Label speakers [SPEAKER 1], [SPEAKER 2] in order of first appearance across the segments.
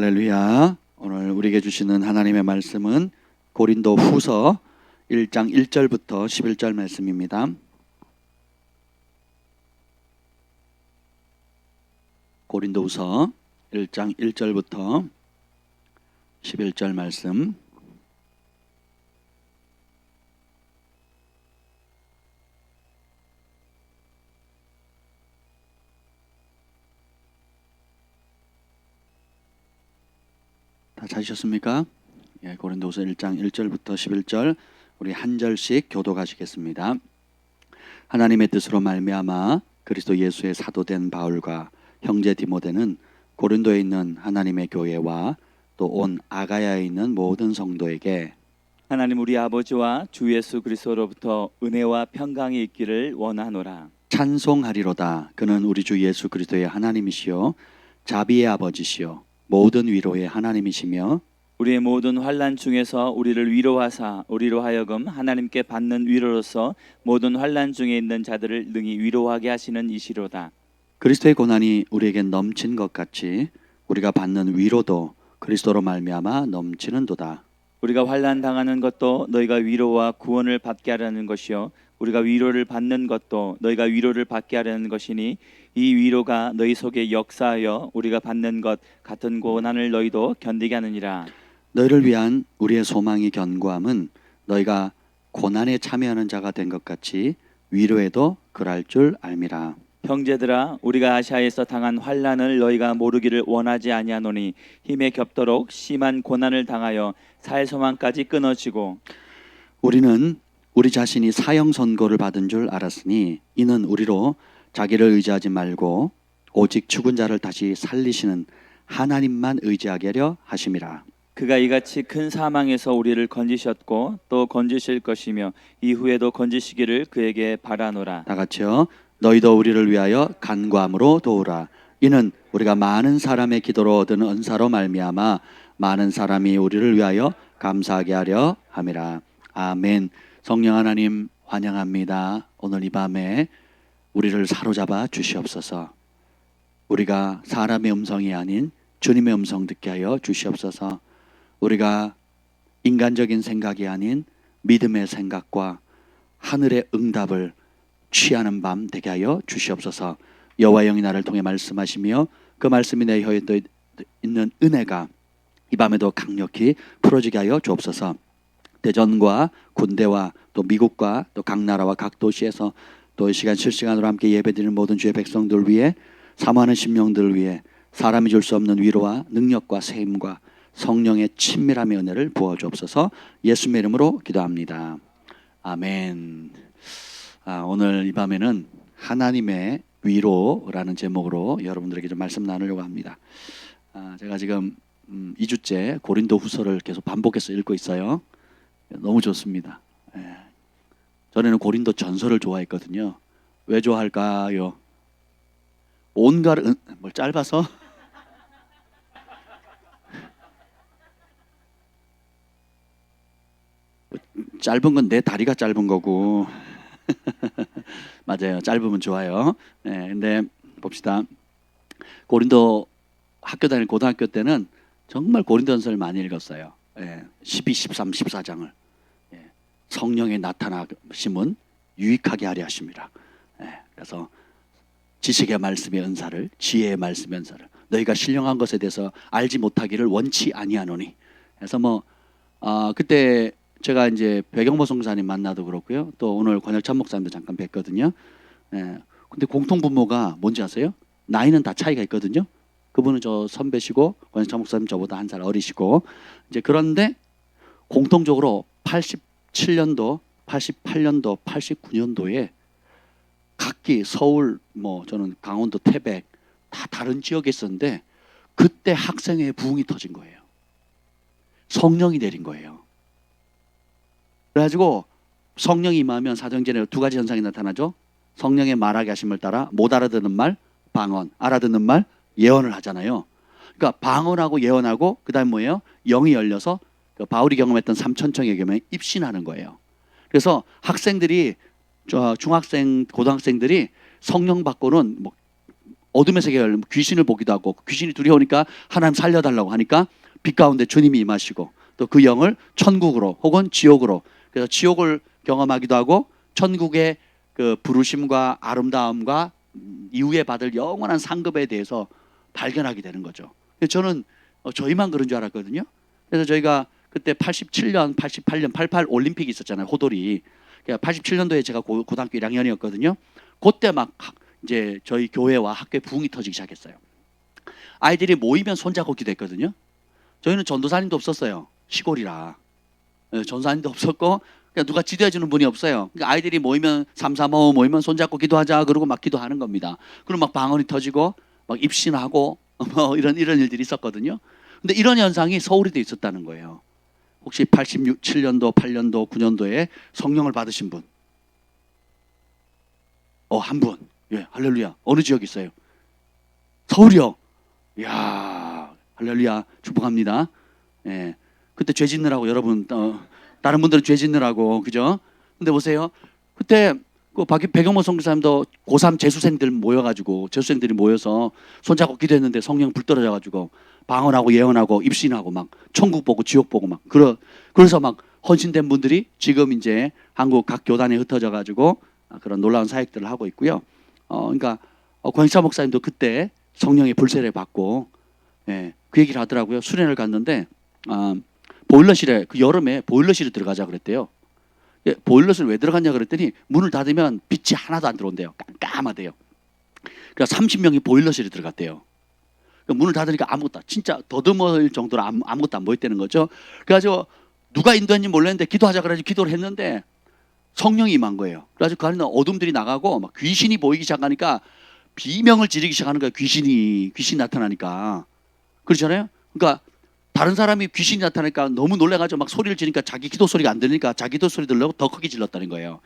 [SPEAKER 1] 할렐루야. 오늘 우리에게 주시는 하나님의 말씀은 고린도 후서 1장 1절부터 11절 말씀입니다. 고린도 후서 1장 1절부터 11절 말씀. 다 찾으셨습니까? 예, 고린도후서 1장 1절부터 11절 우리 한 절씩 교독하시겠습니다. 하나님의 뜻으로 말미암아 그리스도 예수의 사도된 바울과 형제 디모데는 고린도에 있는 하나님의 교회와 또 온 아가야에 있는 모든 성도에게
[SPEAKER 2] 하나님 우리 아버지와 주 예수 그리스도로부터 은혜와 평강이 있기를 원하노라.
[SPEAKER 1] 찬송하리로다. 그는 우리 주 예수 그리스도의 하나님이시요 자비의 아버지시요 모든 위로의 하나님이시며
[SPEAKER 2] 우리의 모든 환난 중에서 우리를 위로하사 우리로 하여금 하나님께 받는 위로로서 모든 환난 중에 있는 자들을 능히 위로하게 하시는 이시로다.
[SPEAKER 1] 그리스도의 고난이 우리에게 넘친 것 같이 우리가 받는 위로도 그리스도로 말미암아 넘치는도다.
[SPEAKER 2] 우리가 환난 당하는 것도 너희가 위로와 구원을 받게 하려는 것이요 우리가 위로를 받는 것도 너희가 위로를 받게 하려는 것이니 이 위로가 너희 속에 역사하여 우리가 받는 것 같은 고난을 너희도 견디게 하느니라.
[SPEAKER 1] 너희를 위한 우리의 소망이 견고함은 너희가 고난에 참여하는 자가 된 것 같이 위로에도 그럴 줄 알미라.
[SPEAKER 2] 형제들아 우리가 아시아에서 당한 환난을 너희가 모르기를 원하지 아니하노니 힘에 겹도록 심한 고난을 당하여 살 소망까지 끊어지고
[SPEAKER 1] 우리는 우리 자신이 사형 선고를 받은 줄 알았으니 이는 우리로 자기를 의지하지 말고 오직 죽은 자를 다시 살리시는 하나님만 의지하게 하려 하심이라.
[SPEAKER 2] 그가 이같이 큰 사망에서 우리를 건지셨고 또 건지실 것이며 이후에도 건지시기를 그에게 바라노라.
[SPEAKER 1] 다 같이요. 너희도 우리를 위하여 간구함으로 도우라. 이는 우리가 많은 사람의 기도로 얻은 은사로 말미암아 많은 사람이 우리를 위하여 감사하게 하려 함이라. 아멘. 성령 하나님 환영합니다. 오늘 이 밤에 우리를 사로잡아 주시옵소서. 우리가 사람의 음성이 아닌 주님의 음성 듣게 하여 주시옵소서. 우리가 인간적인 생각이 아닌 믿음의 생각과 하늘의 응답을 취하는 밤 되게 하여 주시옵소서. 여호와 영이 나를 통해 말씀하시며 그 말씀이 내 혀에 떠 있는 은혜가 이 밤에도 강력히 풀어지게 하여 주옵소서. 대전과 군대와 또 미국과 또 각 나라와 각 도시에서 또 이 시간 실시간으로 함께 예배드리는 모든 주의 백성들 위해 사모하는 심령들 위해 사람이 줄 수 없는 위로와 능력과 세임과 성령의 친밀함의 은혜를 부어 주옵소서. 예수님의 이름으로 기도합니다. 아멘. 오늘 이 밤에는 하나님의 위로라는 제목으로 여러분들에게 좀 말씀 나누려고 합니다. 제가 지금 2주째 고린도 후서를 계속 반복해서 읽고 있어요. 너무 좋습니다. 전에는 고린도 전서를 좋아했거든요. 왜 좋아할까요? 온갖 뭘 짧아서? 짧은 건 내 다리가 짧은 거고. 맞아요. 짧으면 좋아요. 근데 봅시다. 고린도 학교 다닐 고등학교 때는 정말 고린도전서를 많이 읽었어요. 12, 13, 14장을. 성령의 나타나심은 유익하게 하려 하심이라. 그래서 지식의 말씀의 은사를, 지혜의 말씀의 은사를 너희가 신령한 것에 대해서 알지 못하기를 원치 아니하노니. 그래서 그때 제가 이제 배경보 성사님 만나도 그렇고요. 또 오늘 권혁찬 목사님도 잠깐 뵀거든요. 근데 공통 분모가 뭔지 아세요? 나이는 다 차이가 있거든요. 그분은 저 선배시고 권혁찬 목사님 저보다 한 살 어리시고 이제 그런데 공통적으로 87년도, 88년도, 89년도에 각기 서울 저는 강원도 태백 다 다른 지역에 있었는데 그때 학생의 부흥이 터진 거예요. 성령이 내린 거예요. 그래가지고 성령이 임하면 사도행전에 두 가지 현상이 나타나죠. 성령의 말하게 하심을 따라 못 알아듣는 말 방언, 알아듣는 말 예언을 하잖아요. 그러니까 방언하고 예언하고 그다음 뭐예요? 영이 열려서 바울이 경험했던 삼천청의 경험에 입신하는 거예요. 그래서 학생들이 중학생, 고등학생들이 성령 받고는 어둠의 세계를 귀신을 보기도 하고 귀신이 두려우니까 하나님 살려달라고 하니까 빛 가운데 주님이 임하시고 또 그 영을 천국으로 혹은 지옥으로 그래서 지옥을 경험하기도 하고 천국의 그 부르심과 아름다움과 이후에 받을 영원한 상급에 대해서 발견하게 되는 거죠. 저는 저희만 그런 줄 알았거든요. 그래서 저희가 그때 87년, 88년, 88 올림픽이 있었잖아요. 호돌이. 87년도에 제가 고등학교 1학년이었거든요. 그때 막 이제 저희 교회와 학교에 부흥이 터지기 시작했어요. 아이들이 모이면 손잡고 기도했거든요. 저희는 전도사님도 없었어요. 시골이라. 전도사님도 없었고 그러니까 누가 지도해주는 분이 없어요. 그러니까 아이들이 모이면 335 모이면 손잡고 기도하자 그러고 막 기도하는 겁니다. 그리고 막 방언이 터지고 막 입신하고 뭐 이런 일들이 있었거든요. 근데 이런 현상이 서울에도 있었다는 거예요. 혹시 87년도, 8년도, 9년도에 성령을 받으신 분? 한 분. 예, 할렐루야. 어느 지역 있어요? 서울이요. 이야, 할렐루야. 축복합니다. 예. 그때 죄 짓느라고 여러분 다른 분들은 죄 짓느라고 그죠? 근데 보세요. 그때 그 백영모 선교사님도 고3 재수생들 모여가지고 재수생들이 모여서 손잡고 기도했는데 성령 불 떨어져가지고 방언하고 예언하고 입신하고 막 천국 보고 지옥 보고 막 그래서 막 헌신된 분들이 지금 이제 한국 각 교단에 흩어져가지고 그런 놀라운 사역들을 하고 있고요. 그러니까 권익사 목사님도 그때 성령의 불세례 받고 예, 그 얘기를 하더라고요. 수련을 갔는데 보일러실에 그 여름에 보일러실에 들어가자 그랬대요. 예, 보일러실 왜 들어갔냐 그랬더니 문을 닫으면 빛이 하나도 안 들어온대요. 깜깜하대요. 그래서 30명이 보일러실에 들어갔대요. 문을 닫으니까 아무것도 진짜 더듬을 정도로 아무것도 안 보였다는 거죠. 그래가지고 누가 인도했는지 몰랐는데 기도하자 그래가지고 기도를 했는데 성령이 임한 거예요. 그래가지고 그 안에는 어둠들이 나가고 막 귀신이 보이기 시작하니까 비명을 지르기 시작하는 거예요. 귀신이 나타나니까 그렇잖아요. 그러니까 다른 사람이 귀신이 나타나니까 너무 놀래가지고 막 소리를 지르니까 자기 기도 소리가 안 들리니까 자기 기도 소리 들려고 더 크게 질렀다는 거예요.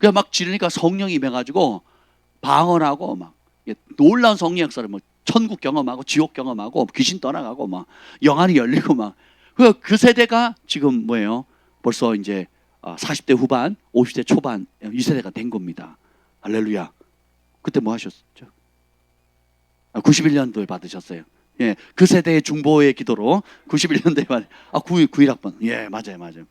[SPEAKER 1] 그냥 막 지르니까 성령이 임해가지고 방언하고 막 놀라운 성령 역사를 뭐 천국 경험하고 지옥 경험하고 귀신 떠나가고 막 영안이 열리고 막 그 세대가 지금 뭐예요? 벌써 이제 40대 후반, 50대 초반 이 세대가 된 겁니다. 할렐루야. 그때 뭐 하셨죠? 91년도에 받으셨어요. 예, 그 세대의 중보의 기도로 91년도에 91학번. 예, 맞아요.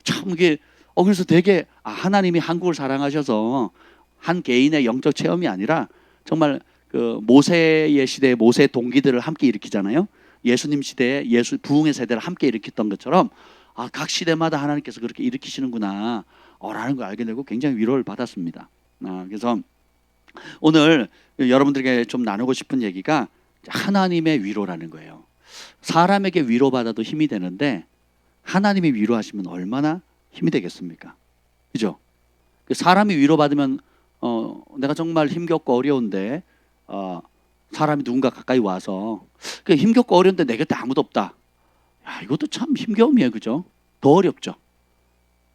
[SPEAKER 1] 참 이게 그래서 되게 하나님이 한국을 사랑하셔서 한 개인의 영적 체험이 아니라 정말 그 모세의 시대의 모세 동기들을 함께 일으키잖아요. 예수님 시대에 예수 부흥의 세대를 함께 일으켰던 것처럼 각 시대마다 하나님께서 그렇게 일으키시는구나 라는 걸 알게 되고 굉장히 위로를 받았습니다. 그래서 오늘 여러분들에게 좀 나누고 싶은 얘기가 하나님의 위로라는 거예요. 사람에게 위로받아도 힘이 되는데 하나님이 위로하시면 얼마나 힘이 되겠습니까? 그죠? 사람이 위로받으면 내가 정말 힘겹고 어려운데 사람이 누군가 가까이 와서 힘겹고 어려운데 내 곁에 아무도 없다. 이것도 참 힘겨움이에요. 그죠? 더 어렵죠.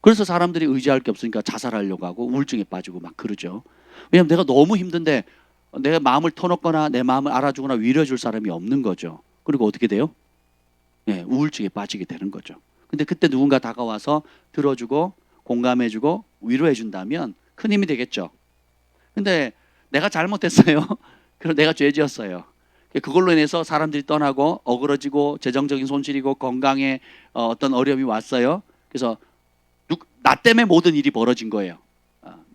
[SPEAKER 1] 그래서 사람들이 의지할 게 없으니까 자살하려고 하고 우울증에 빠지고 막 그러죠. 왜냐하면 내가 너무 힘든데 내 마음을 터놓거나 내 마음을 알아주거나 위로해 줄 사람이 없는 거죠. 그리고 어떻게 돼요? 예, 우울증에 빠지게 되는 거죠. 근데 그때 누군가 다가와서 들어주고 공감해주고 위로해 준다면 큰 힘이 되겠죠. 근데 내가 잘못했어요. 그래서 내가 죄 지었어요. 그걸로 인해서 사람들이 떠나고 어그러지고 재정적인 손실이고 건강에 어떤 어려움이 왔어요. 그래서 나 때문에 모든 일이 벌어진 거예요.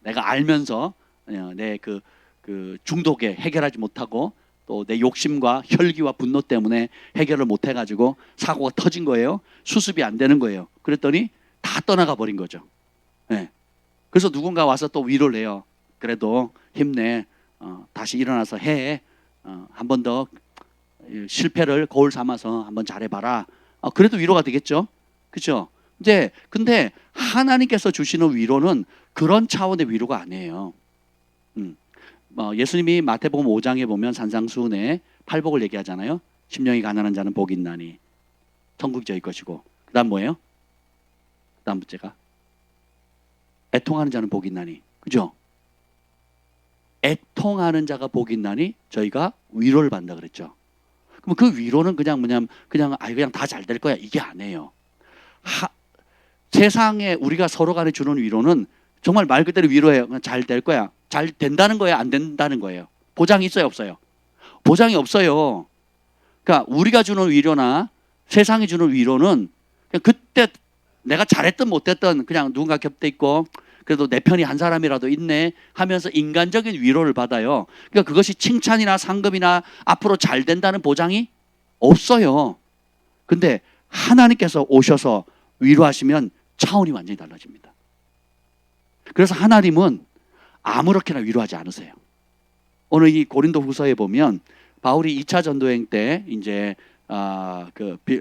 [SPEAKER 1] 내가 알면서 내 그 중독에 해결하지 못하고 또 내 욕심과 혈기와 분노 때문에 해결을 못 해가지고 사고가 터진 거예요. 수습이 안 되는 거예요. 그랬더니 다 떠나가 버린 거죠. 네. 그래서 누군가 와서 또 위로를 해요. 그래도 힘내. 다시 일어나서 해. 한 번 더 실패를 거울 삼아서 한번 잘해봐라. 그래도 위로가 되겠죠. 그렇죠? 근데 하나님께서 주시는 위로는 그런 차원의 위로가 아니에요. 예수님이 마태복음 5장에 보면 산상수훈에 팔복을 얘기하잖아요. 심령이 가난한 자는 복이 있나니 천국이 저희 것이고 그다음 뭐예요? 그다음 번째가 애통하는 자는 복이 있나니 그죠? 애통하는 자가 복이 있나니 저희가 위로를 받는다 그랬죠. 그럼 그 위로는 그냥 다 잘 될 거야 이게 아니에요. 세상에 우리가 서로 간에 주는 위로는 정말 말 그대로 위로예요. 잘 될 거야. 잘 된다는 거예요? 안 된다는 거예요? 보장이 있어요, 없어요? 보장이 없어요. 그러니까 우리가 주는 위로나 세상이 주는 위로는 그냥 그때 내가 잘했든 못했든 그냥 누군가 곁에 있고 그래도 내 편이 한 사람이라도 있네 하면서 인간적인 위로를 받아요. 그러니까 그것이 칭찬이나 상급이나 앞으로 잘 된다는 보장이 없어요. 근데 하나님께서 오셔서 위로하시면 차원이 완전히 달라집니다. 그래서 하나님은 아무렇게나 위로하지 않으세요. 오늘 이 고린도 후서에 보면 바울이 2차 전도행 때 이제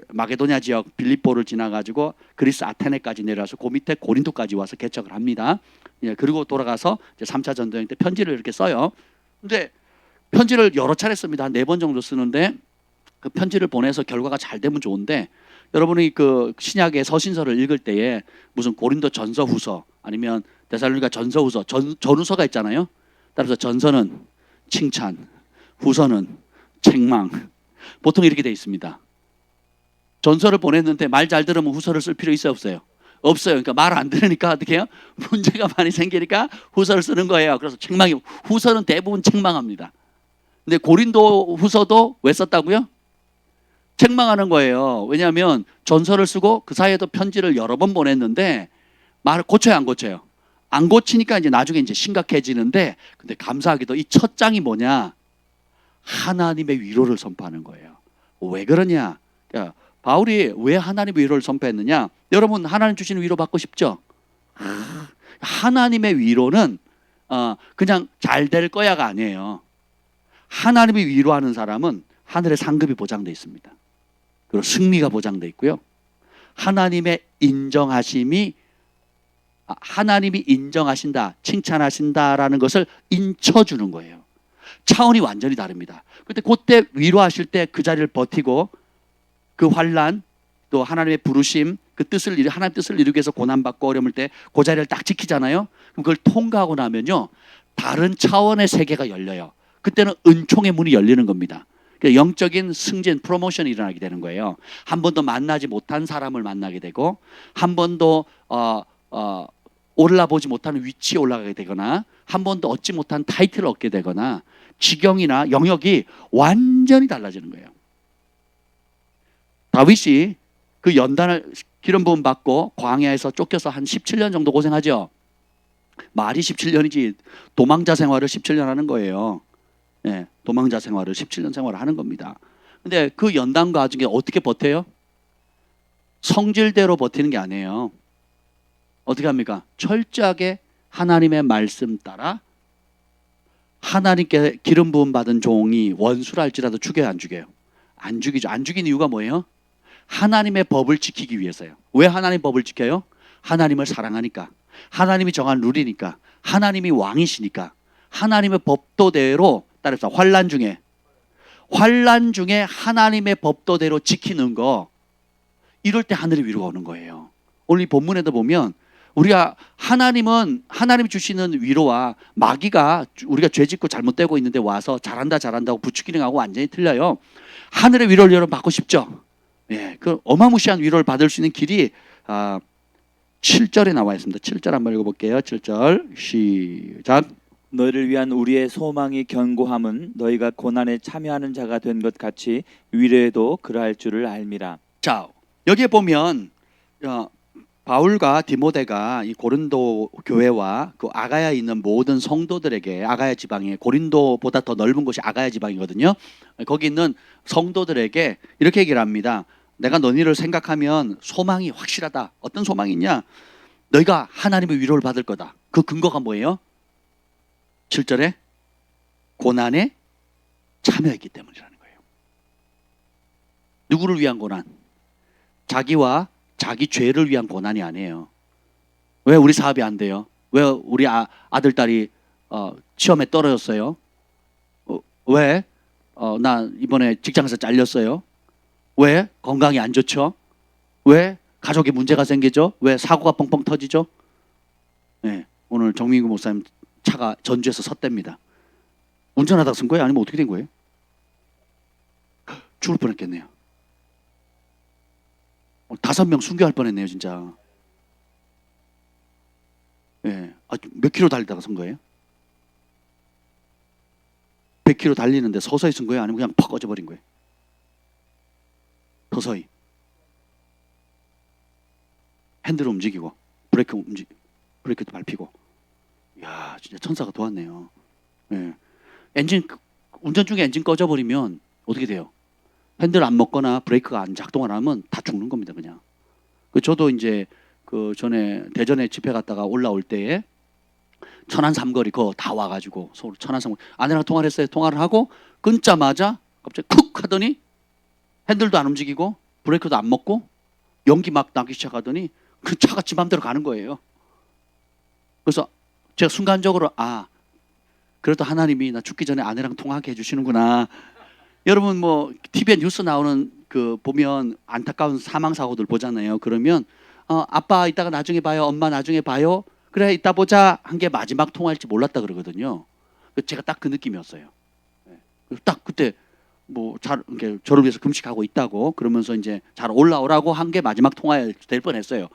[SPEAKER 1] 마게도냐 지역 빌립보를 지나가지고 그리스 아테네까지 내려와서 그 밑에 고린도까지 와서 개척을 합니다. 예, 그리고 돌아가서 이제 3차 전도행 때 편지를 이렇게 써요. 근데 편지를 여러 차례 씁니다. 한 4번 정도 쓰는데 그 편지를 보내서 결과가 잘 되면 좋은데 여러분이 그 신약의 서신서를 읽을 때에 무슨 고린도 전서 후서 아니면 데살로니가 전서 후서 전후서가 있잖아요. 따라서 전서는 칭찬, 후서는 책망. 보통 이렇게 돼 있습니다. 전서를 보냈는데 말 잘 들으면 후서를 쓸 필요 있어요, 없어요? 없어요. 그러니까 말 안 들으니까 어떻게 해요? 문제가 많이 생기니까 후서를 쓰는 거예요. 그래서 책망이 후서는 대부분 책망합니다. 근데 고린도 후서도 왜 썼다고요? 책망하는 거예요. 왜냐하면 전서를 쓰고 그 사이에도 편지를 여러 번 보냈는데 말을 고쳐요, 안 고쳐요? 안 고치니까 이제 나중에 이제 심각해지는데 근데 감사하게도 이 첫 장이 뭐냐? 하나님의 위로를 선포하는 거예요. 왜 그러냐? 그러니까 바울이 왜 하나님의 위로를 선포했느냐? 여러분 하나님 주시는 위로 받고 싶죠? 하나님의 위로는 그냥 잘 될 거야가 아니에요. 하나님이 위로하는 사람은 하늘의 상급이 보장되어 있습니다. 그리고 승리가 보장되어 있고요. 하나님의 인정하심이 하나님이 인정하신다, 칭찬하신다라는 것을 인쳐주는 거예요. 차원이 완전히 다릅니다. 그때 위로하실 때 그 자리를 버티고 그 환난 또 하나님의 부르심 그 뜻을 하나님 뜻을 이루기 위해서 고난받고 어려울 때 그 자리를 딱 지키잖아요. 그럼 그걸 통과하고 나면요 다른 차원의 세계가 열려요. 그때는 은총의 문이 열리는 겁니다. 영적인 승진, 프로모션이 일어나게 되는 거예요. 한 번도 만나지 못한 사람을 만나게 되고 한 번도 올라보지 못하는 위치에 올라가게 되거나 한 번도 얻지 못한 타이틀을 얻게 되거나 지경이나 영역이 완전히 달라지는 거예요. 다윗이 그 연단을 기름 부음 받고 광야에서 쫓겨서 한 17년 정도 고생하죠. 말이 17년이지 도망자 생활을 17년 하는 거예요. 네, 도망자 생활을 17년 생활을 하는 겁니다. 근데 그 연단 과정에 어떻게 버텨요? 성질대로 버티는 게 아니에요. 어떻게 합니까? 철저하게 하나님의 말씀 따라 하나님께 기름 부음 받은 종이 원수라 할지라도 죽여요, 안 죽여요? 안 죽이죠. 안 죽이는 이유가 뭐예요? 하나님의 법을 지키기 위해서요. 왜 하나님의 법을 지켜요? 하나님을 사랑하니까. 하나님이 정한 룰이니까. 하나님이 왕이시니까. 하나님의 법도대로 따라서 환난 중에 하나님의 법도대로 지키는 거 이럴 때 하늘의 위로가 오는 거예요. 오늘 이 본문에도 보면 우리가 하나님이 주시는 위로와 마귀가 우리가 죄짓고 잘못되고 있는데 와서 잘한다고 부추기능하고 완전히 틀려요. 하늘의 위로를 여러분 받고 싶죠? 예, 그 어마무시한 위로를 받을 수 있는 길이 7절에 나와 있습니다. 7절 한번 읽어볼게요. 7절 시작.
[SPEAKER 2] 너희를 위한 우리의 소망이 견고함은 너희가 고난에 참여하는 자가 된 것 같이 위로에도 그러할 줄을 알미라.
[SPEAKER 1] 자, 여기에 보면 바울과 디모데가 이 고린도 교회와 그 아가야에 있는 모든 성도들에게 아가야 지방에 고린도보다 더 넓은 곳이 아가야 지방이거든요. 거기 있는 성도들에게 이렇게 얘기를 합니다. 내가 너희를 생각하면 소망이 확실하다. 어떤 소망이 있냐? 너희가 하나님의 위로를 받을 거다. 그 근거가 뭐예요? 7절에 고난에 참여했기 때문이라는 거예요. 누구를 위한 고난? 자기와 자기 죄를 위한 고난이 아니에요. 왜 우리 사업이 안 돼요? 왜 우리 아들, 딸이 시험에 떨어졌어요? 왜 나 이번에 직장에서 잘렸어요? 왜 건강이 안 좋죠? 왜 가족에 문제가 생기죠? 왜 사고가 뻥뻥 터지죠? 네, 오늘 정민구 목사님 차가 전주에서 섰답니다. 운전하다가 쓴 거예요? 아니면 어떻게 된 거예요? 죽을 뻔했겠네요. 5명 순교할 뻔했네요, 진짜. 예, 몇 킬로 달리다가 선 거예요? 100km 달리는데 서서히 쓴 거예요? 아니면 그냥 팍 꺼져버린 거예요? 서서히. 핸들 움직이고 브레이크도 밟히고. 이야, 진짜 천사가 도왔네요. 예. 운전 중에 엔진 꺼져버리면 어떻게 돼요? 핸들 안 먹거나 브레이크가 안 작동을 하면 다 죽는 겁니다, 그냥. 저도 이제 그 전에 대전에 집회 갔다가 올라올 때에 천안 삼거리 그거 다 와가지고 서울 천안 삼거리 아내랑 통화를 했어요. 통화를 하고 끊자마자 갑자기 쿡 하더니 핸들도 안 움직이고 브레이크도 안 먹고 연기 막 나기 시작하더니 그 차가 지 맘대로 가는 거예요. 그래서 제가 순간적으로 그래도 하나님이 나 죽기 전에 아내랑 통화하게 해주시는구나. 여러분 뭐 TV에 뉴스 나오는 그 보면 안타까운 사망 사고들 보잖아요. 그러면 아빠 이따가 나중에 봐요. 엄마 나중에 봐요. 그래 이따 보자 한 게 마지막 통화일지 몰랐다 그러거든요. 제가 딱 그 느낌이었어요. 딱 그때 뭐 저를 위해서 금식하고 있다고 그러면서 이제 잘 올라오라고 한 게 마지막 통화일 될 뻔했어요.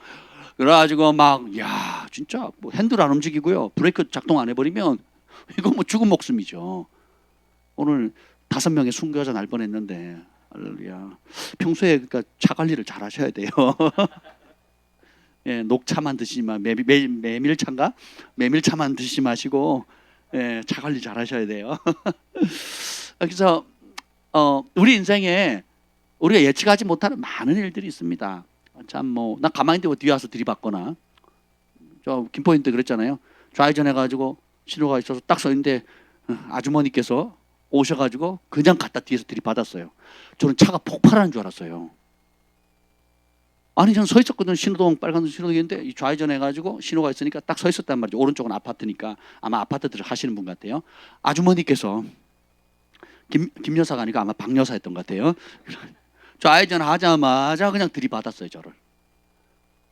[SPEAKER 1] 그래가지고 야 진짜 뭐 핸들 안 움직이고요. 브레이크 작동 안 해버리면 이거 뭐 죽은 목숨이죠. 오늘 5명의 순교자 날 뻔했는데 할렐루야. 평소에 그러니까 차 관리를 잘 하셔야 돼요. 예, 녹차만 드시지 마. 메밀차인가? 메밀차만 드시지 마시고 차 관리 잘 하셔야 돼요. 그래서 우리 인생에 우리가 예측하지 못하는 많은 일들이 있습니다. 참 뭐 나 가만히 있는데 뒤에 와서 들이받거나 저 김포인트 그랬잖아요. 좌회전 해가지고 신호가 있어서 딱 서 있는데 아주머니께서 오셔가지고 그냥 갖다 뒤에서 들이받았어요. 저는 차가 폭발하는 줄 알았어요. 아니 저는 서 있었거든요. 신호등 빨간 신호등인데 이 좌회전 해가지고 신호가 있으니까 딱 서 있었단 말이죠. 오른쪽은 아파트니까 아마 아파트들을 하시는 분 같아요. 아주머니께서 김 여사가 아니고 아마 박 여사였던 것 같아요. 좌회전 하자마자 그냥 들이받았어요 저를.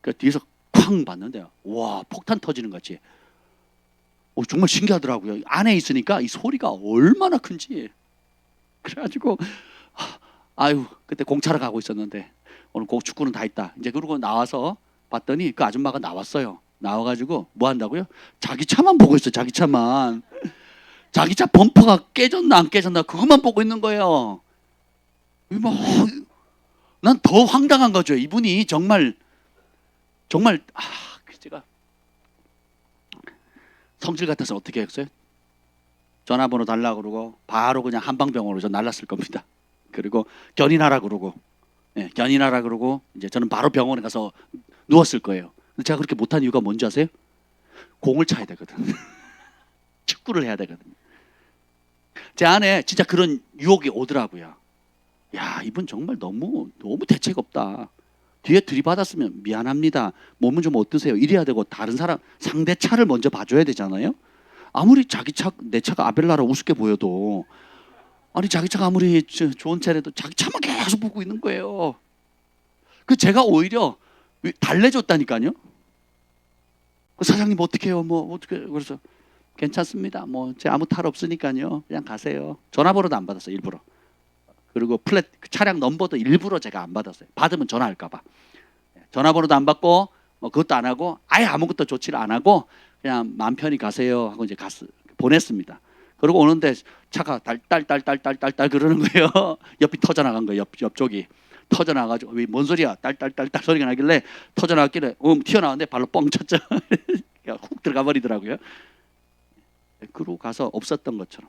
[SPEAKER 1] 그 뒤에서 쾅 봤는데요. 와 폭탄 터지는 것 같이. 정말 신기하더라고요. 안에 있으니까 이 소리가 얼마나 큰지. 그래가지고 그때 공차로 가고 있었는데 오늘 축구는 다 있다. 이제 그러고 나와서 봤더니 그 아줌마가 나왔어요. 나와가지고 뭐 한다고요? 자기 차만 보고 있어요. 자기 차만. 자기 차 범퍼가 깨졌나 안 깨졌나 그것만 보고 있는 거예요. 난 더 황당한 거죠. 이분이 정말 제가 성질 같아서 어떻게 했어요? 전화번호 달라고 그러고 바로 그냥 한방병원으로 저 날랐을 겁니다. 그리고 견인하라 그러고 견인하라 그러고 이제 저는 바로 병원에 가서 누웠을 거예요. 근데 제가 그렇게 못한 이유가 뭔지 아세요? 공을 차야 되거든. 축구를 해야 되거든. 제 안에 진짜 그런 유혹이 오더라고요. 야 이분 정말 너무 대책 없다. 뒤에 들이받았으면 미안합니다. 몸은 좀 어떠세요? 이래야 되고 다른 사람 상대 차를 먼저 봐줘야 되잖아요. 아무리 내 차가 아벨라라 우습게 보여도 아니 자기 차가 아무리 좋은 차라도 자기 차만 계속 보고 있는 거예요. 제가 오히려 달래줬다니까요. 사장님 어떻게 해요? 그래서 괜찮습니다. 제 아무 탈 없으니까요. 그냥 가세요. 전화번호도 안 받았어요. 일부러. 그리고 차량 넘버도 일부러 제가 안 받았어요. 받으면 전화할까 봐. 전화번호도 안 받고 그것도 안 하고 아예 아무것도 조치를 안 하고 그냥 마음 편히 가세요 하고 이제 보냈습니다. 그리고 오는데 차가 딸딸딸딸딸딸 그러는 거예요. 옆이 터져 나간 거예요. 옆쪽이 터져 나가지고 뭔 소리야? 딸딸딸딸 소리가 나길래 터져 나갔길래 튀어나왔는데 발로 뻥 쳤죠. 훅 들어가 버리더라고요. 그러고 가서 없었던 것처럼.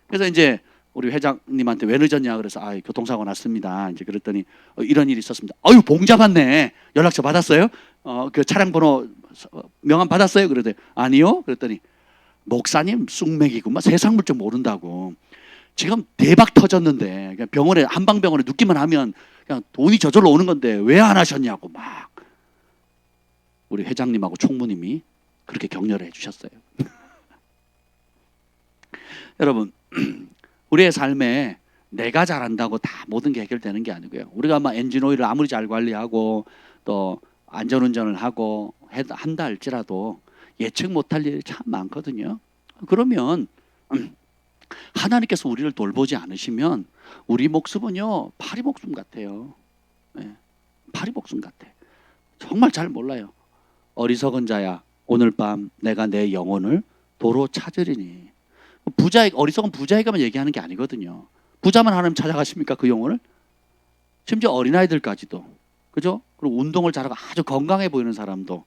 [SPEAKER 1] 그래서 이제 우리 회장님한테 왜 늦었냐 그래서 교통사고 났습니다. 이제 그랬더니 이런 일이 있었습니다. 봉잡았네. 연락처 받았어요? 그 차량 번호 명함 받았어요? 그러더니 아니요. 그랬더니 목사님 쑥맥이구만. 세상 물정 모른다고. 지금 대박 터졌는데 그냥 병원에 한방병원에 눕기만 하면 그냥 돈이 저절로 오는 건데 왜 안 하셨냐고 막 우리 회장님하고 총무님이 그렇게 격려를 해주셨어요. 여러분 우리의 삶에 내가 잘한다고 다 모든 게 해결되는 게 아니고요. 우리가 엔진 오일을 아무리 잘 관리하고 또 안전운전을 하고 한다 할지라도 예측 못할 일이 참 많거든요. 그러면 하나님께서 우리를 돌보지 않으시면 우리 목숨은요 파리 목숨 같아요. 파리 목숨 같아. 정말 잘 몰라요. 어리석은 자야 오늘 밤 내가 내 영혼을 도로 찾으리니. 어리석은 부자에게만 얘기하는 게 아니거든요. 부자만 하나님 찾아가십니까? 그 영혼을? 심지어 어린아이들까지도. 그죠? 그리고 운동을 잘하고 아주 건강해 보이는 사람도.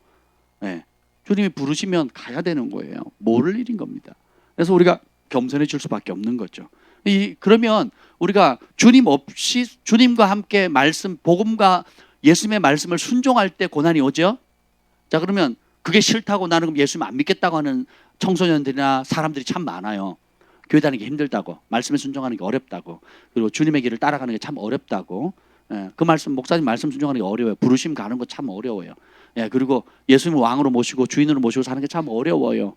[SPEAKER 1] 네. 주님이 부르시면 가야 되는 거예요. 모를 일인 겁니다. 그래서 우리가 겸손해질 수밖에 없는 거죠. 그러면 우리가 주님 없이 주님과 함께 복음과 예수님의 말씀을 순종할 때 고난이 오죠. 자, 그러면 그게 싫다고 나는 그럼 예수님 안 믿겠다고 하는 청소년들이나 사람들이 참 많아요. 교회 다니기 힘들다고, 말씀에 순종하는 게 어렵다고, 그리고 주님의 길을 따라가는 게 참 어렵다고. 그 말씀, 목사님 말씀 순종하는 게 어려워요. 부르심 가는 거 참 어려워요. 그리고 예수님을 왕으로 모시고 주인으로 모시고 사는 게 참 어려워요.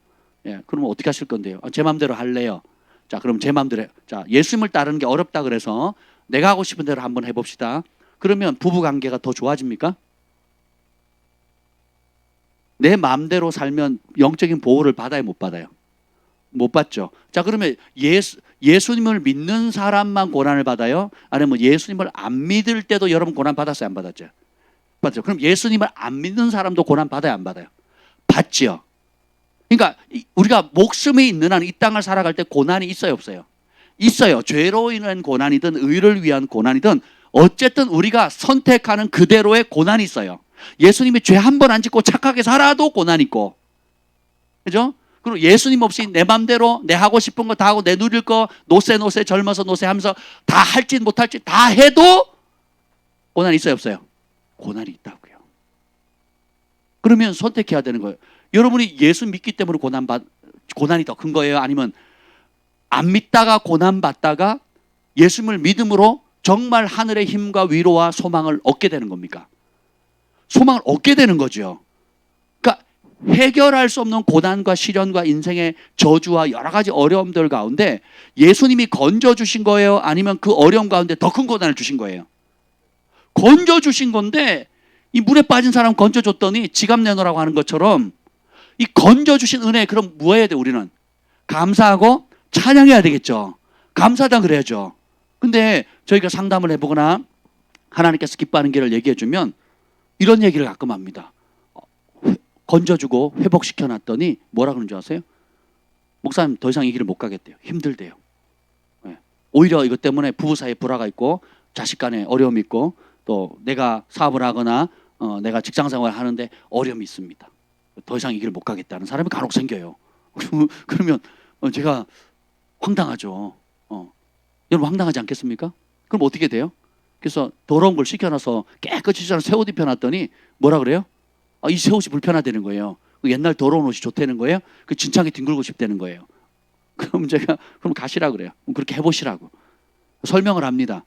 [SPEAKER 1] 그러면 어떻게 하실 건데요? 제 마음대로 할래요. 자, 그럼 제 마음대로. 자, 예수님을 따르는 게 어렵다 그래서 내가 하고 싶은 대로 한번 해봅시다. 그러면 부부 관계가 더 좋아집니까? 내 마음대로 살면 영적인 보호를 받아요, 못 받아요? 못 받죠. 자, 그러면 예수님을 믿는 사람만 고난을 받아요? 아니면 예수님을 안 믿을 때도 여러분 고난 받았어요, 안 받았죠? 받죠. 그럼 예수님을 안 믿는 사람도 고난 받아요, 안 받아요? 받지요. 그러니까 우리가 목숨이 있는 한 이 땅을 살아갈 때 고난이 있어요, 없어요? 있어요. 죄로 인한 고난이든 의를 위한 고난이든 어쨌든 우리가 선택하는 그대로의 고난이 있어요. 예수님이 죄 한 번 안 짓고 착하게 살아도 고난이 있고, 그죠? 그리고 예수님 없이 내 맘대로 내 하고 싶은 거 다 하고 내 누릴 거 노세 젊어서 노세 하면서 다 할지 못할지 다 해도 고난이 있어요, 없어요? 고난이 있다고요. 그러면 선택해야 되는 거예요. 여러분이 예수 믿기 때문에 고난이 더 큰 거예요? 아니면 안 믿다가 고난 받다가 예수님을 믿음으로 정말 하늘의 힘과 위로와 소망을 얻게 되는 겁니까? 소망을 얻게 되는 거죠. 그러니까 해결할 수 없는 고난과 시련과 인생의 저주와 여러 가지 어려움들 가운데 예수님이 건져주신 거예요? 아니면 그 어려움 가운데 더 큰 고난을 주신 거예요? 건져주신 건데, 이 물에 빠진 사람 건져줬더니 지갑 내놓으라고 하는 것처럼 이 건져주신 은혜, 그럼 뭐 해야 돼? 우리는 감사하고 찬양해야 되겠죠. 감사하다 그래야죠. 근데 저희가 상담을 해보거나 하나님께서 기뻐하는 길을 얘기해 주면 이런 얘기를 가끔 합니다. 건져주고 회복시켜놨더니 뭐라 그러는 줄 아세요? 목사님 더 이상 이 길을 못 가겠대요. 힘들대요. 오히려 이것 때문에 부부 사이에 불화가 있고 자식 간에 어려움이 있고 또 내가 사업을 하거나 내가 직장생활을 하는데 어려움이 있습니다. 더 이상 이 길을 못 가겠다는 사람이 간혹 생겨요. 그러면 제가 황당하죠. 여러분 황당하지 않겠습니까? 그럼 어떻게 돼요? 그래서 더러운 걸 씻겨놔서 깨끗이 새 옷 입혀놨더니 뭐라 그래요? 이 새 옷이 불편하다는 거예요. 옛날 더러운 옷이 좋다는 거예요. 그 진창에 뒹굴고 싶다는 거예요. 그럼 제가 그럼 가시라 그래요. 그럼 그렇게 해보시라고 설명을 합니다.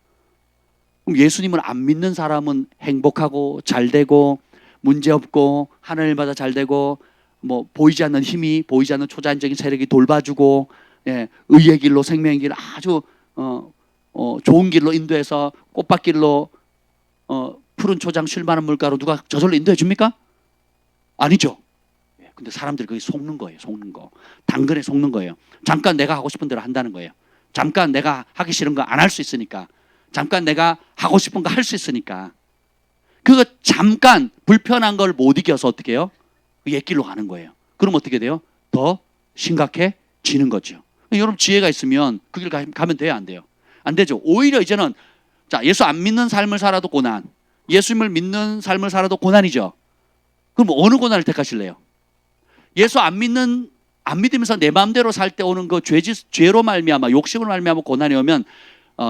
[SPEAKER 1] 그럼 예수님을 안 믿는 사람은 행복하고 잘되고 문제없고 하늘마다 잘되고 뭐 보이지 않는 힘이 보이지 않는 초자연적인 세력이 돌봐주고 의의 길로 생명의 길 아주 좋은 길로 인도해서 꽃밭길로 푸른 초장 쉴만한 물가로 누가 저절로 인도해 줍니까? 아니죠. 근데 사람들이 거기 속는 거예요. 속는 거. 당근에 속는 거예요. 잠깐 내가 하고 싶은 대로 한다는 거예요. 잠깐 내가 하기 싫은 거 안 할 수 있으니까. 잠깐 내가 하고 싶은 거 할 수 있으니까. 그거 잠깐 불편한 걸 못 이겨서 어떻게 해요? 옛길로 가는 거예요. 그럼 어떻게 돼요? 더 심각해지는 거죠. 여러분 지혜가 있으면 그 길 가면 돼요? 안 돼요? 안 되죠. 오히려 이제는 자, 예수 안 믿는 삶을 살아도 고난, 예수님을 믿는 삶을 살아도 고난이죠. 그럼 어느 고난을 택하실래요? 예수 안 믿으면서 내 마음대로 살 때 오는 그 죄로 말미암아 욕심으로 말미암아 고난이 오면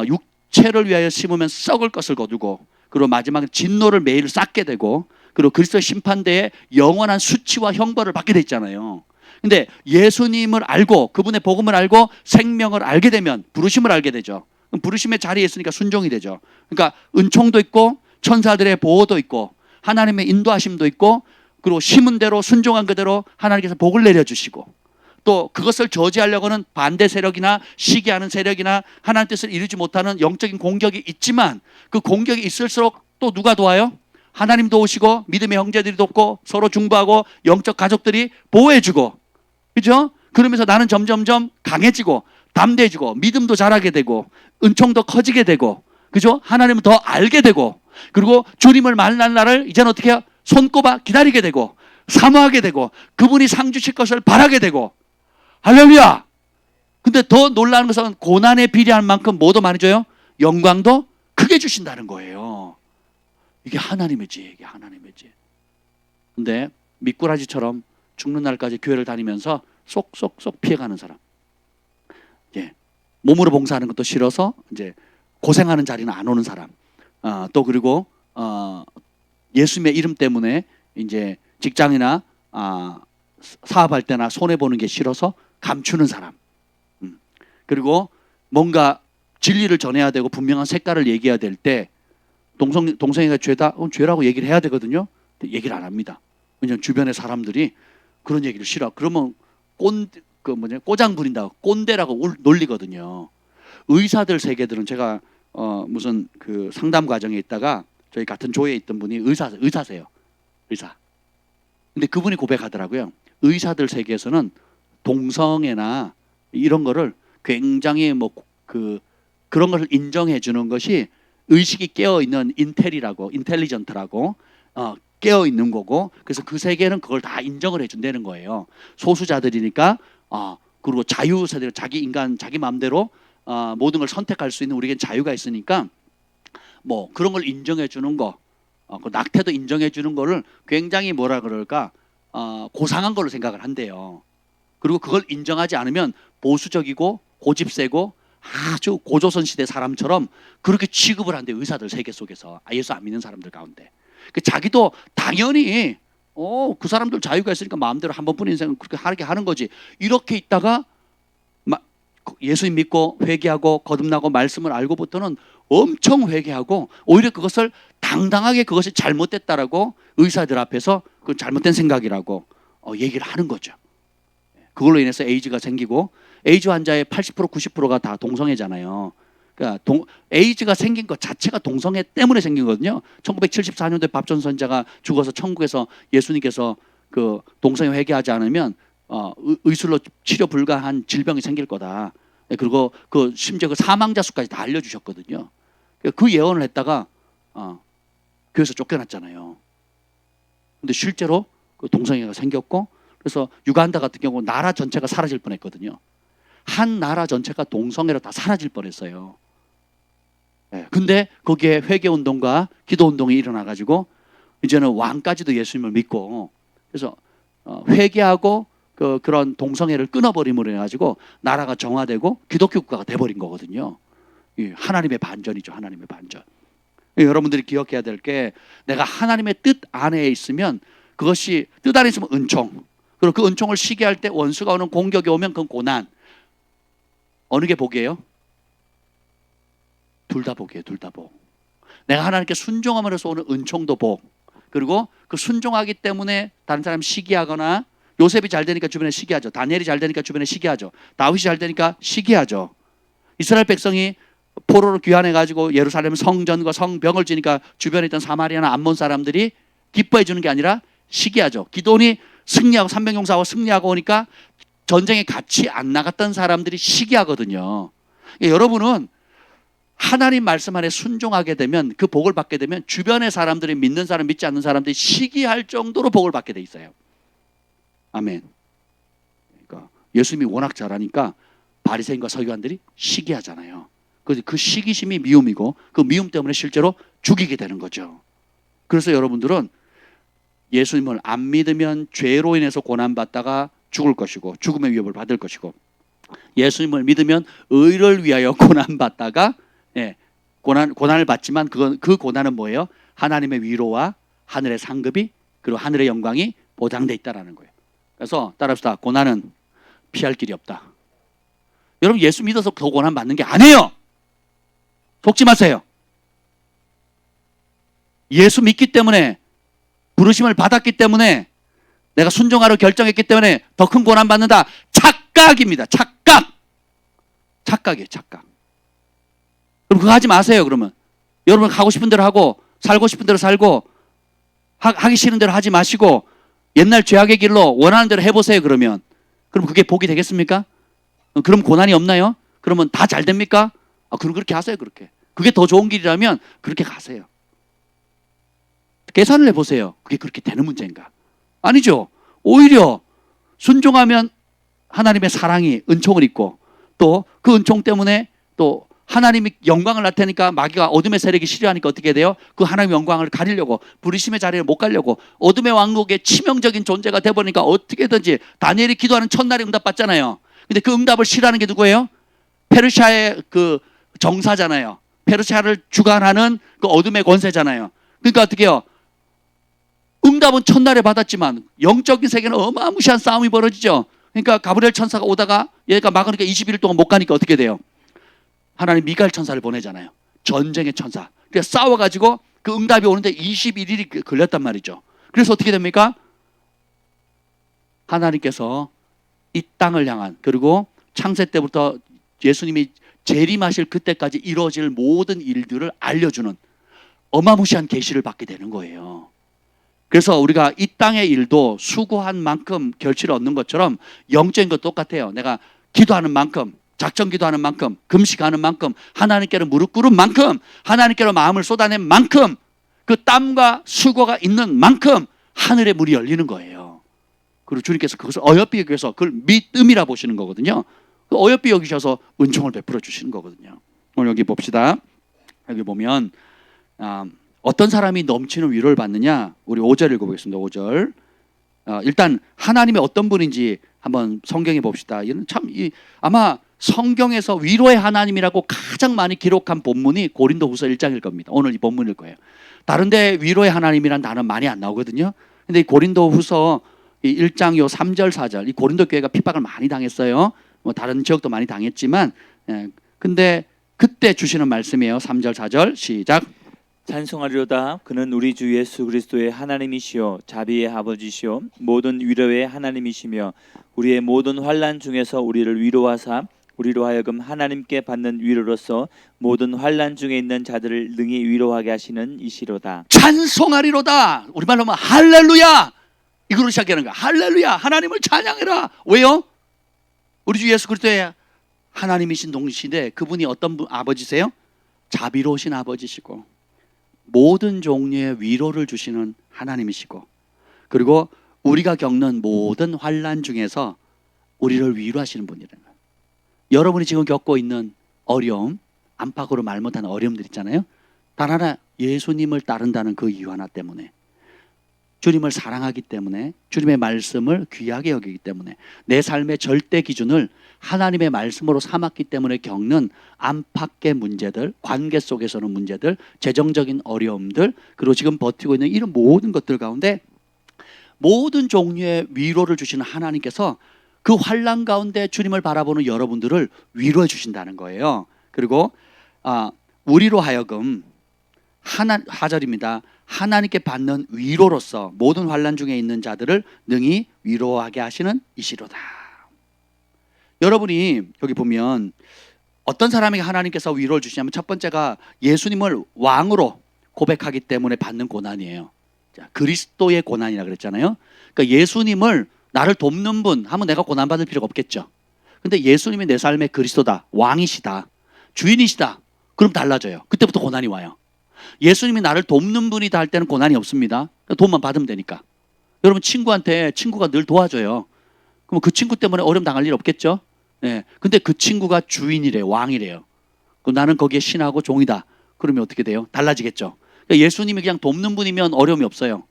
[SPEAKER 1] 육체를 위하여 심으면 썩을 것을 거두고 그리고 마지막에 진노를 매일 쌓게 되고 그리고 그리스도의 심판대에 영원한 수치와 형벌을 받게 돼 있잖아요. 근데 예수님을 알고 그분의 복음을 알고 생명을 알게 되면 부르심을 알게 되죠. 그럼 부르심의 자리에 있으니까 순종이 되죠. 그러니까 은총도 있고 천사들의 보호도 있고 하나님의 인도하심도 있고 그리고 심은 대로 순종한 그대로 하나님께서 복을 내려주시고 또 그것을 저지하려고는 반대 세력이나 시기하는 세력이나 하나님 뜻을 이루지 못하는 영적인 공격이 있지만 그 공격이 있을수록 또 누가 도와요? 하나님 도우시고 믿음의 형제들이 돕고 서로 중보하고 영적 가족들이 보호해주고 그죠? 그러면서 나는 점점점 강해지고 담대해지고 믿음도 자라게 되고 은총도 커지게 되고 그죠? 하나님을 더 알게 되고 그리고 주님을 만날 날을 이제는 어떻게 해요? 손꼽아 기다리게 되고 사모하게 되고 그분이 상 주실 것을 바라게 되고 할렐루야. 근데 근데 더 놀라운 것은 고난에 비례한 만큼 뭐도 많이 줘요? 영광도 크게 주신다는 거예요. 이게 하나님의 지혜, 이게 하나님의 지혜. 근데 미꾸라지처럼 죽는 날까지 교회를 다니면서 쏙쏙쏙 피해가는 사람, 예, 몸으로 봉사하는 것도 싫어서 이제 고생하는 자리는 안 오는 사람, 또 그리고 예수님의 이름 때문에 이제 직장이나 사업할 때나 손해 보는 게 싫어서 감추는 사람, 그리고 뭔가 진리를 전해야 되고 분명한 색깔을 얘기해야 될 때 동성애가 죄다? 죄라고 얘기를 해야 되거든요. 얘기를 안 합니다. 왜냐하면 주변의 사람들이 그런 얘기를 싫어. 그러면 꼬장 부린다고 꼰대라고 놀리거든요. 의사들 세계들은 제가 무슨 그 상담 과정에 있다가 저희 같은 조에 있던 분이 의사세요. 의사. 근데 그분이 고백하더라고요. 의사들 세계에서는 동성애나 이런 거를 굉장히 그런 것을 인정해 주는 것이 의식이 깨어 있는 인텔리전트라고 깨어 있는 거고, 그래서 그 세계는 그걸 다 인정을 해준다는 거예요. 소수자들이니까 그리고 자유세대, 자기 인간 자기 마음대로 모든 걸 선택할 수 있는 우리에겐 자유가 있으니까 뭐 그런 걸 인정해 주는 거, 그 낙태도 인정해 주는 거를 굉장히 뭐라 그럴까 고상한 걸로 생각을 한대요. 그리고 그걸 인정하지 않으면 보수적이고 고집세고 아주 고조선 시대 사람처럼 그렇게 취급을 한대, 의사들 세계 속에서, 예수 안 믿는 사람들 가운데. 자기도 당연히 그 사람들 자유가 있으니까 마음대로 한 번뿐인 인생은 그렇게 하게 하는 거지, 이렇게 있다가 예수님 믿고 회개하고 거듭나고 말씀을 알고부터는 엄청 회개하고 오히려 그것을 당당하게 그것이 잘못됐다라고 의사들 앞에서 그 잘못된 생각이라고 얘기를 하는 거죠. 그걸로 인해서 에이즈가 생기고, 에이즈 환자의 80% 90%가 다 동성애잖아요. 그러니까 에이즈가 생긴 것 자체가 동성애 때문에 생긴 거거든요. 1974년도에 밥존 선자가 죽어서 천국에서 예수님께서 그 동성애 회개하지 않으면 의술로 치료 불가한 질병이 생길 거다. 그리고 그 심지어 그 사망자 수까지 다 알려주셨거든요. 그 예언을 했다가 교회에서 쫓겨났잖아요. 근데 실제로 그 동성애가 생겼고, 그래서 유간다 같은 경우 나라 전체가 사라질 뻔했거든요. 한 나라 전체가 동성애로 다 사라질 뻔했어요. 근데 거기에 회개 운동과 기도 운동이 일어나 가지고 이제는 왕까지도 예수님을 믿고, 그래서 회개하고 그런 동성애를 끊어버림으로 해가지고 나라가 정화되고 기독교 국가가 돼버린 거거든요. 하나님의 반전이죠, 하나님의 반전. 여러분들이 기억해야 될 게, 내가 하나님의 뜻 안에 있으면 그것이, 뜻 안에 있으면 은총, 그리고 그 은총을 시기할 때 원수가 오는 공격이 오면 그건 고난. 어느 게 복이에요? 둘 다 복이에요, 둘 다 복. 내가 하나님께 순종함으로써 오는 은총도 복, 그리고 그 순종하기 때문에 다른 사람 시기하거나, 요셉이 잘 되니까 주변에 시기하죠. 다니엘이 잘 되니까 주변에 시기하죠. 다윗이 잘 되니까 시기하죠. 이스라엘 백성이 포로로 귀환해가지고 예루살렘 성전과 성벽을 지니까 주변에 있던 사마리아나 암몬 사람들이 기뻐해 주는 게 아니라 시기하죠. 기도원이 승리하고 300용사하고 승리하고 오니까 전쟁에 같이 안 나갔던 사람들이 시기하거든요. 여러분은 하나님 말씀 안에 순종하게 되면, 그 복을 받게 되면 주변의 사람들이, 믿는 사람 믿지 않는 사람들이 시기할 정도로 복을 받게 돼 있어요. 아멘. 그러니까 예수님이 워낙 잘하니까 바리새인과 서기관들이 시기하잖아요. 그래서 그 시기심이 미움이고, 그 미움 때문에 실제로 죽이게 되는 거죠. 그래서 여러분들은 예수님을 안 믿으면 죄로 인해서 고난받다가 죽을 것이고 죽음의 위협을 받을 것이고, 예수님을 믿으면 의를 위하여 고난받다가 고난을 받지만 그 고난은 뭐예요? 하나님의 위로와 하늘의 상급이, 그리고 하늘의 영광이 보장돼 있다라는 거예요. 그래서 따라합시다. 고난은 피할 길이 없다. 여러분, 예수 믿어서 더 고난 받는 게 아니에요. 속지 마세요. 예수 믿기 때문에, 부르심을 받았기 때문에, 내가 순종하러 결정했기 때문에 더 큰 고난 받는다. 착각입니다. 착각. 착각이에요, 착각. 그럼 그거 하지 마세요. 그러면 여러분 하고 싶은 대로 하고, 살고 싶은 대로 살고, 하기 싫은 대로 하지 마시고 옛날 죄악의 길로 원하는 대로 해보세요. 그럼 그게 복이 되겠습니까? 그럼 고난이 없나요? 그러면 다 잘 됩니까? 그럼 그렇게 하세요. 그게 더 좋은 길이라면 그렇게 가세요. 계산을 해보세요. 그게 그렇게 되는 문제인가? 아니죠. 오히려 순종하면 하나님의 사랑이, 은총을 입고, 또 그 은총 때문에 또 하나님이 영광을 나타내니까 마귀가 어둠의 세력이 싫어하니까 어떻게 돼요? 그 하나님의 영광을 가리려고 부르심의 자리를 못 가려고 어둠의 왕국의 치명적인 존재가 돼버리니까 어떻게든지 다니엘이 기도하는 첫날에 응답받잖아요. 근데 그 응답을 싫어하는 게 누구예요? 페르시아의 그 정사잖아요. 페르시아를 주관하는 그 어둠의 권세잖아요. 그러니까 어떻게 해요? 응답은 첫날에 받았지만 영적인 세계는 어마무시한 싸움이 벌어지죠. 그러니까 가브리엘 천사가 오다가 얘가 막으니까 21일 동안 못 가니까 어떻게 돼요? 하나님 미가엘 천사를 보내잖아요. 전쟁의 천사. 그러니까 싸워가지고 그 응답이 오는데 21일이 걸렸단 말이죠. 그래서 어떻게 됩니까? 하나님께서 이 땅을 향한, 그리고 창세 때부터 예수님이 재림하실 그때까지 이루어질 모든 일들을 알려주는 어마무시한 계시를 받게 되는 거예요. 그래서 우리가 이 땅의 일도 수고한 만큼 결실을 얻는 것처럼 영적인 것도 똑같아요. 내가 기도하는 만큼, 작정 기도하는 만큼, 금식하는 만큼, 하나님께로 무릎 꿇은 만큼, 하나님께로 마음을 쏟아낸 만큼, 그 땀과 수고가 있는 만큼 하늘의 문이 열리는 거예요. 그리고 주님께서 그것을 어여삐 여기셔서 그걸 믿음이라 보시는 거거든요. 어여삐 여기셔서 은총을 베풀어 주시는 거거든요. 오늘 여기 봅시다. 여기 보면 어떤 사람이 넘치는 위로를 받느냐? 우리 5절 읽어보겠습니다. 5절. 일단 하나님이 어떤 분인지 한번 성경에 봅시다. 이는 참 아마 성경에서 위로의 하나님이라고 가장 많이 기록한 본문이 고린도후서 1장일 겁니다. 오늘 이 본문일 거예요. 다른 데 위로의 하나님이란 단어 많이 안 나오거든요. 근데 이 고린도후서 1장 요 3절 4절 이 고린도 교회가 핍박을 많이 당했어요. 뭐 다른 지역도 많이 당했지만 근데 그때 주시는 말씀이에요. 3절 4절 시작.
[SPEAKER 2] 찬송하리로다. 그는 우리 주 예수 그리스도의 하나님이시요 자비의 아버지시요 모든 위로의 하나님이시며 우리의 모든 환난 중에서 우리를 위로하사 우리로 하여금 하나님께 받는 위로로서 모든 환난 중에 있는 자들을 능히 위로하게 하시는 이시로다.
[SPEAKER 1] 찬송하리로다. 우리말로 하면 할렐루야. 이걸로 시작하는 거야. 할렐루야. 하나님을 찬양해라. 왜요? 우리 주 예수 그리스도의 하나님이신 동시에 그분이 어떤 아버지세요? 자비로우신 아버지시고 모든 종류의 위로를 주시는 하나님이시고, 그리고 우리가 겪는 모든 환난 중에서 우리를 위로하시는 분이라는 거예요. 여러분이 지금 겪고 있는 어려움, 안팎으로 말 못하는 어려움들 있잖아요. 단 하나, 예수님을 따른다는 그 이유 하나 때문에, 주님을 사랑하기 때문에, 주님의 말씀을 귀하게 여기기 때문에, 내 삶의 절대 기준을 하나님의 말씀으로 삼았기 때문에 겪는 안팎의 문제들, 관계 속에서는 문제들, 재정적인 어려움들, 그리고 지금 버티고 있는 이런 모든 것들 가운데 모든 종류의 위로를 주시는 하나님께서 그 환난 가운데 주님을 바라보는 여러분들을 위로해 주신다는 거예요. 그리고 우리로 하여금 하절입니다. 하나님께 받는 위로로서 모든 환난 중에 있는 자들을 능히 위로하게 하시는 이시로다. 여러분이 여기 보면 어떤 사람에게 하나님께서 위로를 주시냐면 첫 번째가 예수님을 왕으로 고백하기 때문에 받는 고난이에요. 자, 그리스도의 고난이라 그랬잖아요. 그러니까 예수님을 나를 돕는 분 하면 내가 고난받을 필요가 없겠죠. 근데 예수님이 내 삶의 그리스도다, 왕이시다, 주인이시다, 그럼 달라져요. 그때부터 고난이 와요. 예수님이 나를 돕는 분이다 할 때는 고난이 없습니다. 돈만 받으면 되니까. 여러분 친구한테 친구가 늘 도와줘요. 그럼 그 친구 때문에 어려움 당할 일 없겠죠? 네. 근데 그 친구가 주인이래요. 왕이래요. 그럼 나는 거기에 신하고 종이다. 그러면 어떻게 돼요? 달라지겠죠. 그러니까 예수님이 그냥 돕는 분이면 어려움이 없어요.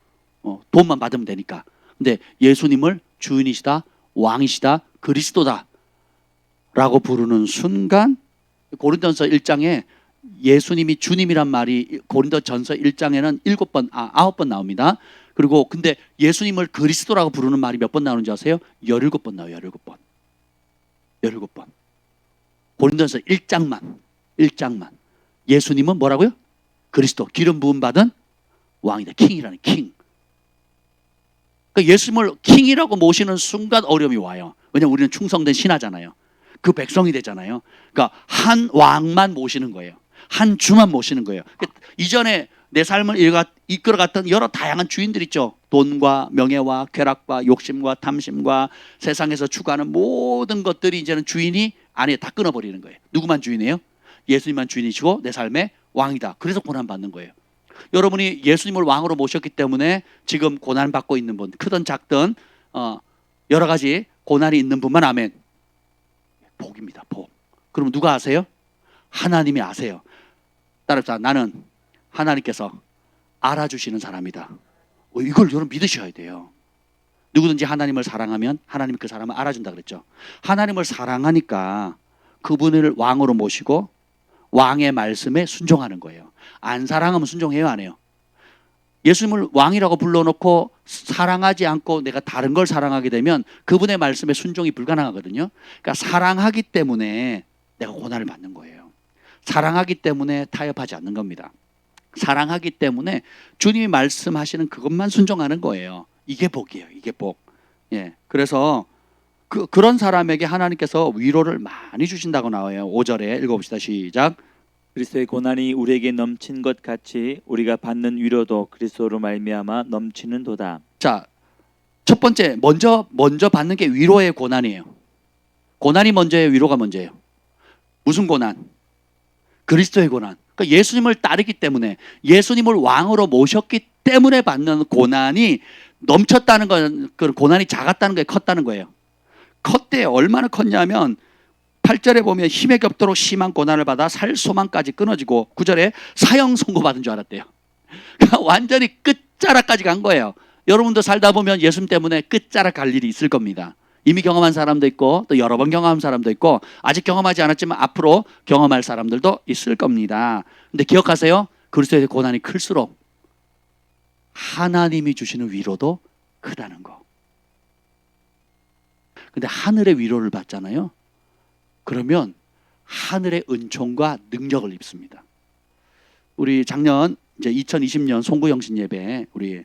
[SPEAKER 1] 돈만 받으면 되니까. 근데 예수님을 주인이시다, 왕이시다, 그리스도다 라고 부르는 순간 고린도전서 1장에 예수님이 주님이란 말이 고린도전서 1장에는 9번 나옵니다. 그리고 근데 예수님을 그리스도라고 부르는 말이 몇 번 나오는지 아세요? 17번 나와요. 17번. 17번. 고린도전서 1장만. 예수님은 뭐라고요? 그리스도, 기름 부음 받은 왕이다. 킹이라는 킹. 그러니까 예수님을 킹이라고 모시는 순간 어려움이 와요. 왜냐하면 우리는 충성된 신하잖아요. 그 백성이 되잖아요. 그러니까 한 왕만 모시는 거예요. 한 주만 모시는 거예요. 그러니까 이전에 내 삶을 이끌어갔던 여러 다양한 주인들 있죠. 돈과 명예와 쾌락과 욕심과 탐심과 세상에서 추구하는 모든 것들이 이제는 주인이 아니에요. 다 끊어버리는 거예요. 누구만 주인이에요? 예수님만 주인이시고 내 삶의 왕이다. 그래서 고난받는 거예요. 여러분이 예수님을 왕으로 모셨기 때문에 지금 고난받고 있는 분, 크든 작든 여러 가지 고난이 있는 분만 아멘. 복입니다. 복. 그럼 누가 아세요? 하나님이 아세요. 따라서 나는 하나님께서 알아주시는 사람이다. 이걸 여러분 믿으셔야 돼요. 누구든지 하나님을 사랑하면 하나님이 그 사람을 알아준다 그랬죠. 하나님을 사랑하니까 그분을 왕으로 모시고 왕의 말씀에 순종하는 거예요. 안 사랑하면 순종해요, 안 해요? 예수님을 왕이라고 불러놓고 사랑하지 않고 내가 다른 걸 사랑하게 되면 그분의 말씀에 순종이 불가능하거든요. 그러니까 사랑하기 때문에 내가 고난을 받는 거예요. 사랑하기 때문에 타협하지 않는 겁니다. 사랑하기 때문에 주님이 말씀하시는 그것만 순종하는 거예요. 이게 복이에요. 이게 복. 예. 그래서 그런 사람에게 하나님께서 위로를 많이 주신다고 나와요. 5절에 읽어봅시다. 시작.
[SPEAKER 2] 그리스도의 고난이 우리에게 넘친 것 같이 우리가 받는 위로도 그리스도로 말미암아 넘치는도다.
[SPEAKER 1] 자, 첫 번째 먼저 받는 게 위로의 고난이에요. 고난이 먼저예요, 위로가 먼저예요? 무슨 고난? 그리스도의 고난. 그러니까 예수님을 따르기 때문에, 예수님을 왕으로 모셨기 때문에 받는 고난이 넘쳤다는 건, 그 고난이 작았다는 거예요, 컸다는 거예요? 컸대요. 얼마나 컸냐면 8절에 보면 힘에 겹도록 심한 고난을 받아 살 소망까지 끊어지고, 9절에 사형 선고받은 줄 알았대요. 그러니까 완전히 끝자락까지 간 거예요. 여러분도 살다 보면 예수님 때문에 끝자락 갈 일이 있을 겁니다. 이미 경험한 사람도 있고 또 여러 번 경험한 사람도 있고 아직 경험하지 않았지만 앞으로 경험할 사람들도 있을 겁니다. 근데 기억하세요. 그리스도의 고난이 클수록 하나님이 주시는 위로도 크다는 거. 근데 하늘의 위로를 받잖아요. 그러면 하늘의 은총과 능력을 입습니다. 우리 작년 이제 2020년 송구영신 예배, 우리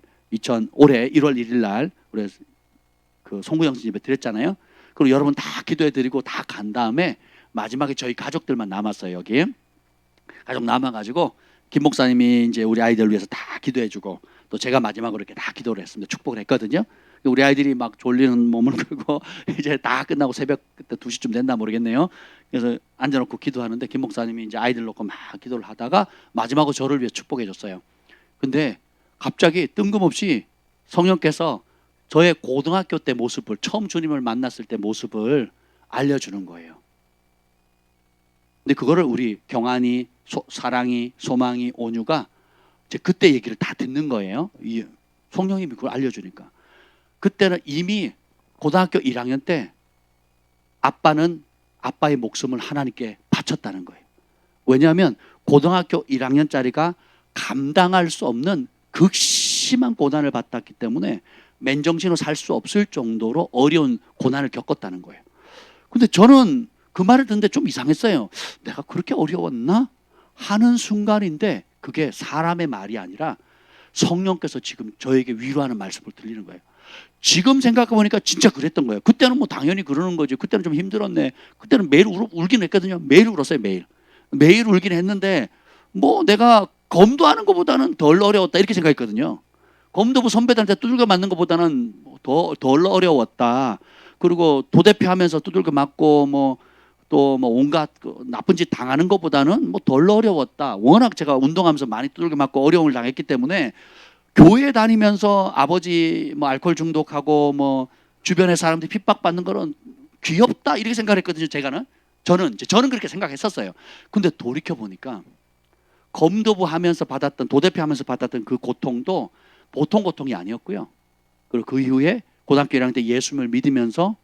[SPEAKER 1] 올해 1월 1일 날 우리 그 송구영신 예배 드렸잖아요. 그리고 여러분 다 기도해 드리고 다 간 다음에 마지막에 저희 가족들만 남았어요. 여기 가족 남아가지고 김 목사님이 이제 우리 아이들 위해서 다 기도해 주고 또 제가 마지막으로 이렇게 다 기도를 했습니다. 축복을 했거든요. 우리 아이들이 막 졸리는 몸을 끌고 이제 다 끝나고 새벽 그때 2시쯤 됐나 모르겠네요. 그래서 앉아놓고 기도하는데 김 목사님이 이제 아이들 놓고 막 기도를 하다가 마지막으로 저를 위해 축복해 줬어요. 근데 갑자기 뜬금없이 성령께서 저의 고등학교 때 모습을, 처음 주님을 만났을 때 모습을 알려주는 거예요. 근데 그거를 우리 경환이, 사랑이, 소망이, 온유가 이제 그때 얘기를 다 듣는 거예요. 성령님이 그걸 알려주니까. 그때는 이미 고등학교 1학년 때 아빠는 아빠의 목숨을 하나님께 바쳤다는 거예요. 왜냐하면 고등학교 1학년짜리가 감당할 수 없는 극심한 고난을 받았기 때문에 맨정신으로 살 수 없을 정도로 어려운 고난을 겪었다는 거예요. 근데 저는 그 말을 듣는데 좀 이상했어요. 내가 그렇게 어려웠나? 하는 순간인데 그게 사람의 말이 아니라 성령께서 지금 저에게 위로하는 말씀을 들리는 거예요. 지금 생각해 보니까 진짜 그랬던 거예요. 그때는 뭐 당연히 그러는 거지. 그때는 좀 힘들었네. 그때는 매일 울긴 했거든요. 매일 울었어요. 매일 울긴 했는데 뭐 내가 검도하는 것보다는 덜 어려웠다 이렇게 생각했거든요. 검도부 선배들한테 두들겨 맞는 것보다는 덜 어려웠다. 그리고 도대표 하면서 두들겨 맞고 뭐 또 뭐 온갖 나쁜 짓 당하는 것보다는 뭐 덜 어려웠다. 워낙 제가 운동하면서 많이 두들겨 맞고 어려움을 당했기 때문에 교회 다니면서 아버지 뭐 알코올 중독하고 뭐 주변의 사람들이 핍박받는 거는 귀엽다 이렇게 생각했거든요. 저는 그렇게 생각했었어요. 근데 돌이켜 보니까 검도부 하면서 받았던, 도대표 하면서 받았던 그 고통도 보통 고통이 아니었고요. 그리고 그 이후에 고등학교 1학년 때 예수님을 믿으면서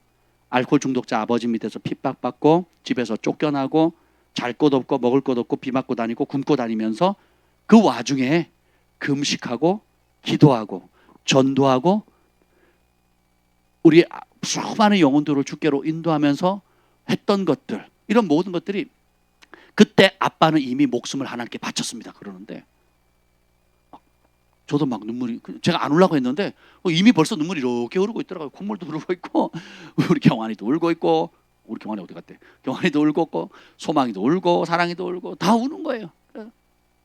[SPEAKER 1] 알코올 중독자 아버지 밑에서 핍박받고 집에서 쫓겨나고 잘 곳 없고 먹을 곳 없고 비 맞고 다니고 굶고 다니면서 그 와중에 금식하고 기도하고 전도하고 우리 수많은 영혼들을 주께로 인도하면서 했던 것들, 이런 모든 것들이 그때 아빠는 이미 목숨을 하나님께 바쳤습니다. 그러는데 저도 막 눈물이, 제가 안 울라고 했는데 이미 벌써 눈물이 이렇게 흐르고 있더라고요. 콧물도 흐르고 있고 우리 경환이도 울고 있고, 우리 경환이 어디 갔대? 경환이도 울고 있고 소망이도 울고 사랑이도 울고 다 우는 거예요.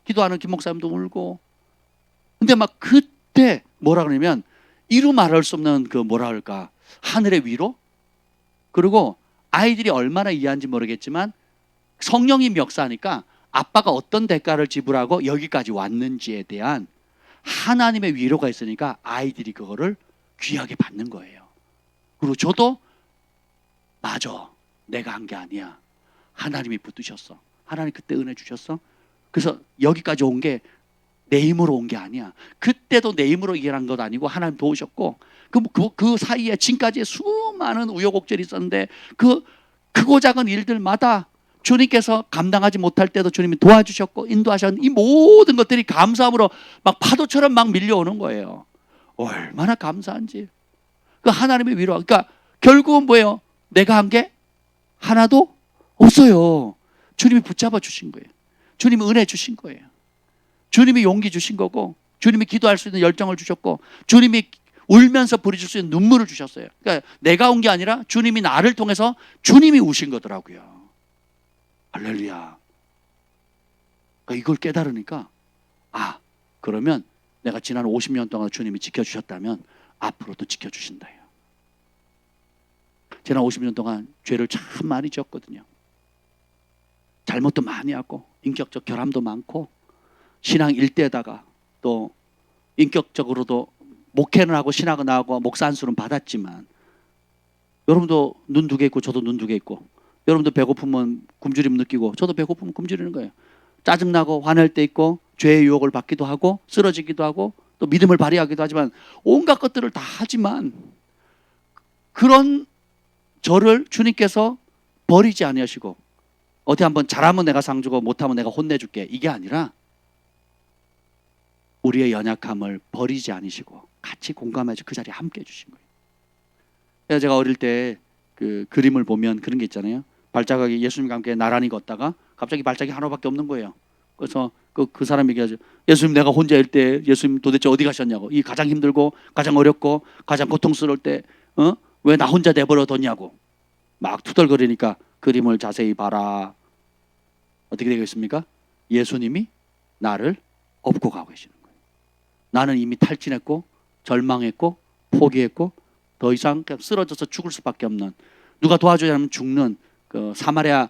[SPEAKER 1] 기도하는 김 목사님도 울고. 근데 막 그때 뭐라 그러냐면 이루 말할 수 없는 그 뭐라 할까, 하늘의 위로. 그리고 아이들이 얼마나 이해한지 모르겠지만 성령이 역사하니까 아빠가 어떤 대가를 지불하고 여기까지 왔는지에 대한 하나님의 위로가 있으니까 아이들이 그거를 귀하게 받는 거예요. 그리고 저도 맞아, 내가 한 게 아니야. 하나님이 붙드셨어. 하나님 그때 은혜 주셨어. 그래서 여기까지 온 게 내 힘으로 온 게 아니야. 그때도 내 힘으로 일한 것 아니고 하나님 도우셨고 그 사이에 지금까지 수많은 우여곡절이 있었는데 그 크고 작은 일들마다 주님께서 감당하지 못할 때도 주님이 도와주셨고 인도하셨는 이 모든 것들이 감사함으로 막 파도처럼 막 밀려오는 거예요. 얼마나 감사한지. 그 하나님의 위로. 그러니까 결국은 뭐예요? 내가 한 게 하나도 없어요. 주님이 붙잡아 주신 거예요. 주님이 은혜 주신 거예요. 주님이 용기 주신 거고, 주님이 기도할 수 있는 열정을 주셨고, 주님이 울면서 부르실 수 있는 눈물을 주셨어요. 그러니까 내가 온 게 아니라 주님이 나를 통해서 주님이 우신 거더라고요. 할렐루야. 그러니까 이걸 깨달으니까 그러면 내가 지난 50년 동안 주님이 지켜주셨다면 앞으로도 지켜주신다. 지난 50년 동안 죄를 참 많이 지었거든요. 잘못도 많이 하고 인격적 결함도 많고 신앙 일대에다가 또 인격적으로도 목회는 하고 신학은 하고 목사 안수는 받았지만 여러분도 눈 두 개 있고 저도 눈 두 개 있고 여러분도 배고프면 굶주림 느끼고 저도 배고프면 굶주리는 거예요. 짜증나고 화낼 때 있고 죄의 유혹을 받기도 하고 쓰러지기도 하고 또 믿음을 발휘하기도 하지만 온갖 것들을 다 하지만 그런 저를 주님께서 버리지 아니하시고 어디 한번 잘하면 내가 상 주고 못하면 내가 혼내줄게 이게 아니라 우리의 연약함을 버리지 않으시고 같이 공감해서 그 자리에 함께 해주신 거예요. 그래서 제가 어릴 때 그 그림을 보면 그런 게 있잖아요. 발자국이 예수님과 함께 나란히 걷다가 갑자기 발자국이 하나밖에 없는 거예요. 그래서 그 사람이 얘기하죠. 예수님 내가 혼자일 때 예수님 도대체 어디 가셨냐고. 이 가장 힘들고 가장 어렵고 가장 고통스러울 때 왜 나 혼자 내버려 뒀냐고 막 투덜거리니까 그림을 자세히 봐라. 어떻게 되겠습니까? 예수님이 나를 업고 가고 계시는 거예요. 나는 이미 탈진했고 절망했고 포기했고 더 이상 그냥 쓰러져서 죽을 수밖에 없는 누가 도와줘야 하면 죽는 그 사마리아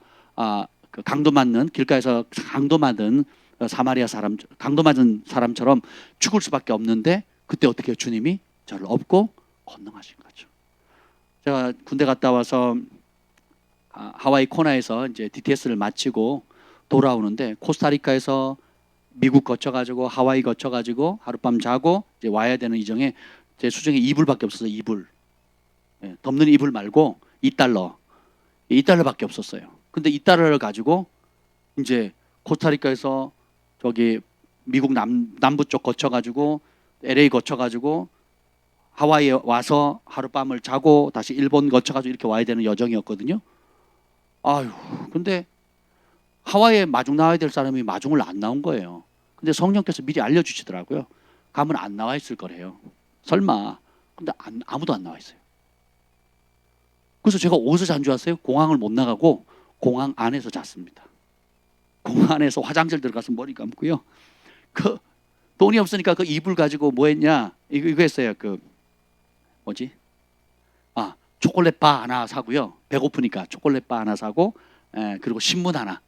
[SPEAKER 1] 그 강도 맞는 길가에서 강도 맞은 사마리아 사람 강도 맞은 사람처럼 죽을 수밖에 없는데 그때 어떻게 해요? 주님이 저를 업고 건너가신 거죠. 제가 군대 갔다 와서 하와이 코나에서 이제 DTS를 마치고 돌아오는데 코스타리카에서 미국 거쳐가지고 하와이 거쳐가지고 하룻밤 자고 이제 와야 되는 이정에 제 수중에 이불밖에 없었어요. 이불. 덮는 이불 말고 $2밖에 없었어요. 근데 $2를 가지고 이제 코스타리카에서 저기 미국 남부 쪽 거쳐가지고 LA 거쳐가지고 하와이에 와서 하룻밤을 자고 다시 일본 거쳐가지고 이렇게 와야 되는 여정이었거든요. 근데 하와이에 마중 나와야 될 사람이 마중을 안 나온 거예요. 근데 성령께서 미리 알려주시더라고요. 가면 안 나와 있을 거래요. 설마. 근데 아무도 안 나와 있어요. 그래서 제가 어디서 잔 줄 아세요? 공항을 못 나가고 공항 안에서 잤습니다. 공항 안에서 화장실 들어가서 머리 감고요. 그 돈이 없으니까 그 이불 가지고 뭐 했냐? 이거 했어요. 그 뭐지? 초콜릿 바 하나 사고요. 배고프니까 초콜릿 바 하나 사고 그리고 신문 하나.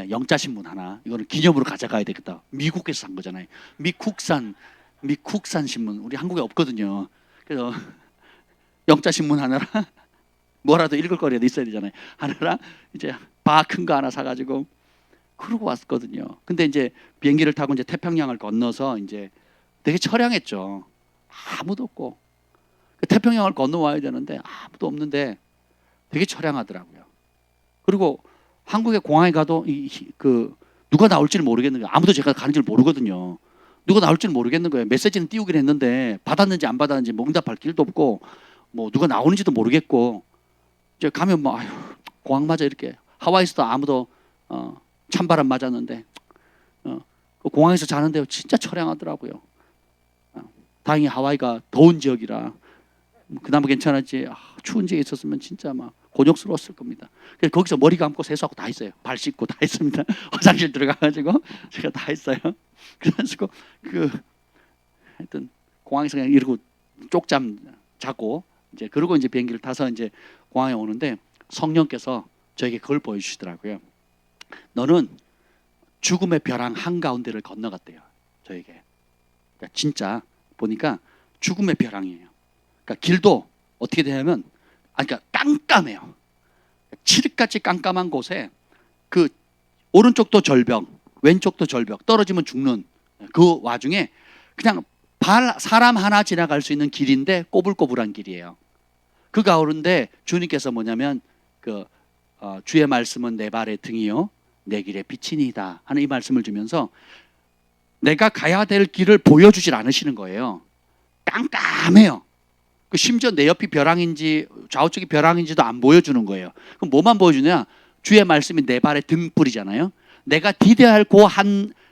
[SPEAKER 1] 영자 신문 하나. 이거를 기념으로 가져가야 되겠다. 미국에서 산 거잖아요. 미국산 신문. 우리 한국에 없거든요. 그래서 영자 신문 하나랑 뭐라도 읽을 거리라도 있어야 되잖아요. 하나랑 이제 바 큰 거 하나 사가지고 그러고 왔거든요. 근데 이제 비행기를 타고 이제 태평양을 건너서 이제 되게 처량했죠. 아무도 없고 태평양을 건너와야 되는데 아무도 없는데 되게 처량하더라고요. 그리고 한국의 공항에 가도 누가 나올지를 모르겠는 거예요. 아무도 제가 가는지를 모르거든요. 누가 나올지를 모르겠는 거예요. 메시지는 띄우긴 했는데 받았는지 안 받았는지 뭐 응답할 길도 없고 뭐 누가 나오는지도 모르겠고 이제 가면 뭐 공항마저 이렇게 하와이에서도 아무도 찬바람 맞았는데 그 공항에서 자는데 진짜 처량하더라고요. 다행히 하와이가 더운 지역이라 그나마 괜찮았지 추운 지역에 있었으면 진짜 막 곤욕스러웠을 겁니다. 그래서 거기서 머리 감고 세수하고 다 했어요. 발 씻고 다 했습니다. 화장실 들어가가지고 제가 다 했어요. 그래가지고 하여튼 공항에서 그냥 이러고 쪽잠 자고 이제 그러고 이제 비행기를 타서 이제 공항에 오는데 성령께서 저에게 그걸 보여주시더라고요. 너는 죽음의 벼랑 한가운데를 건너갔대요. 저에게. 그러니까 진짜 보니까 죽음의 벼랑이에요. 그러니까 길도 어떻게 되냐면 그러니까 깜깜해요. 칠흑같이 깜깜한 곳에 그 오른쪽도 절벽, 왼쪽도 절벽, 떨어지면 죽는 그 와중에 그냥 사람 하나 지나갈 수 있는 길인데 꼬불꼬불한 길이에요. 그 가운데 주님께서 뭐냐면 주의 말씀은 내 발의 등이요 내 길의 빛이니이다 하는 이 말씀을 주면서 내가 가야 될 길을 보여주질 않으시는 거예요. 깜깜해요. 심지어 내 옆이 벼랑인지 좌우쪽이 벼랑인지도 안 보여주는 거예요. 그럼 뭐만 보여주냐? 주의 말씀이 내 발의 등불이잖아요. 내가 디뎌야 할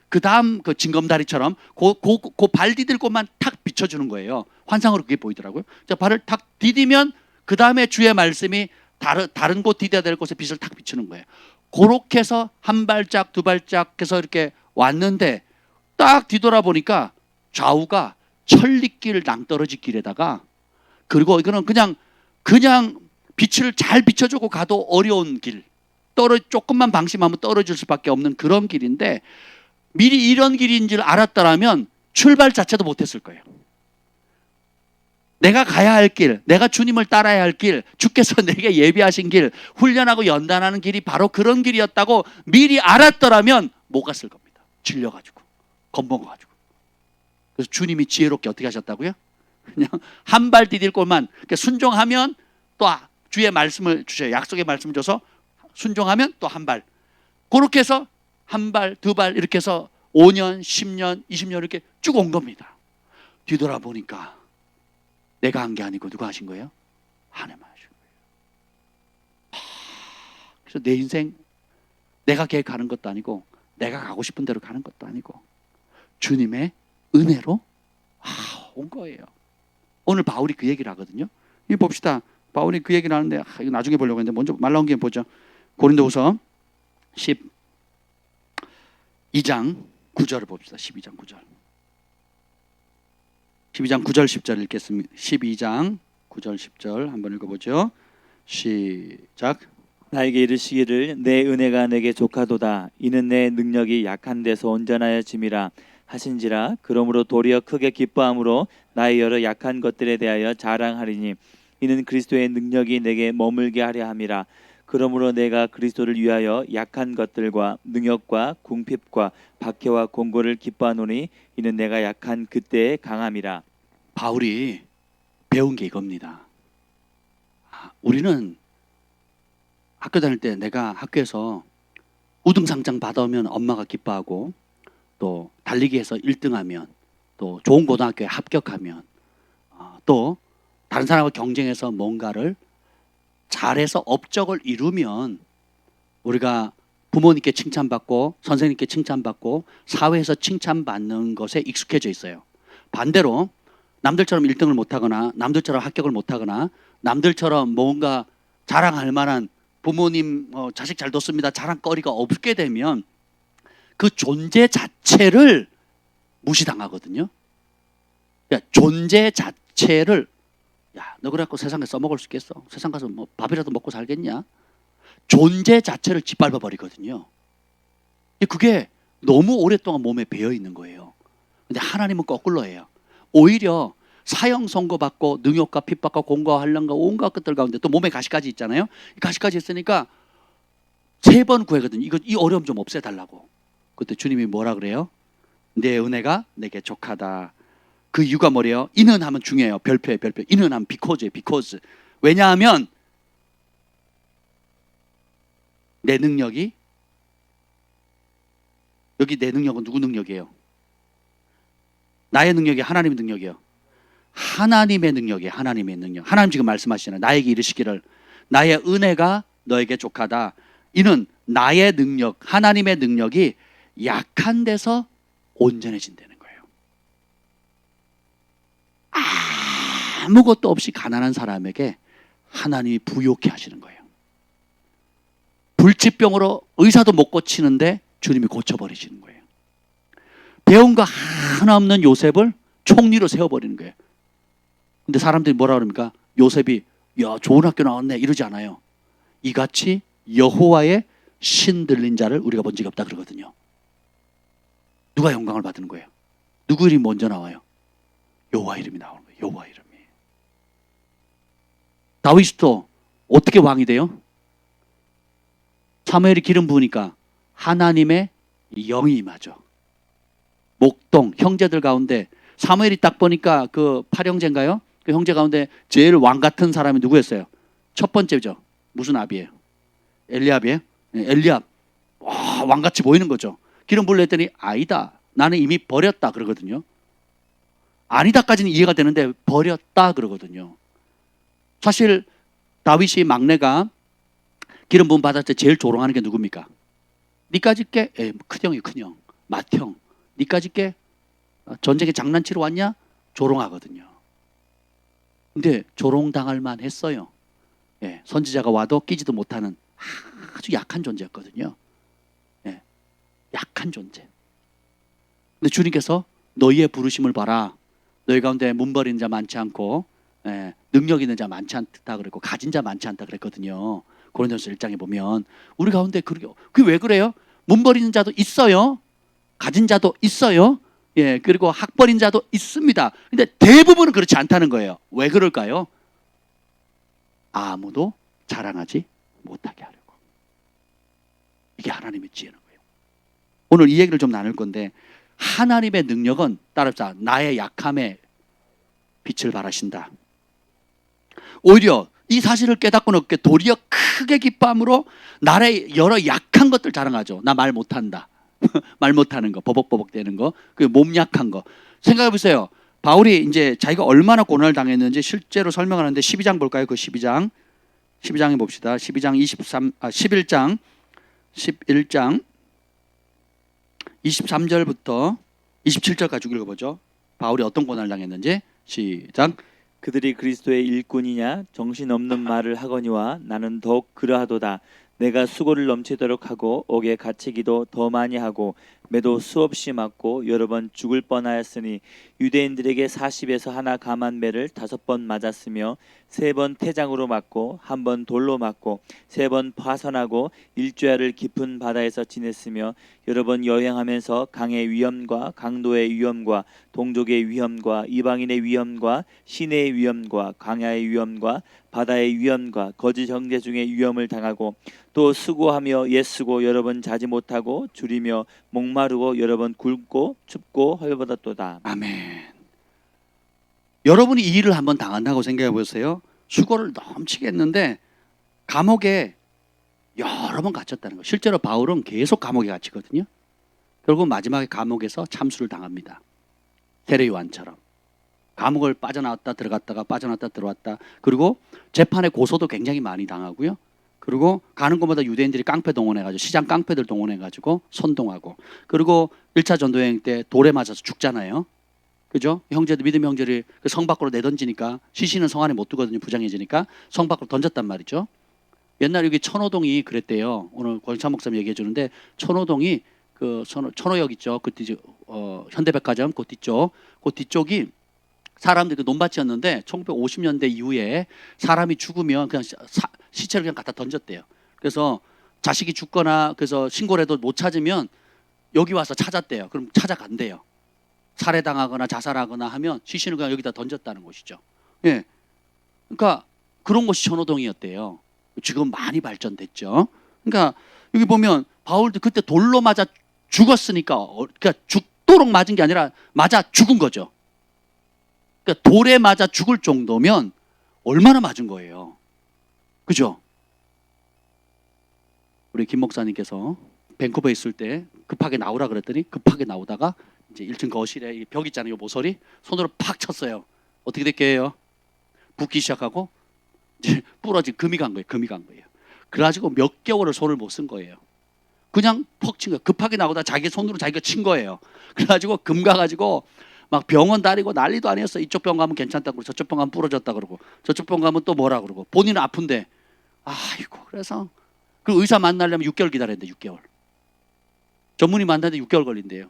[SPEAKER 1] 그 다음 그 징검다리처럼 그 발 디딜 곳만 탁 비춰주는 거예요. 환상으로 그게 보이더라고요. 자, 발을 탁 디디면 그 다음에 주의 말씀이 다른 곳 디뎌야 될 곳에 빛을 탁 비추는 거예요. 그렇게 해서 한 발짝 두 발짝 해서 이렇게 왔는데 딱 뒤돌아보니까 좌우가 천리길 낭떠러지 길에다가 그리고 이거는 그냥 빛을 잘 비춰주고 가도 어려운 길, 조금만 방심하면 떨어질 수밖에 없는 그런 길인데 미리 이런 길인 줄 알았더라면 출발 자체도 못했을 거예요. 내가 가야 할 길, 내가 주님을 따라야 할 길, 주께서 내게 예비하신 길, 훈련하고 연단하는 길이 바로 그런 길이었다고 미리 알았더라면 못 갔을 겁니다. 질려가지고, 겁먹어가지고. 그래서 주님이 지혜롭게 어떻게 하셨다고요? 그냥 한 발 디딜 곳만 순종하면 또 주의 말씀을 주셔요. 약속의 말씀을 줘서 순종하면 또 한 발. 그렇게 해서 한 발, 두 발 이렇게 해서 5년, 10년, 20년 이렇게 쭉 온 겁니다. 뒤돌아보니까 내가 한 게 아니고 누가 하신 거예요? 하나님 하신 거예요. 그래서 내 인생 내가 계획하는 것도 아니고 내가 가고 싶은 대로 가는 것도 아니고 주님의 은혜로 온 거예요. 오늘 바울이 그 얘기를 하거든요. 이 봅시다. 바울이 그 얘기를 하는데 이거 나중에 보려고 했는데 먼저 말 나온 김에 보죠. 고린도후서 12장 9절을 봅시다. 12장 9절. 12장 9절 10절 읽겠습니다. 12장 9절 10절 한번 읽어보죠. 시작.
[SPEAKER 2] 나에게 이르시기를 내 은혜가 내게 족하도다. 이는 내 능력이 약한 데서 온전하여 짐이라 하신지라. 그러므로 도리어 크게 기뻐함으로 나의 여러 약한 것들에 대하여 자랑하리니 이는 그리스도의 능력이 내게 머물게 하려 함이라. 그러므로 내가 그리스도를 위하여 약한 것들과 능력과 궁핍과 박해와 공고를 기뻐하노니 이는 내가 약한 그때의 강함이라.
[SPEAKER 1] 바울이 배운 게 이겁니다. 우리는 학교 다닐 때 내가 학교에서 우등상장 받아오면 엄마가 기뻐하고 또 달리기에서 1등하면 또 좋은 고등학교에 합격하면 또 다른 사람과 경쟁해서 뭔가를 잘해서 업적을 이루면 우리가 부모님께 칭찬받고 선생님께 칭찬받고 사회에서 칭찬받는 것에 익숙해져 있어요. 반대로 남들처럼 1등을 못하거나 남들처럼 합격을 못하거나 남들처럼 뭔가 자랑할 만한 부모님 자식 잘 뒀습니다 자랑거리가 없게 되면 그 존재 자체를 무시당하거든요. 그러니까 존재 자체를 너 그래갖고 세상에 써먹을 수 있겠어? 세상 가서 뭐 밥이라도 먹고 살겠냐? 존재 자체를 짓밟아 버리거든요. 그게 너무 오랫동안 몸에 배어 있는 거예요. 근데 하나님은 거꾸로예요. 오히려 사형 선고받고 능욕과 핍박과 공고와 환난과 온갖 것들 가운데 또 몸에 가시까지 있잖아요. 가시까지 있으니까 3번 구하거든요. 이 어려움 좀 없애달라고. 그때 주님이 뭐라 그래요? 내 은혜가 내게 족하다. 그 이유가 뭐래요? 이는 하면 중요해요. 별표에 별표. 이는 하면 because. 왜냐하면 내 능력이 여기 내 능력은 누구 능력이에요? 나의 능력이 하나님의 능력이에요. 하나님의 능력이에요. 하나님의 능력. 하나님 지금 말씀하시잖아요. 나에게 이르시기를 나의 은혜가 너에게 족하다. 이는 나의 능력, 하나님의 능력이 약한 데서 온전해진다는 거예요. 아무것도 없이 가난한 사람에게 하나님이 부욕해 하시는 거예요. 불치병으로 의사도 못 고치는데 주님이 고쳐버리시는 거예요. 배운 거 하나 없는 요셉을 총리로 세워버리는 거예요. 근데 사람들이 뭐라 그럽니까? 요셉이 야 좋은 학교 나왔네 이러지 않아요. 이같이 여호와의 신 들린 자를 우리가 본 적이 없다 그러거든요. 누가 영광을 받는 거예요? 누구 이름이 먼저 나와요? 여호와 이름이 나오는 거예요. 여호와 이름이. 다윗도 어떻게 왕이 돼요? 사무엘이 기름 부으니까 하나님의 영이 임하죠. 목동 형제들 가운데 사무엘이 딱 보니까 그 8형제인가요? 그 형제 가운데 제일 왕 같은 사람이 누구였어요? 첫 번째죠. 무슨 아비예요? 엘리압이에요? 네, 엘리압. 와, 왕같이 보이는 거죠. 기름 부으려 했더니 아니다. 나는 이미 버렸다 그러거든요. 아니다까지는 이해가 되는데 버렸다 그러거든요. 사실 다윗이 막내가 기름 부음 받았을 때 제일 조롱하는 게 누굽니까? 니까지 게? 큰형이 큰형. 맏형. 니까지 게? 전쟁에 장난치러 왔냐? 조롱하거든요. 근데 조롱당할 만 했어요. 예, 선지자가 와도 끼지도 못하는 아주 약한 존재였거든요. 예, 약한 존재. 근데 주님께서 너희의 부르심을 봐라. 너희 가운데 문벌이는 자 많지 않고 능력 있는 자 많지 않다 그랬고 가진 자 많지 않다 그랬거든요. 고린도서 1장에 보면 우리 가운데 그게 왜 그래요? 문벌이는 자도 있어요. 가진 자도 있어요. 예, 그리고 학벌인 자도 있습니다. 근데 대부분은 그렇지 않다는 거예요. 왜 그럴까요? 아무도 자랑하지 못하게 하려고. 이게 하나님의 지혜는 거예요. 오늘 이 얘기를 좀 나눌 건데 하나님의 능력은 따라서 나의 약함에 빛을 발하신다. 오히려 이 사실을 깨닫고는 없게 도리어 크게 기뻐함으로 나의 여러 약한 것들 자랑하죠. 나 말 못한다. 말 못하는 거, 버벅버벅대는 거, 그 몸 약한 거. 생각해 보세요. 바울이 이제 자기가 얼마나 고난을 당했는지 실제로 설명하는데 12장 볼까요? 그 12장에 봅시다. 11장 23절부터 27절까지 읽어보죠. 바울이 어떤 고난을 당했는지 시작.
[SPEAKER 2] 그들이 그리스도의 일꾼이냐 정신없는 말을 하거니와 나는 더욱 그러하도다. 내가 수고를 넘치도록 하고 옥에 갇히기도 더 많이 하고 매도 수없이 맞고 여러 번 죽을 뻔하였으니 유대인들에게 40에서 하나 감한 매를 5번 맞았으며 3번 태장으로 맞고 1번 돌로 맞고 3번 파선하고 일주야를 깊은 바다에서 지냈으며 여러 번 여행하면서 강의 위험과 강도의 위험과 동족의 위험과 이방인의 위험과 시내의 위험과 광야의 위험과 바다의 위험과 거짓 형제 중에 위험을 당하고 또 수고하며 애쓰고 여러 번 자지 못하고 줄이며 목마르고 여러 번 굶고 춥고 헐벗었도다.
[SPEAKER 1] 아멘. 여러분이 이 일을 한번 당한다고 생각해 보세요. 수고를 넘치게 했는데 감옥에 여러 번 갇혔다는 거. 실제로 바울은 계속 감옥에 갇히거든요. 결국 마지막에 감옥에서 참수를 당합니다. 세례 요한처럼. 감옥을 빠져나왔다 들어갔다가 빠져나왔다 들어왔다. 그리고 재판에 고소도 굉장히 많이 당하고요. 그리고 가는 곳마다 유대인들이 깡패 동원해가지고 시장 깡패들 동원해가지고 선동하고, 그리고 1차 전도여행 때 돌에 맞아서 죽잖아요. 그죠? 형제들, 믿음의 형제를 그 성 밖으로 내던지니까 시신은 성 안에 못 두거든요. 부장해지니까 성 밖으로 던졌단 말이죠. 옛날 여기 천호동이 그랬대요. 오늘 권창 목사님 얘기해 주는데 천호동이 그 천호역 있죠. 그 뒤 현대백화점 그 뒤쪽이 사람들 그 논밭이었는데 1950년대 이후에 사람이 죽으면 그냥 시체를 그냥 갖다 던졌대요. 그래서 자식이 죽거나 그래서 신고를 해도 못 찾으면 여기 와서 찾았대요. 그럼 찾아간대요. 살해당하거나 자살하거나 하면 시신을 그냥 여기다 던졌다는 것이죠. 예, 그러니까 그런 곳이 천호동이었대요. 지금 많이 발전됐죠. 그러니까 여기 보면 바울도 그때 돌로 맞아 죽었으니까, 그러니까 죽도록 맞은 게 아니라 맞아 죽은 거죠. 그러니까 돌에 맞아 죽을 정도면 얼마나 맞은 거예요. 그죠? 우리 김 목사님께서 밴쿠버에 있을 때 급하게 나오라 그랬더니 급하게 나오다가 이제 1층 거실에 벽 있잖아요. 모서리 손으로 팍 쳤어요. 어떻게 됐게요? 붓기 시작하고 이제 부러진 금이 간 거예요. 그래가지고 몇 개월을 손을 못 쓴 거예요. 그냥 퍽 친 거예요. 급하게 나오다 자기 손으로 자기가 친 거예요. 그래가지고 금 가가지고 막 병원 다니고 난리도 아니었어. 이쪽 병 가면 괜찮다 그러고 저쪽 병 가면 부러졌다 그러고 저쪽 병 가면 또 뭐라 그러고 본인은 아픈데 아이고. 그래서 그 의사 만나려면 6개월 기다렸는데 6개월. 전문의 만나는데 6개월 걸린대요.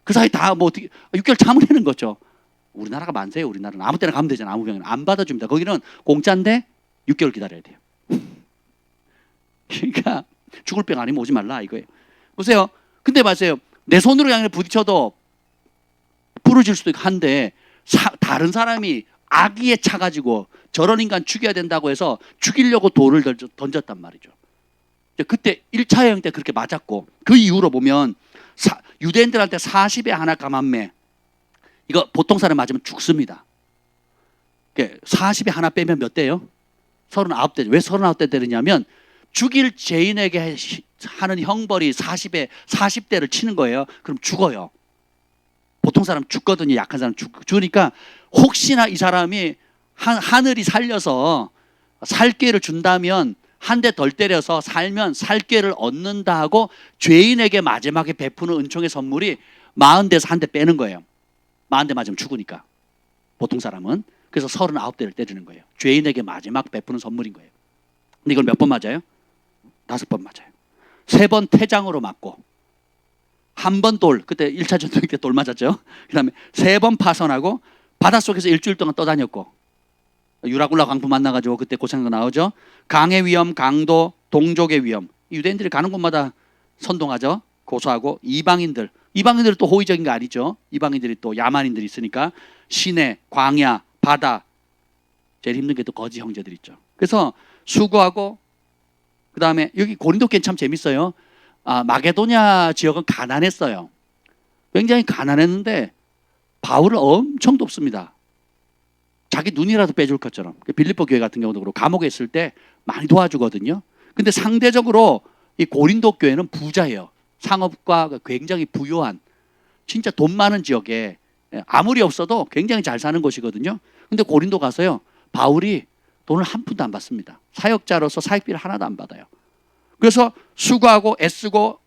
[SPEAKER 1] 그 사이 다 뭐 어떻게 6개월 참으려는 거죠. 우리나라가 만세요. 우리나라는 아무 때나 가면 되잖아. 아무 병은 안 받아줍니다. 거기는 공짜인데 6개월 기다려야 돼요. 그러니까 죽을 병 아니면 오지 말라 이거예요. 보세요. 근데 맞아요. 내 손으로 그냥 부딪혀도 부러질 수도 있고 한데 다른 사람이 악의에 차가지고 저런 인간 죽여야 된다고 해서 죽이려고 돌을 던졌단 말이죠. 그때 1차 여행 때 그렇게 맞았고 그 이후로 보면 유대인들한테 40에 하나 감한매 이거 보통 사람 맞으면 죽습니다. 40에 하나 빼면 몇 대요? 39대. 왜 39대 때리냐면 죽일 죄인에게 하는 형벌이 40대를 치는 거예요. 그럼 죽어요. 보통 사람 죽거든요. 약한 사람 죽으니까 혹시나 이 사람이 하늘이 살려서 살 기회를 준다면 한 대 덜 때려서 살면 살 기회를 얻는다 하고 죄인에게 마지막에 베푸는 은총의 선물이 40대에서 한 대 빼는 거예요. 40대 맞으면 죽으니까 보통 사람은. 그래서 39대를 때리는 거예요. 죄인에게 마지막 베푸는 선물인 거예요. 근데 이걸 몇 번 맞아요? 5번 맞아요. 3번 태장으로 맞고 한 번 돌, 그때 1차 전쟁 때 돌 맞았죠. 그 다음에 3번 파선하고 바닷속에서 일주일 동안 떠다녔고 유라굴라 광풍 만나가지고 그때 고생한 거 나오죠. 강의 위험, 강도, 동족의 위험. 유대인들이 가는 곳마다 선동하죠. 고소하고 이방인들은 또 호의적인 거 아니죠. 이방인들이 또 야만인들이 있으니까 시내, 광야, 바다. 제일 힘든 게 또 거지 형제들 있죠. 그래서 수고하고 그 다음에 여기 고린도 교회는 참 재밌어요. 마게도냐 지역은 가난했어요. 굉장히 가난했는데 바울을 엄청 돕습니다. 자기 눈이라도 빼줄 것처럼. 빌립보 교회 같은 경우도 그렇고 감옥에 있을 때 많이 도와주거든요. 근데 상대적으로 이 고린도 교회는 부자예요. 상업과 굉장히 부유한 진짜 돈 많은 지역에 아무리 없어도 굉장히 잘 사는 곳이거든요. 근데 고린도 가서요 바울이 돈을 한 푼도 안 받습니다. 사역자로서 사역비를 하나도 안 받아요. 그래서 수고하고 애쓰고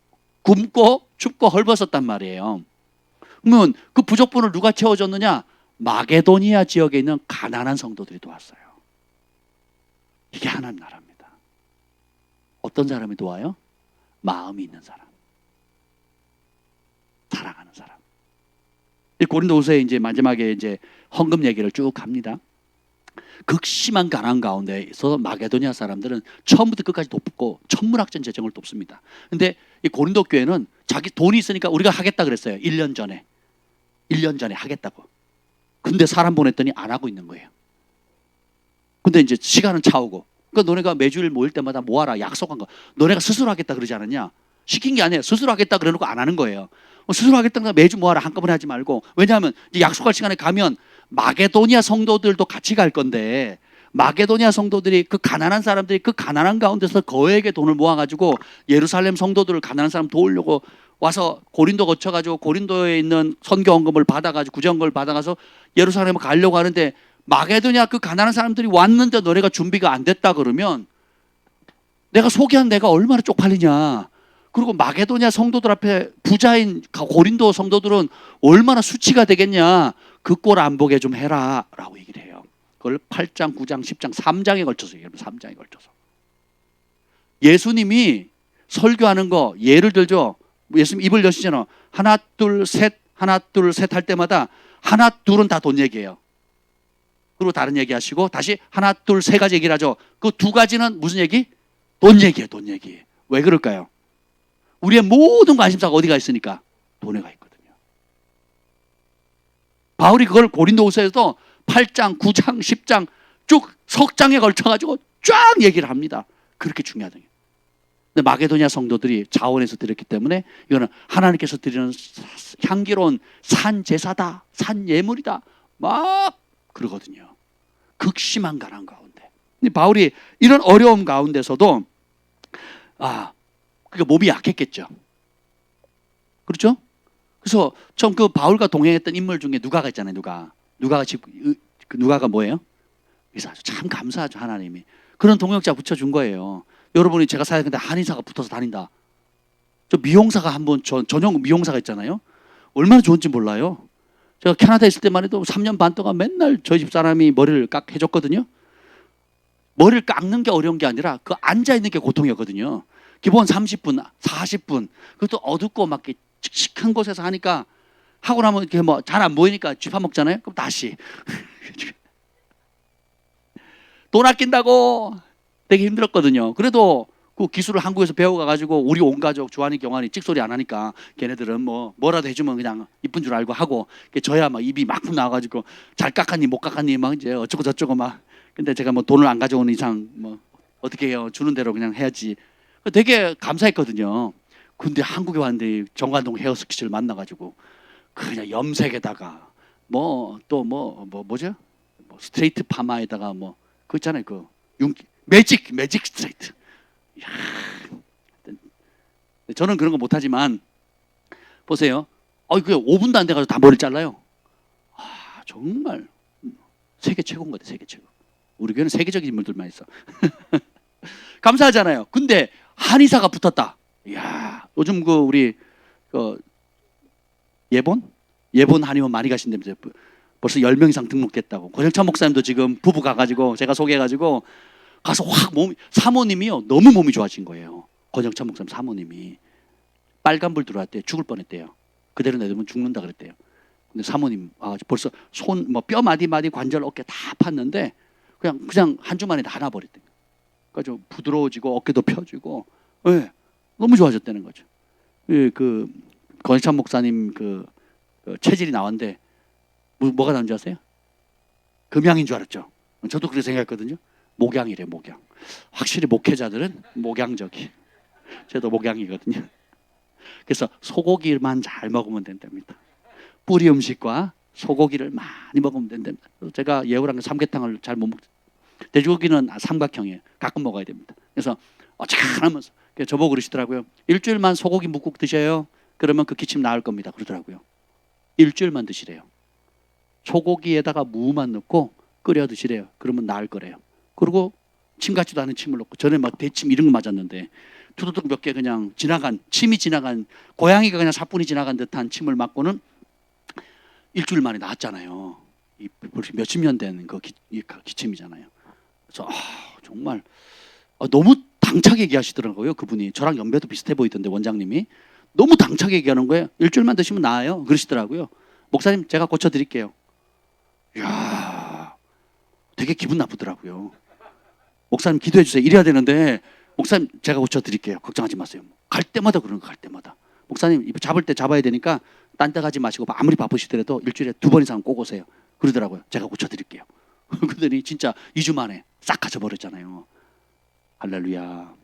[SPEAKER 1] 굶고 춥고 헐벗었단 말이에요. 그러면 그 부족분을 누가 채워줬느냐? 마게도니아 지역에 있는 가난한 성도들이 도왔어요. 이게 하나님 나라입니다. 어떤 사람이 도와요? 마음이 있는 사람, 사랑하는 사람. 이 고린도후서에 이제 마지막에 이제 헌금 얘기를 쭉 합니다. 극심한 가난 가운데서 마게도니아 사람들은 처음부터 끝까지 돕고 천문학적 재정을 돕습니다. 근데 이 고린도 교회는 자기 돈이 있으니까 우리가 하겠다 그랬어요. 1년 전에 하겠다고. 근데 사람 보냈더니 안 하고 있는 거예요. 근데 이제 시간은 차오고. 그러니까 너네가 매주일 모일 때마다 모아라 약속한 거. 너네가 스스로 하겠다 그러지 않았냐? 시킨 게 아니에요. 스스로 하겠다 그래놓고 안 하는 거예요. 스스로 하겠다는 거 매주 모아라 한꺼번에 하지 말고. 왜냐하면 이제 약속할 시간에 가면 마게도니아 성도들도 같이 갈 건데 마게도니아 성도들이 그 가난한 사람들이 그 가난한 가운데서 거액의 돈을 모아가지고 예루살렘 성도들을 가난한 사람 도우려고 와서 고린도 거쳐가지고 고린도에 있는 선교헌금을 받아가지고 구제헌금을 받아가서 예루살렘을 가려고 하는데 마게도니아 그 가난한 사람들이 왔는데 너네가 준비가 안 됐다 그러면 내가 소개한 내가 얼마나 쪽팔리냐. 그리고 마게도니아 성도들 앞에 부자인 고린도 성도들은 얼마나 수치가 되겠냐. 그 꼴 안 보게 좀 해라 라고 얘기를 해요. 그걸 8장, 9장, 10장, 3장에 걸쳐서 얘기합니다. 3장에 걸쳐서. 예수님이 설교하는 거 예를 들죠. 예수님 입을 여시잖아. 하나 둘 셋 할 때마다 하나 둘은 다 돈 얘기해요. 그리고 다른 얘기 하시고 다시 하나 둘 세 가지 얘기를 하죠. 그 두 가지는 무슨 얘기? 돈 얘기예요. 돈 얘기. 왜 그럴까요? 우리의 모든 관심사가 어디가 있으니까? 돈에 가 있거든요. 바울이 그걸 고린도후서에서 8장, 9장, 10장 쭉 석장에 걸쳐가지고 쫙 얘기를 합니다. 그렇게 중요하다. 근데 마게도니아 성도들이 자원해서 드렸기 때문에 이거는 하나님께서 드리는 향기로운 산 제사다, 산 예물이다 막 그러거든요. 극심한 가난 가운데. 근데 바울이 이런 어려움 가운데서도 그러니까 몸이 약했겠죠. 그렇죠? 그래서 처음 그 바울과 동행했던 인물 중에 누가가 있잖아요. 누가가 뭐예요? 의사죠. 참 감사하죠. 하나님이 그런 동역자 붙여준 거예요. 여러분이 제가 사역하는데 한의사가 붙어서 다닌다. 저 미용사가 한번 전용 미용사가 있잖아요. 얼마나 좋은지 몰라요. 제가 캐나다에 있을 때만 해도 3년 반 동안 맨날 저희 집 사람이 머리를 해줬거든요. 머리를 깎는 게 어려운 게 아니라 그 앉아있는 게 고통이었거든요. 기본 30분, 40분. 그것도 어둡고 막 칙칙한 곳에서 하니까 하고 나면 이렇게 뭐 잘 안 보이니까 쥐파먹잖아요. 그럼 다시. 돈 아낀다고 되게 힘들었거든요. 그래도 그 기술을 한국에서 배워가가지고 우리 온 가족 주한이 경환이 찍소리 안 하니까 걔네들은 뭐라도 해주면 그냥 이쁜 줄 알고 하고 저야 막 입이 막 나와가지고 잘 깎았니 못 깎았니 막 이제 어쩌고 저쩌고 막. 근데 제가 뭐 돈을 안 가져오는 이상 뭐 어떻게 해요? 주는 대로 그냥 해야지. 되게 감사했거든요. 근데 한국에 왔는데 정관동 헤어스키즈를 만나가지고 그냥 염색에다가 뭐 또 뭐죠? 뭐 스트레이트 파마에다가 뭐 그 있잖아요. 그 매직 스트레이트. 이야, 저는 그런 거 못하지만 보세요. 그게 5분도 안 돼가지고 다 머리를 잘라요. 정말 세계 최고인 것 같아요. 세계 최고. 우리 교회는 세계적인 인물들만 있어. 감사하잖아요. 근데 한의사가 붙었다. 이야, 요즘 그 우리 예본 한의원 많이 가신다면서요. 벌써 10명 이상 등록됐다고. 고정찬 목사님도 지금 부부 가가지고 제가 소개해가지고 가서 확 사모님이요 너무 몸이 좋아진 거예요. 고정찬 목사님 사모님이 빨간불 들어왔대요. 죽을 뻔했대요. 그대로 내두면 죽는다 그랬대요. 근데 사모님 벌써 손 뭐 뼈 마디 관절 어깨 다 팠는데 그냥 한 주 만에 다 나버렸대요. 그러니까 좀 부드러워지고 어깨도 펴지고, 네, 너무 좋아졌다는 거죠. 그 권희찬 목사님 그 체질이 나왔는데 뭐가 나온 줄 아세요? 금양인 줄 알았죠. 저도 그렇게 생각했거든요. 목양이래 목양. 확실히 목회자들은 목양적이. 저도 목양이거든요. 그래서 소고기만 잘 먹으면 된답니다. 뿌리 음식과 소고기를 많이 먹으면 된답니다. 제가 예우랑 삼계탕을 잘 못 먹. 돼지고기는 삼각형이에요. 가끔 먹어야 됩니다. 그래서 어떡하면서 저보고 그러시더라고요. 일주일만 소고기 묵국 드셔요. 그러면 그 기침 나을 겁니다. 그러더라고요. 일주일만 드시래요. 소고기에다가 무만 넣고 끓여 드시래요. 그러면 나을 거래요. 그리고 침 같지도 않은 침을 넣고, 전에 막 대침 이런 거 맞았는데 투두둑 몇 개 그냥 침이 지나간, 고양이가 그냥 사뿐히 지나간 듯한 침을 맞고는 일주일 만에 나았잖아요. 벌써 몇십 년 된 그 기침이잖아요. 그래서 정말 너무 당차게 얘기하시더라고요. 그분이 저랑 연배도 비슷해 보이던데, 원장님이 너무 당차게 얘기하는 거예요. 일주일만 드시면 나아요. 그러시더라고요. 목사님 제가 고쳐드릴게요. 이야, 되게 기분 나쁘더라고요. 목사님 기도해 주세요. 이래야 되는데, 목사님 제가 고쳐드릴게요. 걱정하지 마세요. 갈 때마다 그러는 거, 갈 때마다. 목사님 잡을 때 잡아야 되니까 딴 데 가지 마시고 아무리 바쁘시더라도 일주일에 2번 이상 꼭 오세요. 그러더라고요. 제가 고쳐드릴게요. 그러더니 진짜 2주 만에 싹 가져버렸잖아요. 할렐루야.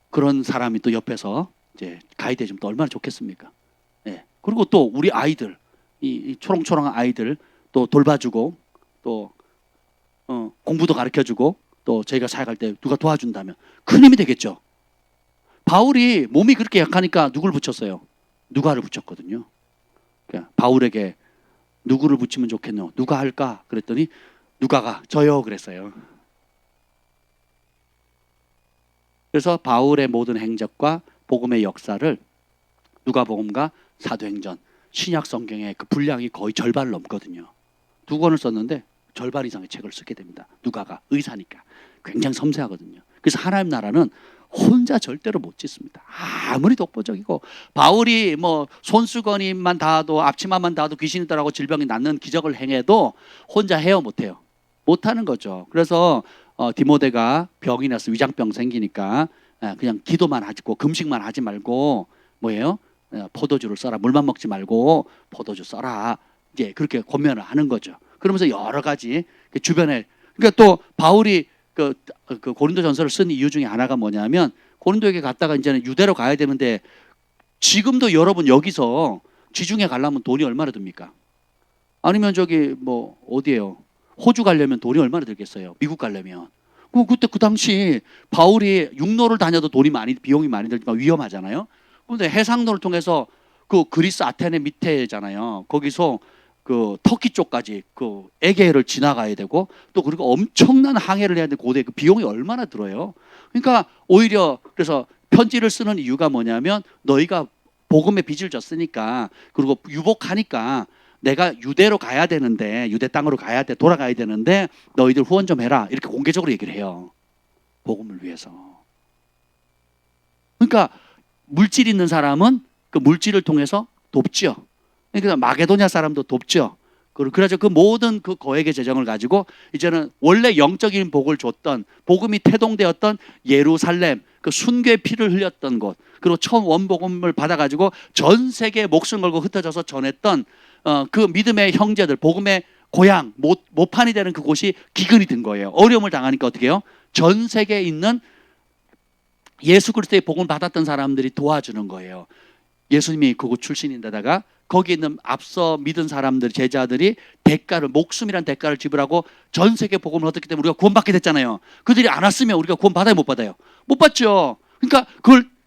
[SPEAKER 1] 그런 사람이 또 옆에서 이제 가이드 해주면 또 얼마나 좋겠습니까? 예. 그리고 또 우리 아이들, 이 초롱초롱한 아이들 또 돌봐주고, 또 공부도 가르쳐주고, 또 저희가 사역할 때 누가 도와준다면 큰 힘이 되겠죠. 바울이 몸이 그렇게 약하니까 누구를 붙였어요? 누가를 붙였거든요. 그러니까 바울에게 누구를 붙이면 좋겠노? 누가 할까? 그랬더니 누가가 저요 그랬어요. 그래서 바울의 모든 행적과 복음의 역사를 누가복음과 사도행전, 신약 성경의 그 분량이 거의 절반을 넘거든요. 2권을 썼는데 절반 이상의 책을 쓰게 됩니다. 누가가 의사니까 굉장히 섬세하거든요. 그래서 하나님 나라는 혼자 절대로 못 짓습니다. 아무리 독보적이고, 바울이 뭐 손수건이만 닿아도, 앞치마만 닿아도 귀신이 따라고 질병이 낫는 기적을 행해도 혼자 해요? 못해요? 못하는 거죠. 그래서 디모데가 병이 나서 위장병 생기니까 그냥 기도만 하고 금식만 하지 말고 뭐예요? 포도주를 써라. 물만 먹지 말고 포도주 써라. 이제 그렇게 권면을 하는 거죠. 그러면서 여러 가지 주변에, 그러니까 또 바울이 그 고린도전서를 쓴 이유 중에 하나가 뭐냐면, 고린도에게 갔다가 이제는 유대로 가야 되는데, 지금도 여러분 여기서 지중해 가려면 돈이 얼마나 듭니까? 아니면 저기 뭐 어디예요? 호주 가려면 돈이 얼마나 들겠어요? 미국 가려면. 그때 그 당시 바울이 육로를 다녀도 비용이 많이 들지만 위험하잖아요. 그런데 해상로를 통해서 그 그리스 아테네 밑에잖아요. 거기서 그 터키 쪽까지 그 에게해를 지나가야 되고, 또 그리고 엄청난 항해를 해야 되는 고대, 그 비용이 얼마나 들어요. 그러니까 오히려 그래서 편지를 쓰는 이유가 뭐냐면, 너희가 복음의 빚을 졌으니까, 그리고 유복하니까 내가 유대로 가야 되는데, 유대 땅으로 가야 돼, 돌아가야 되는데 너희들 후원 좀 해라, 이렇게 공개적으로 얘기를 해요. 복음을 위해서. 그러니까 물질 있는 사람은 그 물질을 통해서 돕죠. 그러니까 마게도냐 사람도 돕죠. 그래서 그 모든 그 거액의 재정을 가지고 이제는 원래 영적인 복을 줬던, 복음이 태동되었던 예루살렘, 그 순교의 피를 흘렸던 곳, 그리고 처음 원복음을 받아가지고 전 세계에 목숨 걸고 흩어져서 전했던 그 믿음의 형제들, 복음의 고향, 모판이 되는 그곳이 기근이 든 거예요. 어려움을 당하니까 어떻게 해요? 전 세계에 있는 예수 그리스도의 복음을 받았던 사람들이 도와주는 거예요. 예수님이 그곳 출신인데다가 거기 있는 앞서 믿은 사람들, 제자들이 목숨이란 대가를 지불하고 전 세계 복음을 얻었기 때문에 우리가 구원받게 됐잖아요. 그들이 안 왔으면 우리가 구원 받아요, 못 받아요? 못 받죠. 그러니까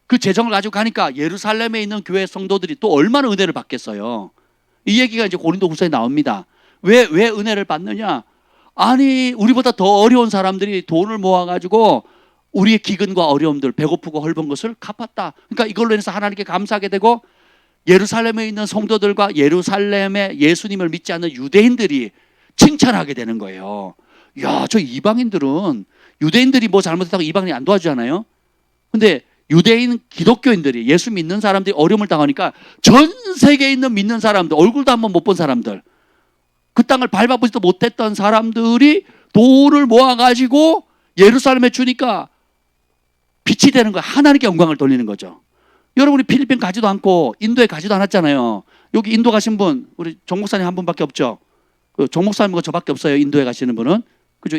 [SPEAKER 1] 그 재정을 가지고 가니까 예루살렘에 있는 교회 성도들이 또 얼마나 은혜를 받겠어요. 이 얘기가 이제 고린도후서에 나옵니다. 왜 은혜를 받느냐? 아니, 우리보다 더 어려운 사람들이 돈을 모아가지고 우리의 기근과 어려움들, 배고프고 헐벗은 것을 갚았다. 그러니까 이걸로 인해서 하나님께 감사하게 되고, 예루살렘에 있는 성도들과 예루살렘에 예수님을 믿지 않는 유대인들이 칭찬하게 되는 거예요. 야, 저 이방인들은, 유대인들이 뭐 잘못했다고 이방인이 안 도와주잖아요. 근데 유대인 기독교인들이, 예수 믿는 사람들이 어려움을 당하니까 전 세계에 있는 믿는 사람들, 얼굴도 한번 못 본 사람들, 그 땅을 밟아보지도 못했던 사람들이 돈을 모아가지고 예루살렘에 주니까 빛이 되는 거예요. 하나님께 영광을 돌리는 거죠. 여러분이 필리핀 가지도 않고 인도에 가지도 않았잖아요. 여기 인도 가신 분, 우리 정 목사님 한 분밖에 없죠. 정 목사님과 저밖에 없어요. 인도에 가시는 분은. 그죠?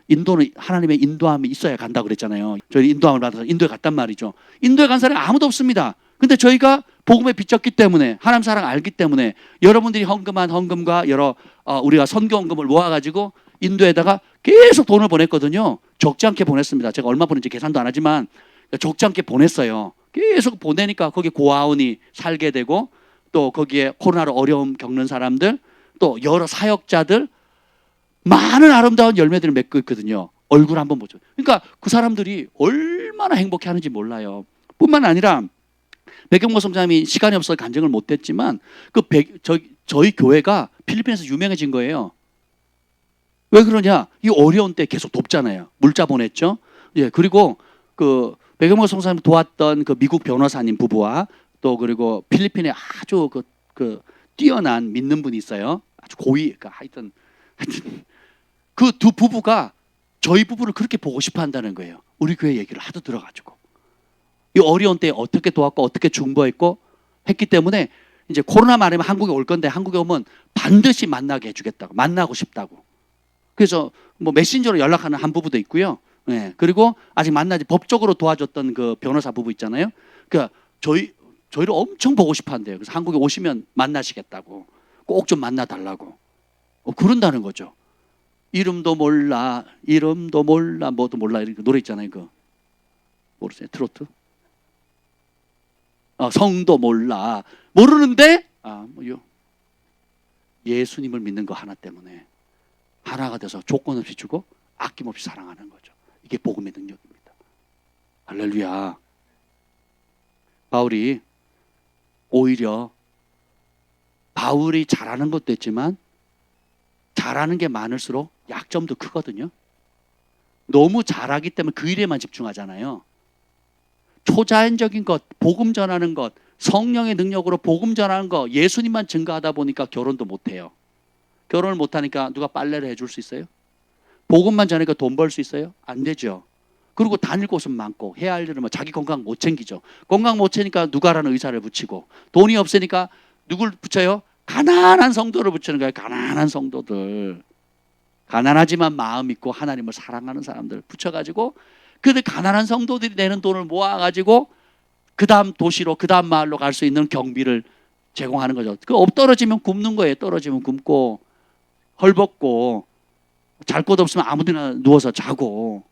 [SPEAKER 1] 인도는 하나님의 인도함이 있어야 간다고 그랬잖아요. 저희 인도함을 받아서 인도에 갔단 말이죠. 인도에 간 사람이 아무도 없습니다. 근데 저희가 복음에 비쳤기 때문에, 하나님 사랑 알기 때문에 여러분들이 헌금한 헌금과 우리가 선교 헌금을 모아가지고 인도에다가 계속 돈을 보냈거든요. 적지 않게 보냈습니다. 제가 얼마 보냈는지 계산도 안 하지만 적지 않게 보냈어요. 계속 보내니까 거기 고아원이 살게 되고, 또 거기에 코로나로 어려움 겪는 사람들, 또 여러 사역자들, 많은 아름다운 열매들을 맺고 있거든요. 얼굴 한번 보죠. 그러니까 그 사람들이 얼마나 행복해하는지 몰라요. 뿐만 아니라 백영모 성장님이 시간이 없어서 간증을 못했지만 저희 교회가 필리핀에서 유명해진 거예요. 왜 그러냐? 이 어려운 때 계속 돕잖아요. 물자 보냈죠. 예, 그리고 그 백영모 성사님 도왔던 그 미국 변호사님 부부와, 또 그리고 필리핀에 아주 그 뛰어난 믿는 분이 있어요. 아주 그러니까 하여튼 그 두 부부가 저희 부부를 그렇게 보고 싶어 한다는 거예요. 우리 교회 얘기를 하도 들어가지고. 이 어려운 때에 어떻게 도왔고 어떻게 중보했고 했기 때문에 이제 코로나 말이면 한국에 올 건데, 한국에 오면 반드시 만나게 해주겠다고, 만나고 싶다고. 그래서 뭐 메신저로 연락하는 한 부부도 있고요. 네. 그리고 아직 만나지, 법적으로 도와줬던 그 변호사 부부 있잖아요. 그러니까 저희를 엄청 보고 싶어 한대요. 그래서 한국에 오시면 만나시겠다고, 꼭 좀 만나달라고. 그런다는 거죠. 이름도 몰라, 뭐도 몰라, 이렇게 노래 있잖아요. 그 모르세요? 트로트? 성도 몰라. 모르는데 예수님을 믿는 거 하나 때문에 하나가 돼서 조건 없이 주고 아낌없이 사랑하는 거죠. 이게 복음의 능력입니다. 할렐루야. 바울이 오히려 잘하는 것도 있지만 잘하는 게 많을수록 약점도 크거든요. 너무 잘하기 때문에 그 일에만 집중하잖아요. 초자연적인 것, 복음 전하는 것, 성령의 능력으로 복음 전하는 것, 예수님만 증거하다 보니까 결혼도 못해요. 결혼을 못하니까 누가 빨래를 해줄 수 있어요? 복음만 전하니까 돈 벌 수 있어요? 안 되죠. 그리고 다닐 곳은 많고 해야 할 일은 자기 건강 못 챙기죠. 건강 못 챙기니까 누가라는 의사를 붙이고, 돈이 없으니까 누굴 붙여요? 가난한 성도를 붙이는 거예요. 가난한 성도들. 가난하지만 마음 있고 하나님을 사랑하는 사람들 붙여가지고, 그들 가난한 성도들이 내는 돈을 모아가지고 그 다음 도시로, 그 다음 마을로 갈 수 있는 경비를 제공하는 거죠. 떨어지면 굶는 거예요. 떨어지면 굶고 헐벗고 잘 것 없으면 아무데나 누워서 자고.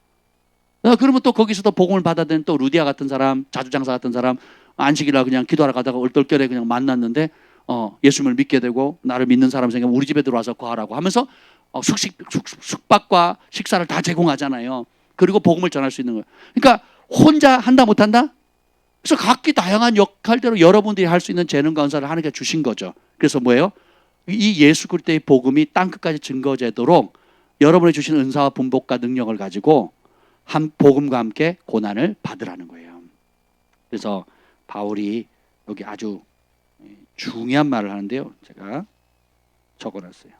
[SPEAKER 1] 그러면 또 거기서도 복음을 받아들인 또 루디아 같은 사람, 자주장사 같은 사람, 안식일날 그냥 기도하러 가다가 얼떨결에 그냥 만났는데 예수님을 믿게 되고, 나를 믿는 사람 생기면 우리 집에 들어와서 거하라고 하면서 숙박과 식사를 다 제공하잖아요. 그리고 복음을 전할 수 있는 거예요. 그러니까 혼자 한다 못한다? 그래서 각기 다양한 역할대로 여러분들이 할 수 있는 재능과 은사를 하나님께 주신 거죠. 그래서 뭐예요? 이 예수 그리스도의 복음이 땅끝까지 증거되도록 여러분이 주신 은사와 분복과 능력을 가지고 한 복음과 함께 고난을 받으라는 거예요. 그래서 바울이 여기 아주 중요한 말을 하는데요. 제가 적어놨어요.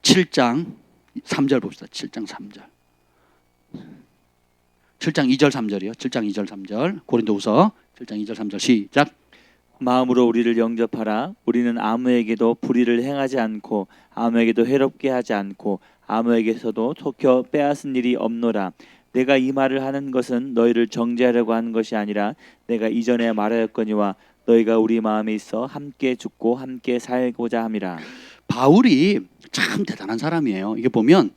[SPEAKER 1] 7장 3절 봅시다. 7장 3절. 7장 2절 3절이요. 7장 2절 3절. 고린도후서 7장 2절 3절 시작.
[SPEAKER 2] 마음으로 우리를 영접하라. 우리는 아무에게도 불의를 행하지 않고 아무에게도 해롭게 하지 않고 아무에게서도 속여 빼앗은 일이 없노라. 내가 이 말을 하는 것은 너희를 정죄하려고 하는 것이 아니라 내가 이전에 말하였거니와 너희가 우리 마음에 있어 함께 죽고 함께 살고자 함이라.
[SPEAKER 1] 바울이 참 대단한 사람이에요. 이게 보면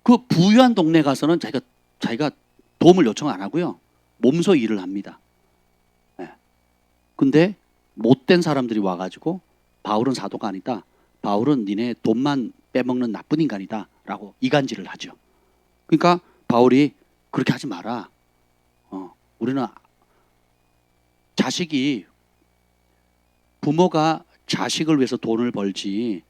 [SPEAKER 1] 그 부유한 동네 가서는 자기가 도움을 요청 안 하고요. 몸소 일을 합니다. 예. 근데 못된 사람들이 와가지고 바울은 사도가 아니다. 바울은 니네 돈만 빼먹는 나쁜 인간이다라고 이간질을 하죠. 그러니까 바울이 그렇게 하지 마라. 우리는 부모가 자식을 위해서 돈을 벌지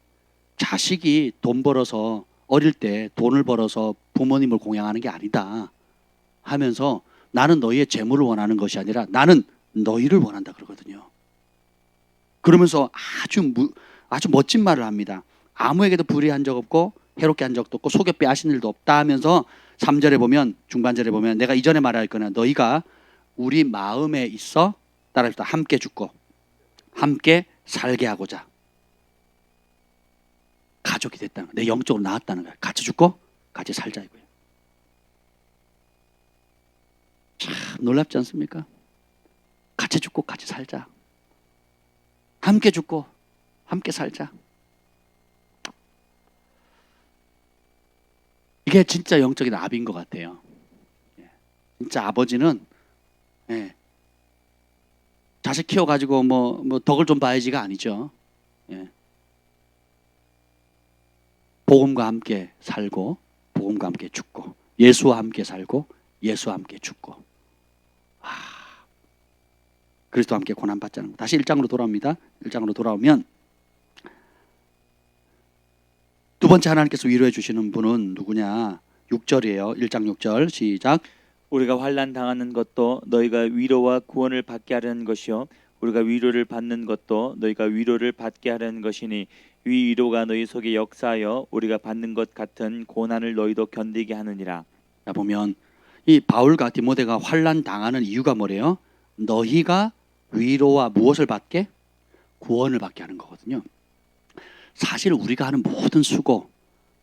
[SPEAKER 1] 자식이 돈 벌어서 어릴 때 돈을 벌어서 부모님을 공양하는 게 아니다 하면서 나는 너희의 재물을 원하는 것이 아니라 나는 너희를 원한다 그러거든요. 그러면서 아주 멋진 말을 합니다. 아무에게도 불의한 적 없고 해롭게 한 적도 없고 속여 빼앗은 일도 없다 하면서 3절에 보면 중반절에 보면 내가 이전에 말하였거나 너희가 우리 마음에 있어 따라합시다. 함께 죽고 함께 살게 하고자 가족이 됐다는 거예요. 내 영적으로 나왔다는 거예요. 같이 죽고 같이 살자 이거예요. 참 놀랍지 않습니까? 같이 죽고 같이 살자. 함께 죽고 함께 살자. 이게 진짜 영적인 아비인 것 같아요. 진짜 아버지는 자식 키워가지고 뭐 덕을 좀 봐야지가 아니죠. 복음과 함께 살고 복음과 함께 죽고 예수와 함께 살고 예수와 함께 죽고 그리스도와 함께 고난받자는 거. 다시 1장으로 돌아옵니다. 1장으로 돌아오면 두 번째 하나님께서 위로해 주시는 분은 누구냐? 6절이에요. 1장 6절 시작.
[SPEAKER 2] 우리가 환난 당하는 것도 너희가 위로와 구원을 받게 하려는 것이요 우리가 위로를 받는 것도 너희가 위로를 받게 하려는 것이니 이 위로가 너희 속에 역사하여 우리가 받는 것 같은 고난을 너희도 견디게 하느니라.
[SPEAKER 1] 자 보면 이 바울과 디모데가 환난 당하는 이유가 뭐래요? 너희가 위로와 무엇을 받게? 구원을 받게 하는 거거든요. 사실 우리가 하는 모든 수고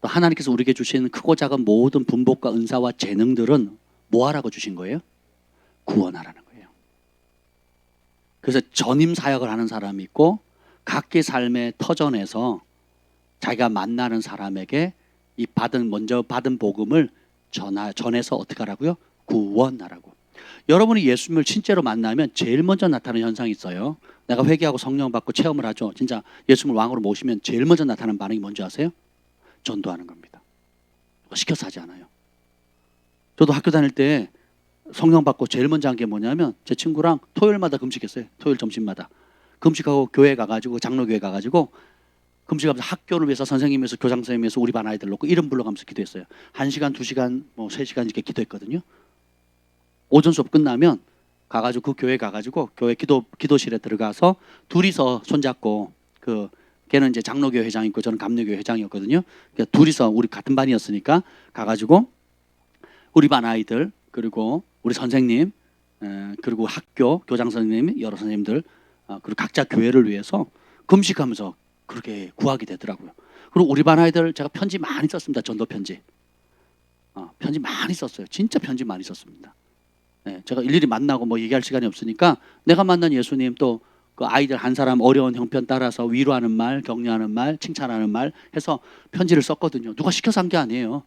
[SPEAKER 1] 또 하나님께서 우리에게 주시는 크고 작은 모든 분복과 은사와 재능들은 뭐 하라고 주신 거예요? 구원하라는 거예요. 그래서 전임 사역을 하는 사람이 있고 각기 삶의 터전에서 자기가 만나는 사람에게 이 먼저 받은 복음을 전해서 어떻게 하라고요? 구원하라고. 여러분이 예수님을 진짜로 만나면 제일 먼저 나타나는 현상이 있어요. 내가 회개하고 성령 받고 체험을 하죠. 진짜 예수님을 왕으로 모시면 제일 먼저 나타나는 반응이 뭔지 아세요? 전도하는 겁니다. 시켜서 하지 않아요. 저도 학교 다닐 때 성령 받고 제일 먼저 한 게 뭐냐면 제 친구랑 토요일마다 금식했어요. 토요일 점심마다 금식하고 교회 가가지고 장로교회 가가지고 금식하면서 학교를 위해서 선생님에서 교장 선생님에서 우리 반 아이들 놓고 이름 불러가면서 기도했어요. 1시간, 2시간, 3시간 이렇게 기도했거든요. 오전 수업 끝나면 가가지고 그 교회 가가지고 교회 기도실에 들어가서 둘이서 손잡고 걔는 이제 장로교회 회장이고 저는 감리교회 회장이었거든요. 그러니까 둘이서 우리 같은 반이었으니까 가가지고 우리 반 아이들 그리고 우리 선생님 그리고 학교 교장 선생님 여러 선생님들 그리고 각자 교회를 위해서 금식하면서 그렇게 구하게 되더라고요. 그리고 우리 반 아이들 제가 편지 많이 썼습니다. 전도 편지. 편지 많이 썼어요. 진짜 편지 많이 썼습니다. 제가 일일이 만나고 뭐 얘기할 시간이 없으니까 내가 만난 예수님 또 그 아이들 한 사람 어려운 형편 따라서 위로하는 말, 격려하는 말, 칭찬하는 말 해서 편지를 썼거든요. 누가 시켜서 한 게 아니에요.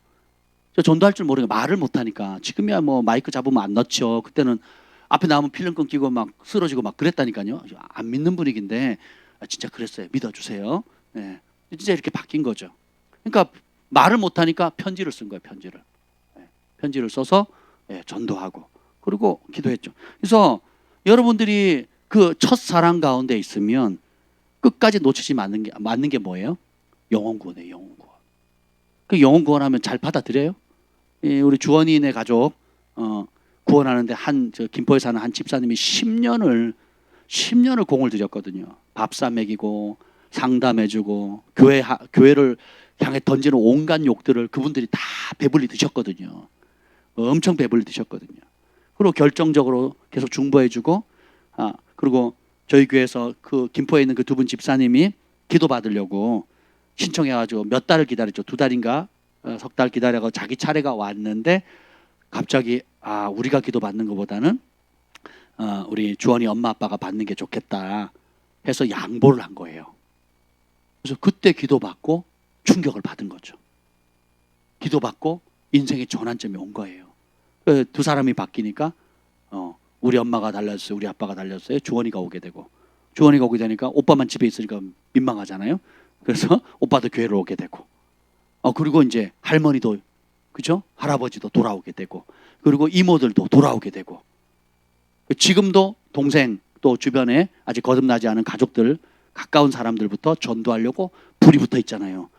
[SPEAKER 1] 저 전도할 줄 모르니까 말을 못하니까 지금이야 뭐 마이크 잡으면 안 넣죠. 그때는 앞에 나오면 필름 끊기고 막 쓰러지고 막 그랬다니까요. 안 믿는 분위기인데 진짜 그랬어요. 믿어주세요. 진짜 이렇게 바뀐 거죠. 그러니까 말을 못하니까 편지를 쓴 거예요. 편지를 써서 전도하고 그리고 기도했죠. 그래서 여러분들이 그 첫사랑 가운데 있으면 끝까지 놓치지 맞는 게 뭐예요? 영혼 구원이에요. 영혼 구원. 그 영혼 구원하면 잘 받아들여요? 우리 주원이네 가족 구원하는데 저 김포에 사는 한 집사님이 10년을 공을 들였거든요. 밥사 먹이고 상담해주고 교회를 향해 던지는 온갖 욕들을 그분들이 다 배불리 드셨거든요. 엄청 배불리 드셨거든요. 그리고 결정적으로 계속 중보해주고 그리고 저희 교회에서 그 김포에 있는 그 두 분 집사님이 기도 받으려고 신청해가지고 몇 달을 기다렸죠. 2달인가 석 달 기다려가 자기 차례가 왔는데 갑자기 우리가 기도 받는 것보다는 우리 주원이 엄마 아빠가 받는 게 좋겠다 해서 양보를 한 거예요. 그래서 그때 기도 받고 충격을 받은 거죠. 기도 받고 인생의 전환점이 온 거예요. 두 사람이 바뀌니까 우리 엄마가 달랐어요, 우리 아빠가 달렸어요. 주원이가 오게 되고, 주원이가 오게 되니까 오빠만 집에 있으니까 민망하잖아요. 그래서 오빠도 교회로 오게 되고, 그리고 이제 할머니도, 그죠? 할아버지도 돌아오게 되고, 그리고 이모들도 돌아오게 되고, 지금도 동생 또 주변에 아직 거듭나지 않은 가족들, 가까운 사람들부터 전도하려고 불이 붙어 있잖아요.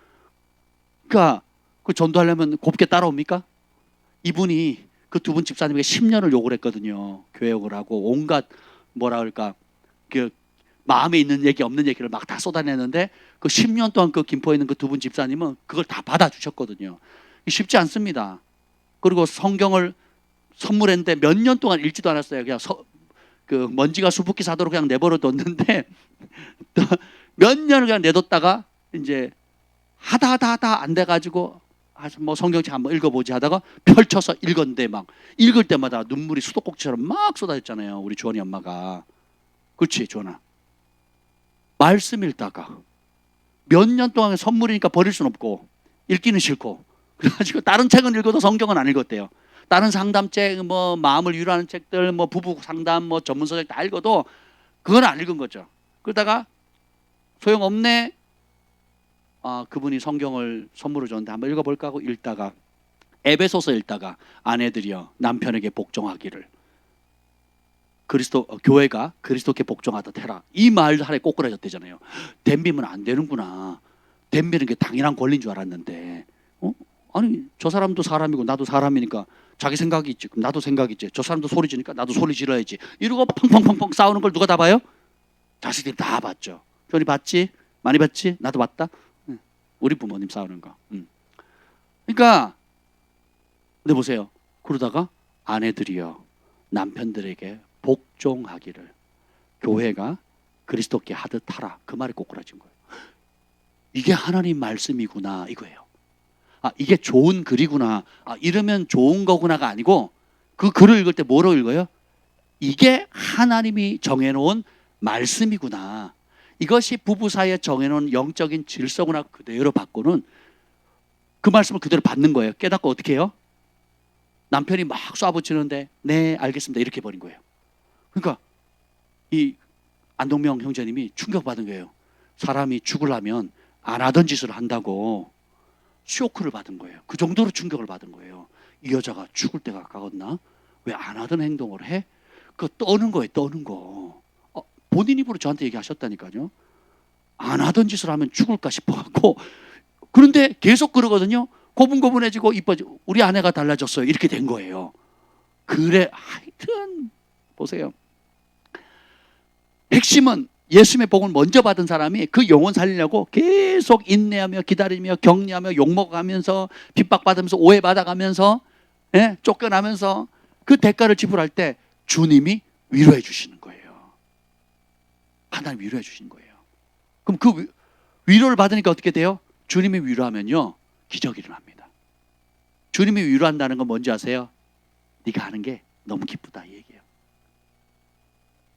[SPEAKER 1] 그러니까 그 전도하려면 곱게 따라옵니까? 이분이 그 두 분 집사님에게 10년을 욕을 했거든요. 교역을 하고 온갖 뭐라 그럴까, 그 마음에 있는 얘기 없는 얘기를 막 다 쏟아내는데 그 10년 동안 그 김포에 있는 그 두 분 집사님은 그걸 다 받아주셨거든요. 쉽지 않습니다. 그리고 성경을 선물했는데 몇 년 동안 읽지도 않았어요. 그냥 그 먼지가 수북히 사도록 그냥 내버려 뒀는데 몇 년을 그냥 내뒀다가 이제 하다 안 돼가지고 뭐 성경책 한번 읽어보지 하다가 펼쳐서 읽었는데 막 읽을 때마다 눈물이 수도꼭지처럼 막 쏟아졌잖아요. 우리 주원이 엄마가. 그렇지 주원아? 말씀 읽다가 몇 년 동안 선물이니까 버릴 순 없고 읽기는 싫고 그래가지고 다른 책은 읽어도 성경은 안 읽었대요. 다른 상담책, 뭐 마음을 위로하는 책들, 뭐 부부 상담, 뭐 전문서책 다 읽어도 그건 안 읽은 거죠. 그러다가 소용없네. 그분이 성경을 선물을 줬는데 한번 읽어볼까 하고 읽다가 에베소서 읽다가 아내들이여 남편에게 복종하기를, 교회가 그리스도께 복종하듯 해라. 이 말 하나에 꼬꾸라졌대잖아요. 덤비면 안 되는구나. 덤비는 게 당연한 권리인 줄 알았는데, 아니 저 사람도 사람이고 나도 사람이니까 자기 생각이 있지. 그럼 나도 생각이 있지. 저 사람도 소리 지르니까 나도 소리 질러야지. 이러고 펑펑펑펑 싸우는 걸 누가 다 봐요? 자식들이 다 봤죠. 저리 봤지? 많이 봤지? 나도 봤다. 우리 부모님 싸우는 거. 그러니까 근데 보세요. 그러다가 아내들이여 남편들에게 복종하기를 교회가 그리스도께 하듯 하라. 그 말이 꼬꾸라진 거예요. 이게 하나님 말씀이구나 이거예요. 이게 좋은 글이구나. 이러면 좋은 거구나가 아니고 그 글을 읽을 때 뭐로 읽어요? 이게 하나님이 정해놓은 말씀이구나. 이것이 부부 사이에 정해놓은 영적인 질서구나. 그대로 받고는 그 말씀을 그대로 받는 거예요. 깨닫고 어떻게 해요? 남편이 막 쏴붙이는데 네 알겠습니다 이렇게 버린 거예요. 그러니까 이 안동명 형제님이 충격받은 거예요. 사람이 죽으려면 안 하던 짓을 한다고 쇼크를 받은 거예요. 그 정도로 충격을 받은 거예요. 이 여자가 죽을 때가 가까웠나? 왜 안 하던 행동을 해? 그거 떠는 거예요. 떠는 거. 본인 입으로 저한테 얘기하셨다니까요. 안 하던 짓을 하면 죽을까 싶어갖고. 그런데 계속 그러거든요. 고분고분해지고 이뻐지고 우리 아내가 달라졌어요. 이렇게 된 거예요. 그래 하여튼 보세요. 핵심은 예수님의 복을 먼저 받은 사람이 그 영혼 살리려고 계속 인내하며 기다리며 격려하며 욕먹어가면서 핍박받으면서 오해받아가면서 쫓겨나면서 그 대가를 지불할 때 주님이 위로해 주시는 거예요. 하나님 위로해 주시는 거예요. 그럼 그 위로를 받으니까 어떻게 돼요? 주님이 위로하면요 기적이 일어납니다. 주님이 위로한다는 건 뭔지 아세요? 네가 하는 게 너무 기쁘다 이 얘기예요.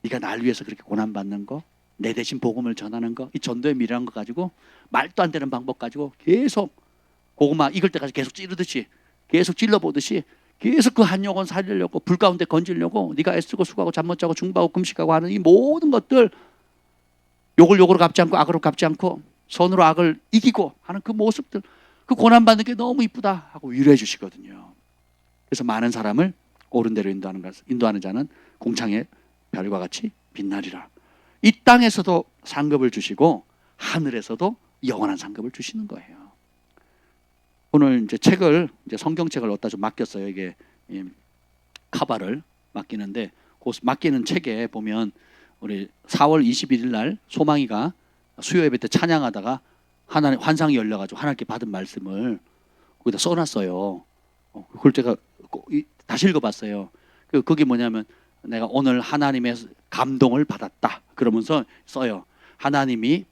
[SPEAKER 1] 네가 날 위해서 그렇게 고난받는 거, 내 대신 복음을 전하는 거, 이 전도의 미래한 거 가지고 말도 안 되는 방법 가지고 계속 고구마 익을 때까지 계속 찌르듯이 계속 찔러보듯이 계속 그 한 영혼 살리려고 불 가운데 건지려고 네가 애쓰고 수고하고 잠 못 자고 중보하고 금식하고 하는 이 모든 것들, 욕으로 갚지 않고 악으로 갚지 않고 선으로 악을 이기고 하는 그 모습들, 그 고난받는 게 너무 이쁘다 하고 위로해 주시거든요. 그래서 많은 사람을 옳은 대로 인도하는 자는 공창의 별과 같이 빛나리라. 이 땅에서도 상급을 주시고 하늘에서도 영원한 상급을 주시는 거예요. 오늘 이제 성경책을 어디다 좀 맡겼어요. 이게 카바를 맡기는데 그 맡기는 책에 보면 우리 4월 21일 날 소망이가 수요 예배 때 찬양하다가 하나님 환상이 열려가지고 하나님께 받은 말씀을 거기다 써놨어요. 그걸 제가 다시 읽어봤어요. 그게 뭐냐면 내가 오늘 하나님의 감동을 받았다 그러면서 써요. 하나님이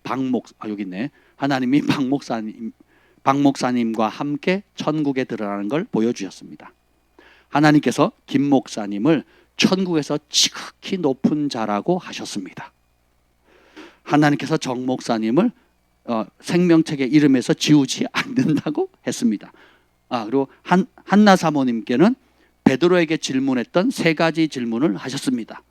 [SPEAKER 1] 여기 있네. 하나님이 박 박 목사님과 함께 천국에 들어가는 걸 보여주셨습니다. 하나님께서 김 목사님을 천국에서 지극히 높은 자라고 하셨습니다. 하나님께서 정 목사님을 생명책의 이름에서 지우지 않는다고 했습니다. 그리고 한나 사모님께는 베드로에게 질문했던 3가지 질문을 하셨습니다.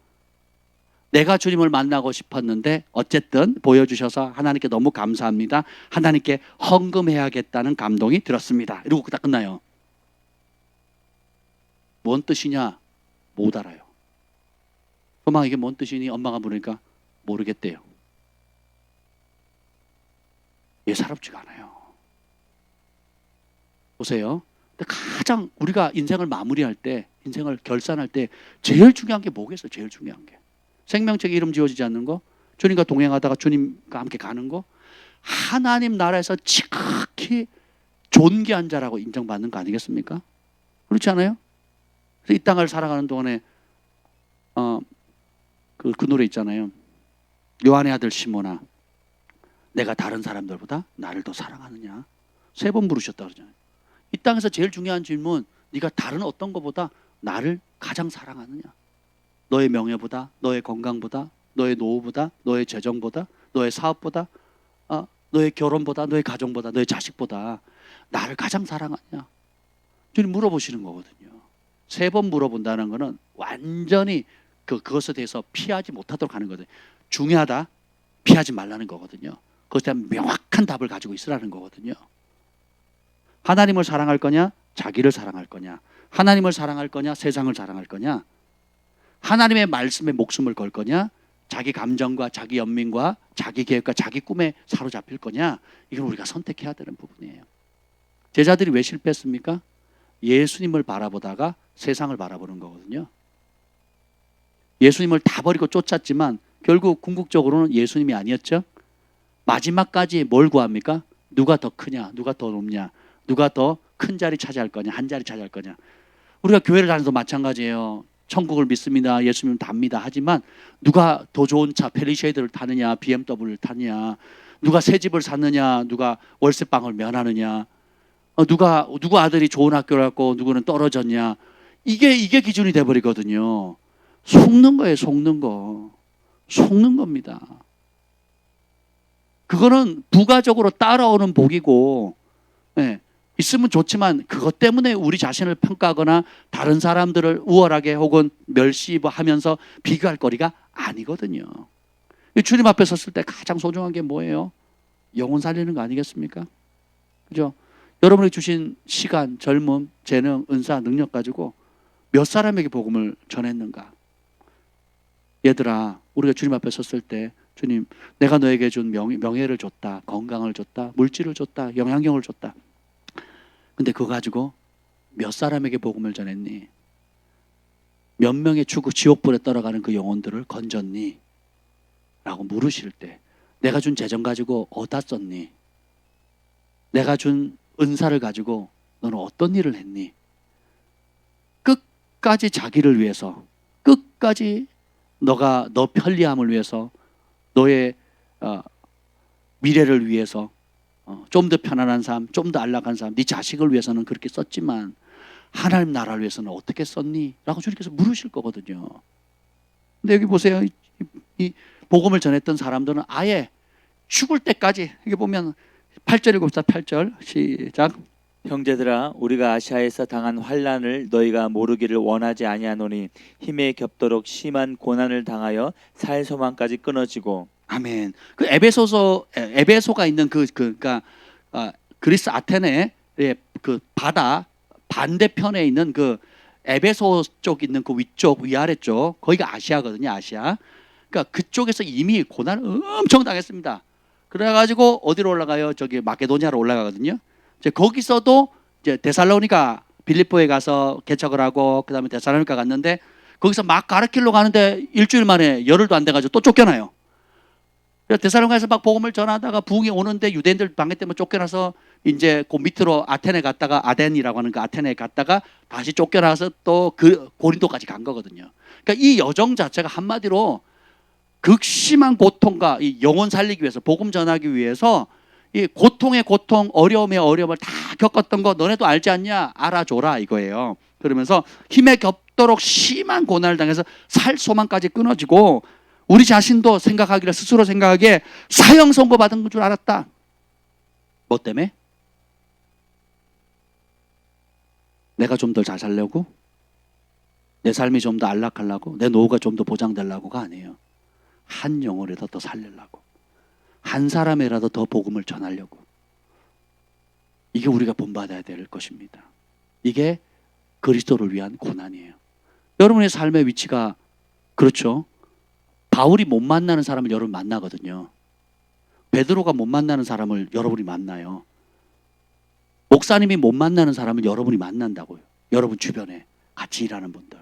[SPEAKER 1] 내가 주님을 만나고 싶었는데 어쨌든 보여주셔서 하나님께 너무 감사합니다. 하나님께 헌금해야겠다는 감동이 들었습니다. 이러고 딱 끝나요. 뭔 뜻이냐? 못 알아요. 엄마 이게 뭔 뜻이니? 엄마가 물으니까 모르겠대요. 예사롭지가 않아요. 보세요. 근데 가장 우리가 인생을 마무리할 때, 인생을 결산할 때 제일 중요한 게 뭐겠어요? 제일 중요한 게 생명책에 이름 지워지지 않는 거, 주님과 동행하다가 주님과 함께 가는 거, 하나님 나라에서 지극히 존귀한 자라고 인정받는 거 아니겠습니까? 그렇지 않아요? 그래서 이 땅을 살아가는 동안에 그 노래 있잖아요. 요한의 아들 시몬아, 내가 다른 사람들보다 나를 더 사랑하느냐? 3번 부르셨다 그러잖아요. 이 땅에서 제일 중요한 질문, 네가 다른 어떤 것보다 나를 가장 사랑하느냐? 너의 명예보다, 너의 건강보다, 너의 노후보다, 너의 재정보다, 너의 사업보다, 너의 결혼보다, 너의 가정보다, 너의 자식보다 나를 가장 사랑하느냐? 주님 물어보시는 거거든요. 3번 물어본다는 것은 완전히 그것에 대해서 피하지 못하도록 하는 거거든요. 중요하다, 피하지 말라는 거거든요. 그것에 대한 명확한 답을 가지고 있으라는 거거든요. 하나님을 사랑할 거냐, 자기를 사랑할 거냐, 하나님을 사랑할 거냐, 세상을 사랑할 거냐, 하나님의 말씀에 목숨을 걸 거냐, 자기 감정과 자기 연민과 자기 계획과 자기 꿈에 사로잡힐 거냐, 이걸 우리가 선택해야 되는 부분이에요. 제자들이 왜 실패했습니까? 예수님을 바라보다가 세상을 바라보는 거거든요. 예수님을 다 버리고 쫓았지만 결국 궁극적으로는 예수님이 아니었죠. 마지막까지 뭘 구합니까? 누가 더 크냐, 누가 더 높냐, 누가 더 큰 자리 차지할 거냐, 한 자리 차지할 거냐. 우리가 교회를 다녀도 마찬가지예요. 천국을 믿습니다, 예수님을 답니다 하지만 누가 더 좋은 차 페리쉐이드를 타느냐, BMW를 타느냐, 누가 새 집을 샀느냐, 누가 월세방을 면하느냐, 누구 아들이 좋은 학교를 갔고 누구는 떨어졌냐, 이게 기준이 돼버리거든요. 속는 거예요. 속는 겁니다. 그거는 부가적으로 따라오는 복이고, 있으면 좋지만 그것 때문에 우리 자신을 평가하거나 다른 사람들을 우월하게 혹은 멸시하면서 비교할 거리가 아니거든요. 주님 앞에 섰을 때 가장 소중한 게 뭐예요? 영혼 살리는 거 아니겠습니까? 그죠? 여러분이 주신 시간, 젊음, 재능, 은사, 능력 가지고 몇 사람에게 복음을 전했는가? 얘들아, 우리가 주님 앞에 섰을 때 주님, 내가 너에게 준 명예를 줬다, 건강을 줬다, 물질을 줬다, 영향력을 줬다. 근데 그거 가지고 몇 사람에게 복음을 전했니? 몇 명의 지옥불에 떨어가는 그 영혼들을 건졌니? 라고 물으실 때 내가 준 재정 가지고 어디다 썼니? 내가 준 은사를 가지고 너는 어떤 일을 했니? 끝까지 자기를 위해서, 끝까지 너 편리함을 위해서, 너의 미래를 위해서, 좀 더 편안한 삶, 좀 더 안락한 삶, 네 자식을 위해서는 그렇게 썼지만 하나님 나라를 위해서는 어떻게 썼니? 라고 주님께서 물으실 거거든요. 근데 여기 보세요. 이 복음을 전했던 사람들은 아예 죽을 때까지, 이게 보면 8절 읽읍시다. 8절 시작.
[SPEAKER 2] 형제들아, 우리가 아시아에서 당한 환난을 너희가 모르기를 원하지 아니하노니 힘에 겹도록 심한 고난을 당하여 살 소망까지 끊어지고.
[SPEAKER 1] 아멘. 그 에베소가 있는 그러니까 그리스 아테네의 그 바다 반대편에 있는 그 에베소 쪽 있는 그 위쪽 위아래 쪽, 거기가 아시아거든요. 아시아. 그러니까 그쪽에서 이미 고난을 엄청 당했습니다. 그래가지고 어디로 올라가요? 저기 마게도니아로 올라가거든요. 이제 거기서도 이제 데살로니가 빌립보에 가서 개척을 하고 그다음에 데살로니가 갔는데 거기서 막 가르치러 가는데 일주일 만에 열흘도 안 돼가지고 또 쫓겨나요. 데살로니가에서 막 복음을 전하다가 부흥이 오는데 유대인들 방해 때문에 쫓겨나서 이제 그 밑으로 아테네 갔다가 아덴이라고 하는 그 아테네에 갔다가 다시 쫓겨나서 또 그 고린도까지 간 거거든요. 그러니까 이 여정 자체가 한마디로 극심한 고통과 이 영혼 살리기 위해서, 복음 전하기 위해서 이 고통의 고통, 어려움의 어려움을 다 겪었던 거 너네도 알지 않냐? 알아줘라 이거예요. 그러면서 힘에 겹도록 심한 고난을 당해서 살 소망까지 끊어지고 우리 자신도 생각하기를 스스로 생각하기에 사형 선고받은 줄 알았다. 뭐 때문에? 내가 좀 더 잘 살려고? 내 삶이 좀 더 안락하려고? 내 노후가 좀 더 보장되려고가 아니에요. 한 영혼이라도 더 살리려고. 한 사람이라도 더 복음을 전하려고. 이게 우리가 본받아야 될 것입니다. 이게 그리스도를 위한 고난이에요. 여러분의 삶의 위치가 그렇죠. 바울이 못 만나는 사람을 여러분 만나거든요. 베드로가 못 만나는 사람을 여러분이 만나요. 목사님이 못 만나는 사람을 여러분이 만난다고요. 여러분 주변에 같이 일하는 분들.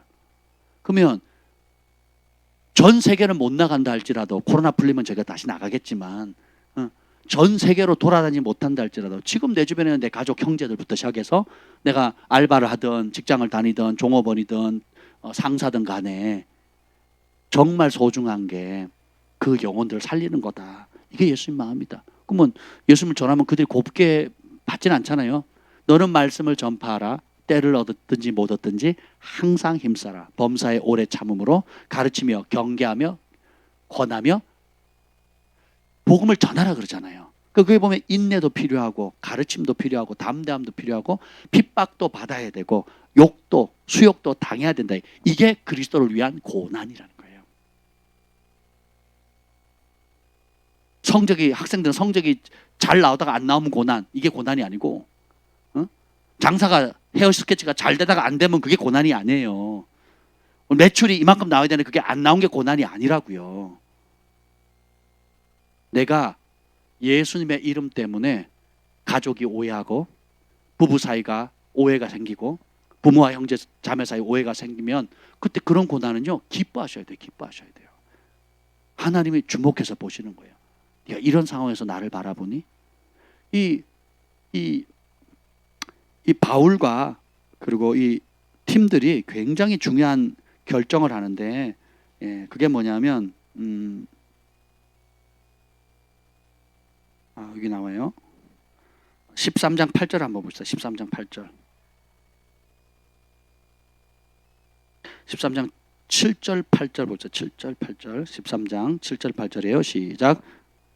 [SPEAKER 1] 그러면 전 세계는 못 나간다 할지라도 코로나 풀리면 제가 다시 나가겠지만 전 세계로 돌아다니지 못한다 할지라도 지금 내 주변에는 내 가족 형제들부터 시작해서 내가 알바를 하든 직장을 다니든 종업원이든 상사든 간에 정말 소중한 게 그 영혼들을 살리는 거다. 이게 예수님 마음이다. 그러면 예수님을 전하면 그들이 곱게 받지는 않잖아요. 너는 말씀을 전파하라. 때를 얻었든지 못 얻든지 항상 힘써라. 범사에 오래 참음으로 가르치며 경계하며 권하며 복음을 전하라 그러잖아요. 그게 보면 인내도 필요하고 가르침도 필요하고 담대함도 필요하고 핍박도 받아야 되고 욕도 수욕도 당해야 된다. 이게 그리스도를 위한 고난이라는 거예요. 학생들은 성적이 잘 나오다가 안 나오면 고난. 이게 고난이 아니고 장사가 헤어 스케치가 잘 되다가 안 되면 그게 고난이 아니에요. 매출이 이만큼 나와야 되는데 그게 안 나온 게 고난이 아니라고요. 내가 예수님의 이름 때문에 가족이 오해하고 부부 사이가 오해가 생기고 부모와 형제 자매 사이 오해가 생기면 그때 그런 고난은요 기뻐하셔야 돼요. 기뻐하셔야 돼요. 하나님이 주목해서 보시는 거예요. 네가 이런 상황에서 나를 바라보니 이 바울과 그리고 이 팀들이 굉장히 중요한 결정을 하는데 그게 뭐냐면 여기 나와요. 13장 8절 한번 봅시다. 13장 8절. 13장 7절 8절 보자. 7절 8절. 13장 7절 8절이에요. 시작.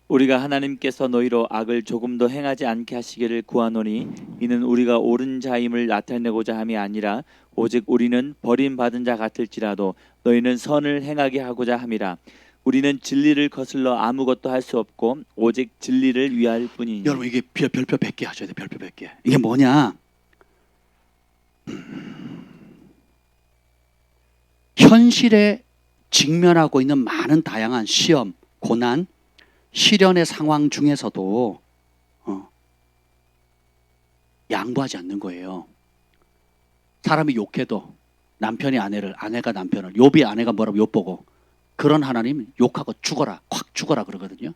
[SPEAKER 2] 우리가 하나님께서 너희로 악을 조금도 행하지 않게 하시기를 구하노니 이는 우리가 옳은 자임을 나타내고자 함이 아니라 오직 우리는 버림받은 자 같을지라도 너희는 선을 행하게 하고자 함이라. 우리는 진리를 거슬러 아무것도 할 수 없고 오직 진리를 위할 뿐이니.
[SPEAKER 1] 여러분 이게 별표 100개 하셔야 돼요. 별표 100개. 이게 뭐냐? 현실에 직면하고 있는 많은 다양한 시험, 고난, 시련의 상황 중에서도 양보하지 않는 거예요. 사람이 욕해도 남편이 아내를, 아내가 남편을, 욥이 아내가 뭐라고 욥보고 그런 하나님 욕하고 죽어라, 확 죽어라 그러거든요.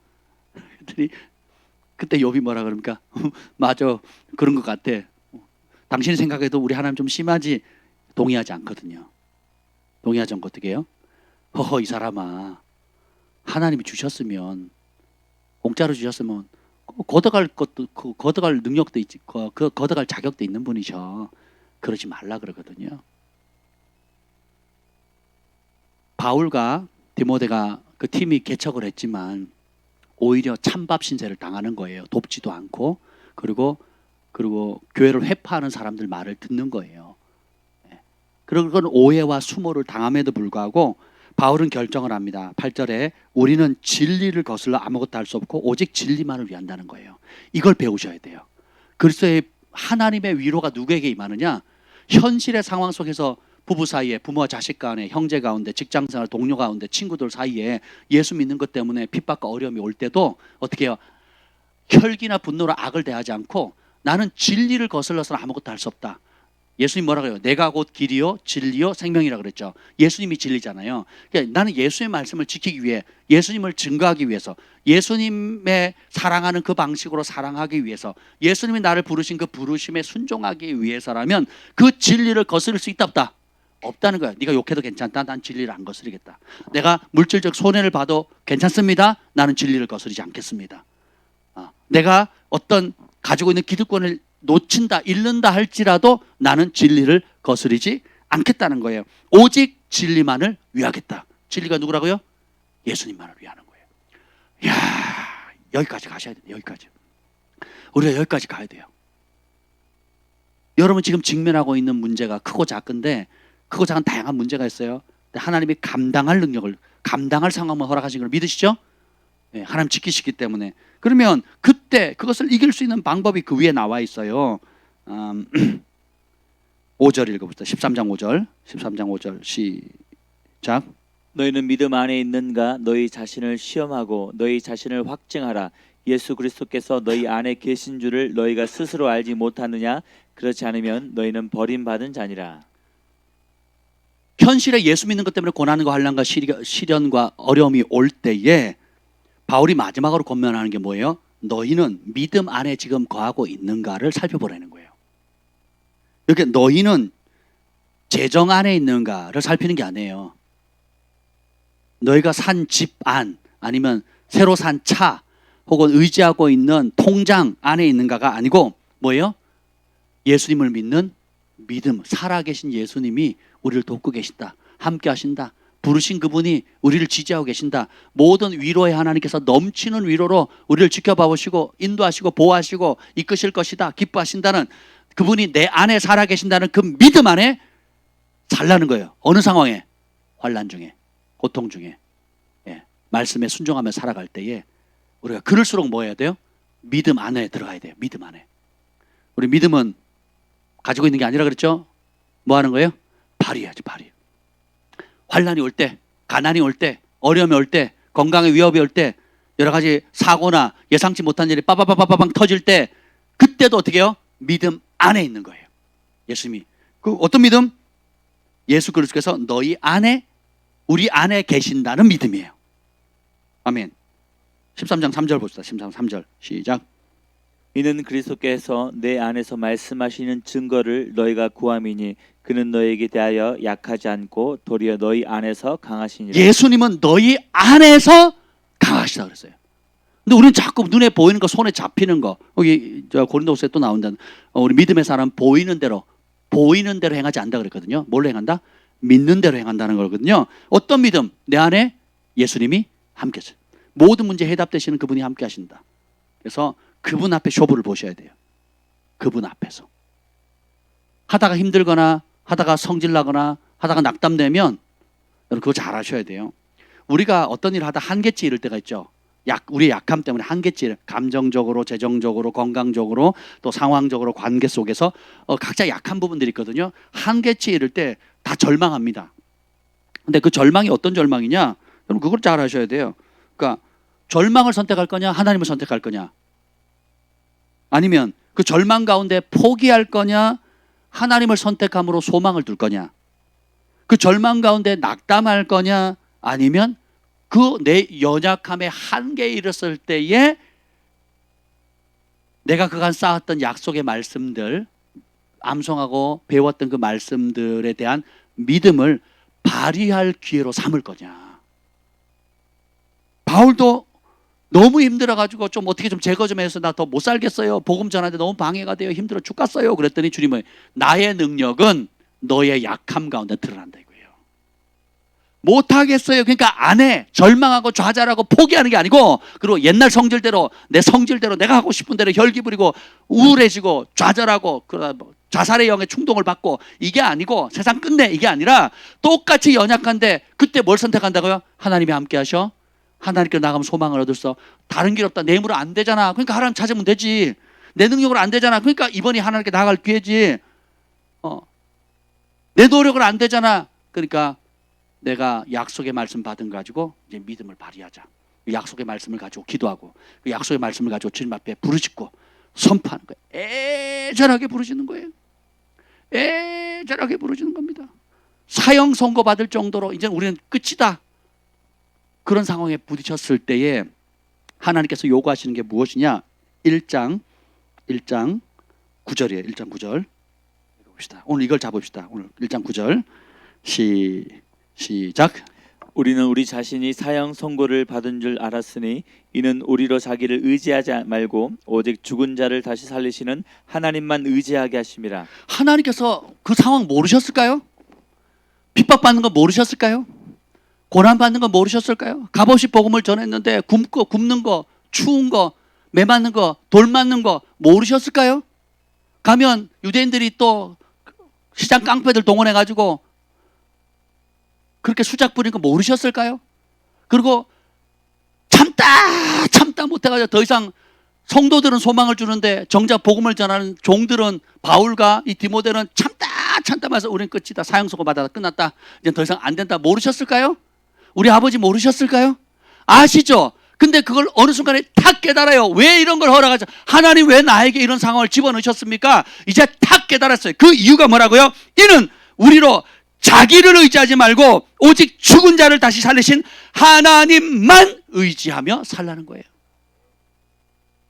[SPEAKER 1] 그때 욥이 뭐라 그럽니까? 맞아, 그런 것 같아. 당신이 생각해도 우리 하나님 좀 심하지? 동의하지 않거든요. 동의하지 않고 어떻게 해요? 허허 이 사람아, 하나님이 주셨으면 공짜로 주셨으면 걷어갈 것도 걷어갈 능력도 있지, 걷어갈 자격도 있는 분이셔. 그러지 말라 그러거든요. 바울과 디모데가 그 팀이 개척을 했지만 오히려 찬밥 신세를 당하는 거예요. 돕지도 않고 그리고 교회를 회파하는 사람들 말을 듣는 거예요. 그런 오해와 수모를 당함에도 불구하고 바울은 결정을 합니다. 8절에 우리는 진리를 거슬러 아무것도 할 수 없고 오직 진리만을 위한다는 거예요. 이걸 배우셔야 돼요. 그리스도의 하나님의 위로가 누구에게 임하느냐? 현실의 상황 속에서 부부 사이에, 부모와 자식 간에, 형제 가운데, 직장생활 동료 가운데, 친구들 사이에 예수 믿는 것 때문에 핍박과 어려움이 올 때도 어떻게 해요? 혈기나 분노로 악을 대하지 않고 나는 진리를 거슬러서는 아무것도 할 수 없다. 예수님 뭐라고 해요? 내가 곧 길이요 진리요 생명이라 그랬죠. 예수님이 진리잖아요. 그러니까 나는 예수의 말씀을 지키기 위해, 예수님을 증거하기 위해서, 예수님의 사랑하는 그 방식으로 사랑하기 위해서, 예수님이 나를 부르신 그 부르심에 순종하기 위해서라면 그 진리를 거스를 수 있다 없다? 없다는 거야. 네가 욕해도 괜찮다. 난 진리를 안 거스르겠다. 내가 물질적 손해를 봐도 괜찮습니다. 나는 진리를 거스르지 않겠습니다. 내가 어떤 가지고 있는 기득권을 놓친다, 잃는다 할지라도 나는 진리를 거스르지 않겠다는 거예요. 오직 진리만을 위하겠다. 진리가 누구라고요? 예수님만을 위하는 거예요. 이야, 여기까지 가셔야 돼요. 여기까지. 우리가 여기까지 가야 돼요. 여러분 지금 직면하고 있는 문제가 크고 작은데, 크고 작은 다양한 문제가 있어요. 하나님이 감당할 능력을, 감당할 상황만 허락하신 걸 믿으시죠? 네, 하나님 지키시기 때문에. 그러면 그때 그것을 이길 수 있는 방법이 그 위에 나와 있어요. 5절 읽어봅시다. 13장 5절. 13장 5절 시작.
[SPEAKER 2] 너희는 믿음 안에 있는가? 너희 자신을 시험하고 너희 자신을 확증하라. 예수 그리스도께서 너희 안에 계신 줄을 너희가 스스로 알지 못하느냐? 그렇지 않으면 너희는 버림받은 자니라.
[SPEAKER 1] 현실에 예수 믿는 것 때문에 고난과 환난과 시련과 어려움이 올 때에 바울이 마지막으로 권면하는 게 뭐예요? 너희는 믿음 안에 지금 거하고 있는가를 살펴보라는 거예요. 이렇게 너희는 재정 안에 있는가를 살피는 게 아니에요. 너희가 산 집 안, 아니면 새로 산 차, 혹은 의지하고 있는 통장 안에 있는가가 아니고 뭐예요? 예수님을 믿는 믿음, 살아계신 예수님이 우리를 돕고 계신다, 함께 하신다, 부르신 그분이 우리를 지지하고 계신다, 모든 위로의 하나님께서 넘치는 위로로 우리를 지켜봐 보시고 인도하시고 보호하시고 이끄실 것이다, 기뻐하신다는 그분이 내 안에 살아계신다는 그 믿음 안에 살라는 거예요. 어느 상황에? 환난 중에, 고통 중에, 말씀에 순종하며 살아갈 때에 우리가 그럴수록 뭐 해야 돼요? 믿음 안에 들어가야 돼요. 믿음 안에. 우리 믿음은 가지고 있는 게 아니라 그랬죠? 뭐 하는 거예요? 발휘해야지, 발휘. 환난이 올 때, 가난이 올 때, 어려움이 올 때, 건강의 위협이 올 때, 여러 가지 사고나 예상치 못한 일이 빠바바바방 터질 때, 그때도 어떻게 해요? 믿음 안에 있는 거예요. 예수님이. 그 어떤 믿음? 예수 그리스도께서 너희 안에, 우리 안에 계신다는 믿음이에요. 아멘. 13장 3절 봅시다. 13장 3절 시작.
[SPEAKER 2] 이는 그리스도께서 내 안에서 말씀하시는 증거를 너희가 구함이니 그는 너희에게 대하여 약하지 않고 도리어 너희 안에서 강하시니라.
[SPEAKER 1] 예수님은 너희 안에서 강하시다 그랬어요. 근데 우리는 자꾸 눈에 보이는 거, 손에 잡히는 거, 여기 고린도후서에 또 나온다는, 우리 믿음의 사람 보이는 대로 행하지 않는다 그랬거든요. 뭘로 행한다? 믿는 대로 행한다는 거거든요. 어떤 믿음? 내 안에 예수님이 함께 하세요. 모든 문제 해답되시는 그분이 함께 하신다. 그래서 그분 앞에 쇼부를 보셔야 돼요. 그분 앞에서. 하다가 힘들거나 하다가 성질나거나 하다가 낙담되면 여러분 그거 잘 아셔야 돼요. 우리가 어떤 일을 하다 한계치 이를 때가 있죠. 우리의 약함 때문에 한계치, 감정적으로, 재정적으로, 건강적으로, 또 상황적으로, 관계 속에서 각자 약한 부분들이 있거든요. 한계치 이를 때 다 절망합니다. 근데 그 절망이 어떤 절망이냐? 여러분 그걸 잘 아셔야 돼요. 그러니까 절망을 선택할 거냐, 하나님을 선택할 거냐, 아니면 그 절망 가운데 포기할 거냐, 하나님을 선택함으로 소망을 둘 거냐, 그 절망 가운데 낙담할 거냐, 아니면 그 내 연약함의 한계에 이르렀을 때에 내가 그간 쌓았던 약속의 말씀들, 암송하고 배웠던 그 말씀들에 대한 믿음을 발휘할 기회로 삼을 거냐. 바울도 너무 힘들어가지고 좀 어떻게 좀 제거 좀 해서 나 더 못 살겠어요, 복음 전하는데 너무 방해가 돼요, 힘들어 죽겠어요, 그랬더니 주님은 나의 능력은 너의 약함 가운데 드러난다 이거예요. 못하겠어요, 그러니까 안 해, 절망하고 좌절하고 포기하는 게 아니고, 그리고 옛날 성질대로, 내 성질대로 내가 하고 싶은 대로 혈기 부리고 우울해지고 좌절하고 자살의 영의 충동을 받고 이게 아니고, 세상 끝내 이게 아니라 똑같이 연약한데 그때 뭘 선택한다고요? 하나님이 함께 하셔. 하나님께 나가면 소망을 얻을 수. 다른 길 없다, 내 힘으로 안 되잖아, 그러니까 하나님 찾으면 되지. 내 능력으로 안 되잖아, 그러니까 이번이 하나님께 나갈 기회지. 내 노력으로 안 되잖아, 그러니까 내가 약속의 말씀 받은 거 가지고 이제 믿음을 발휘하자. 약속의 말씀을 가지고 기도하고, 그 약속의 말씀을 가지고 주님 앞에 부르짖고 선포하는 거예요. 애절하게 부르짖는 거예요. 애절하게 부르짖는 겁니다. 사형 선고 받을 정도로 이제 우리는 끝이다, 그런 상황에 부딪혔을 때에 하나님께서 요구하시는 게 무엇이냐? 1장 9절이에요. 1장 9절 봅시다. 오늘 이걸 잡읍시다. 오늘 1장 9절 시작.
[SPEAKER 2] 우리는 우리 자신이 사형 선고를 받은 줄 알았으니 이는 우리로 자기를 의지하지 말고 오직 죽은 자를 다시 살리시는 하나님만 의지하게 하심이라.
[SPEAKER 1] 하나님께서 그 상황 모르셨을까요? 핍박받는 거 모르셨을까요? 고난받는 거 모르셨을까요? 값없이 복음을 전했는데 굶는 거, 추운 거, 매 맞는 거, 돌 맞는 거 모르셨을까요? 가면 유대인들이 또 시장 깡패들 동원해가지고 그렇게 수작 부리는 거 모르셨을까요? 그리고 참다 못해가지고 더 이상 성도들은 소망을 주는데 정작 복음을 전하는 종들은 바울과 이 디모데는 참다 말해서 우리는 끝이다. 사형선고 받아다 끝났다. 이제 더 이상 안 된다. 모르셨을까요? 우리 아버지 모르셨을까요? 아시죠? 근데 그걸 어느 순간에 탁 깨달아요. 왜 이런 걸 허락하죠? 하나님 왜 나에게 이런 상황을 집어넣으셨습니까? 이제 탁 깨달았어요. 그 이유가 뭐라고요? 이는 우리로 자기를 의지하지 말고 오직 죽은 자를 다시 살리신 하나님만 의지하며 살라는 거예요.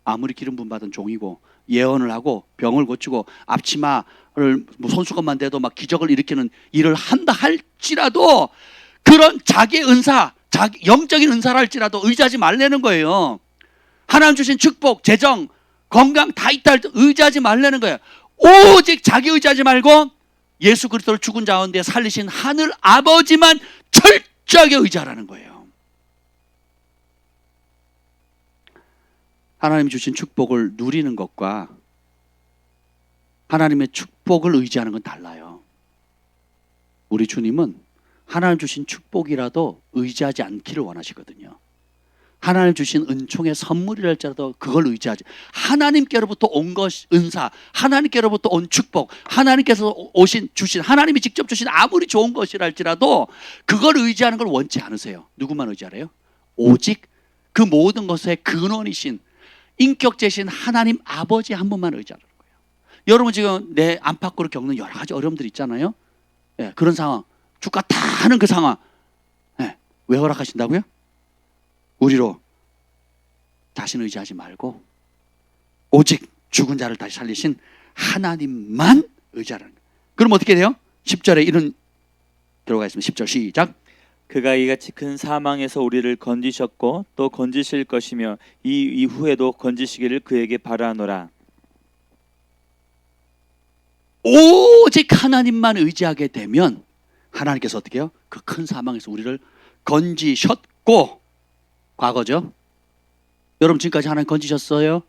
[SPEAKER 1] 아무리 기름 부음 받은 종이고 예언을 하고 병을 고치고 앞치마를 손수건만 대도 막 기적을 일으키는 일을 한다 할지라도 그런 자기의 은사, 자기 영적인 은사를 할지라도 의지하지 말라는 거예요. 하나님 주신 축복, 재정, 건강 다 있다 할 때 의지하지 말라는 거예요. 오직 자기 의지하지 말고 예수 그리스도를 죽은 자 가운데 살리신 하늘 아버지만 철저하게 의지하라는 거예요. 하나님 주신 축복을 누리는 것과 하나님의 축복을 의지하는 건 달라요. 우리 주님은 하나님 주신 축복이라도 의지하지 않기를 원하시거든요. 하나님 주신 은총의 선물이랄지라도 그걸 의지하지. 하나님께로부터 온 것, 은사, 하나님께로부터 온 축복, 하나님께서 주신, 하나님이 직접 주신 아무리 좋은 것이랄지라도 그걸 의지하는 걸 원치 않으세요. 누구만 의지하래요? 오직 그 모든 것의 근원이신 인격제신 하나님 아버지 한 분만 의지하는 거예요. 여러분 지금 내 안팎으로 겪는 여러 가지 어려움들 있잖아요. 예, 그런 상황, 주가 다 하는 그 상황, 예, 왜 허락하신다고요? 우리로 자신 의지하지 말고 오직 죽은 자를 다시 살리신 하나님만 의지하라는 거예요. 그럼 어떻게 돼요? 10절에 이런 들어가 있습니다. 10절 시작.
[SPEAKER 2] 그가 이같이 큰 사망에서 우리를 건지셨고 또 건지실 것이며 이 이후에도 건지시기를 그에게 바라노라.
[SPEAKER 1] 오직 하나님만 의지하게 되면 하나님께서 어떻게 해요? 그 큰 사망에서 우리를 건지셨고, 과거죠. 여러분 지금까지 하나님 건지셨어요?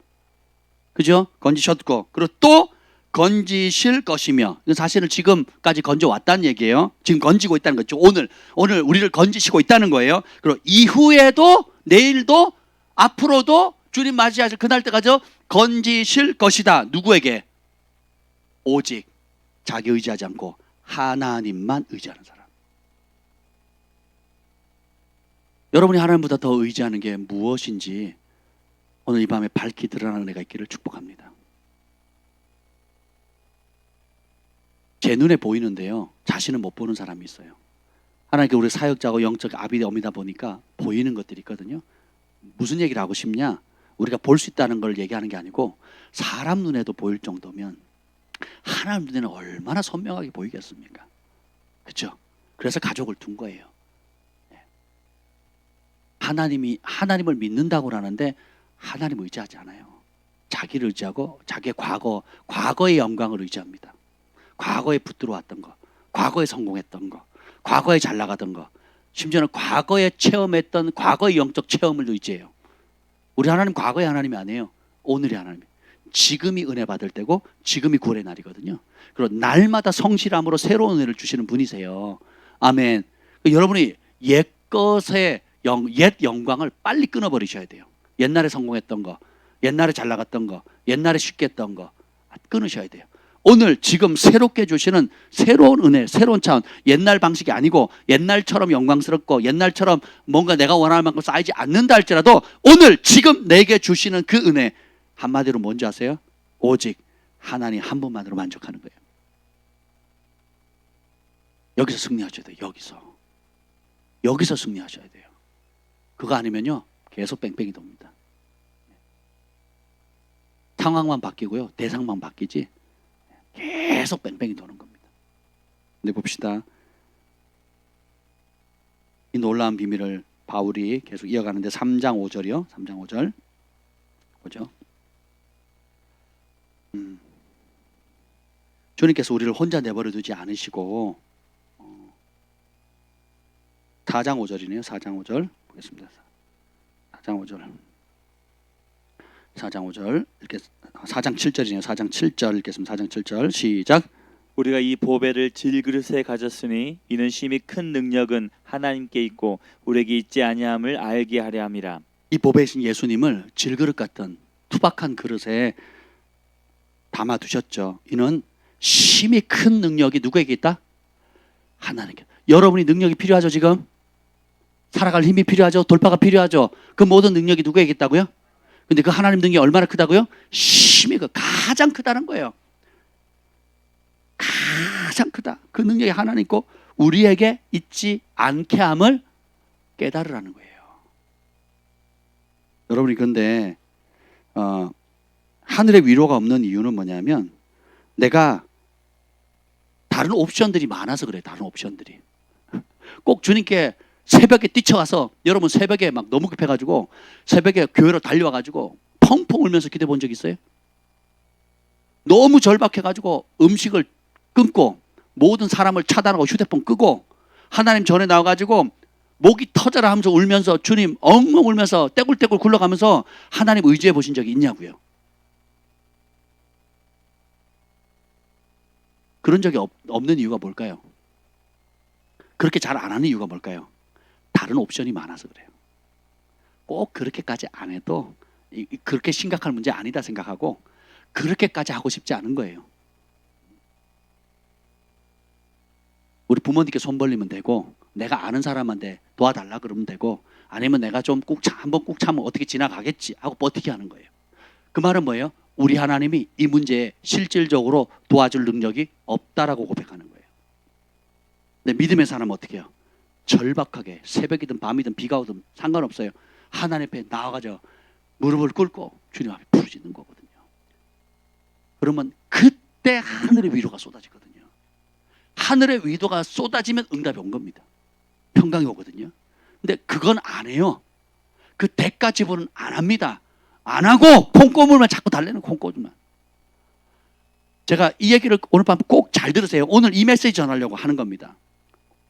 [SPEAKER 1] 그죠? 건지셨고, 그리고 또 건지실 것이며, 사실은 지금까지 건져왔다는 얘기예요. 지금 건지고 있다는 거죠. 오늘 우리를 건지시고 있다는 거예요. 그리고 이후에도, 내일도, 앞으로도 주님 맞이하실 그날 때까지 건지실 것이다. 누구에게? 오직 자기 의지하지 않고 하나님만 의지하는 사람. 여러분이 하나님보다 더 의지하는 게 무엇인지 오늘 이 밤에 밝히 드러나는 애가 있기를 축복합니다. 제 눈에 보이는데요, 자신은 못 보는 사람이 있어요. 하나님께 우리 사역자고 영적 아비어미다 보니까 보이는 것들이 있거든요. 무슨 얘기를 하고 싶냐? 우리가 볼 수 있다는 걸 얘기하는 게 아니고 사람 눈에도 보일 정도면 하나님 눈에는 얼마나 선명하게 보이겠습니까? 그렇죠? 그래서 가족을 둔 거예요. 하나님을 믿는다고 하는데 하나님 의지하지 않아요. 자기를 의지하고 자기의 과거의 영광을 의지합니다. 과거에 붙들어왔던 거, 과거에 성공했던 거, 과거에 잘 나가던 거, 심지어는 과거에 체험했던 과거의 영적 체험을 의지해요. 우리 하나님 과거의 하나님이 아니에요. 오늘의 하나님. 지금이 은혜 받을 때고 지금이 구원의 날이거든요. 그리고 날마다 성실함으로 새로운 은혜를 주시는 분이세요. 아멘. 여러분이 옛 영광을 빨리 끊어버리셔야 돼요. 옛날에 성공했던 거, 옛날에 잘 나갔던 거, 옛날에 쉽게 했던 거 끊으셔야 돼요. 오늘 지금 새롭게 주시는 새로운 은혜, 새로운 차원, 옛날 방식이 아니고 옛날처럼 영광스럽고 옛날처럼 뭔가 내가 원하는 만큼 쌓이지 않는다 할지라도 오늘 지금 내게 주시는 그 은혜, 한마디로 뭔지 아세요? 오직 하나님 한 분만으로 만족하는 거예요. 여기서 승리하셔야 돼요. 여기서 승리하셔야 돼요. 그거 아니면요 계속 뺑뺑이 돕니다. 상황만 바뀌고요 대상만 바뀌지 계속 뺑뺑이 도는 겁니다. 근데 봅시다. 이 놀라운 비밀을 바울이 계속 이어가는데 3장 5절이요. 3장 5절 보죠. 주님께서 우리를 혼자 내버려 두지 않으시고 4장 5절이네요. 4장 5절 보겠습니다. 4장 5절. 4장 5절 이렇게 4장 7절이네요. 4장 7절 읽겠습니다. 4장 7절 시작.
[SPEAKER 2] 우리가 이 보배를 질그릇에 가졌으니 이는 심히 큰 능력은 하나님께 있고 우리에게 있지 아니함을 알게 하려 함이라.
[SPEAKER 1] 이 보배이신 예수님을 질그릇 같은 투박한 그릇에 담아 두셨죠. 이는 심히 큰 능력이 누구에게 있다? 하나님께. 여러분이 능력이 필요하죠. 지금 살아갈 힘이 필요하죠. 돌파가 필요하죠. 그 모든 능력이 누구에게 있다고요? 근데 그 하나님 능력이 얼마나 크다고요? 심히 가장 크다는 거예요. 가장 크다. 그 능력이 하나님 있고 우리에게 있지 않게 함을 깨달으라는 거예요. 여러분이 근데 하늘의 위로가 없는 이유는 뭐냐면 내가 다른 옵션들이 많아서 그래요. 다른 옵션들이. 꼭 주님께 새벽에 뛰쳐가서, 여러분 새벽에 막 너무 급해가지고 새벽에 교회로 달려와가지고 펑펑 울면서 기도해 본 적 있어요? 너무 절박해가지고 음식을 끊고 모든 사람을 차단하고 휴대폰 끄고 하나님 전에 나와가지고 목이 터져라 하면서 울면서 주님 엉엉 울면서 떼굴떼굴 굴러가면서 하나님 의지해 보신 적이 있냐고요. 그런 적이 없는 이유가 뭘까요? 그렇게 잘 안 하는 이유가 뭘까요? 다른 옵션이 많아서 그래요. 꼭 그렇게까지 안 해도 그렇게 심각한 문제 아니다 생각하고 그렇게까지 하고 싶지 않은 거예요. 우리 부모님께 손 벌리면 되고 내가 아는 사람한테 도와달라 그러면 되고 아니면 내가 좀 한번 꾹 참으면 어떻게 지나가겠지 하고 버티게 하는 거예요. 그 말은 뭐예요? 우리 하나님이 이 문제에 실질적으로 도와줄 능력이 없다라고 고백하는 거예요. 근데 믿음의 사람은 어떻게 해요? 절박하게 새벽이든 밤이든 비가 오든 상관없어요. 하나님 앞에 나와가지고 무릎을 꿇고 주님 앞에 부르짖는 거거든요. 그러면 그때 하늘의 위로가 쏟아지거든요. 하늘의 위로가 쏟아지면 응답이 온 겁니다. 평강이 오거든요. 근데 그건 안 해요. 그 대가 지불은 안 합니다. 안 하고 콩고물만 자꾸 달래는 콩고물만. 제가 이 얘기를 오늘 밤 꼭 잘 들으세요. 오늘 이 메시지 전하려고 하는 겁니다.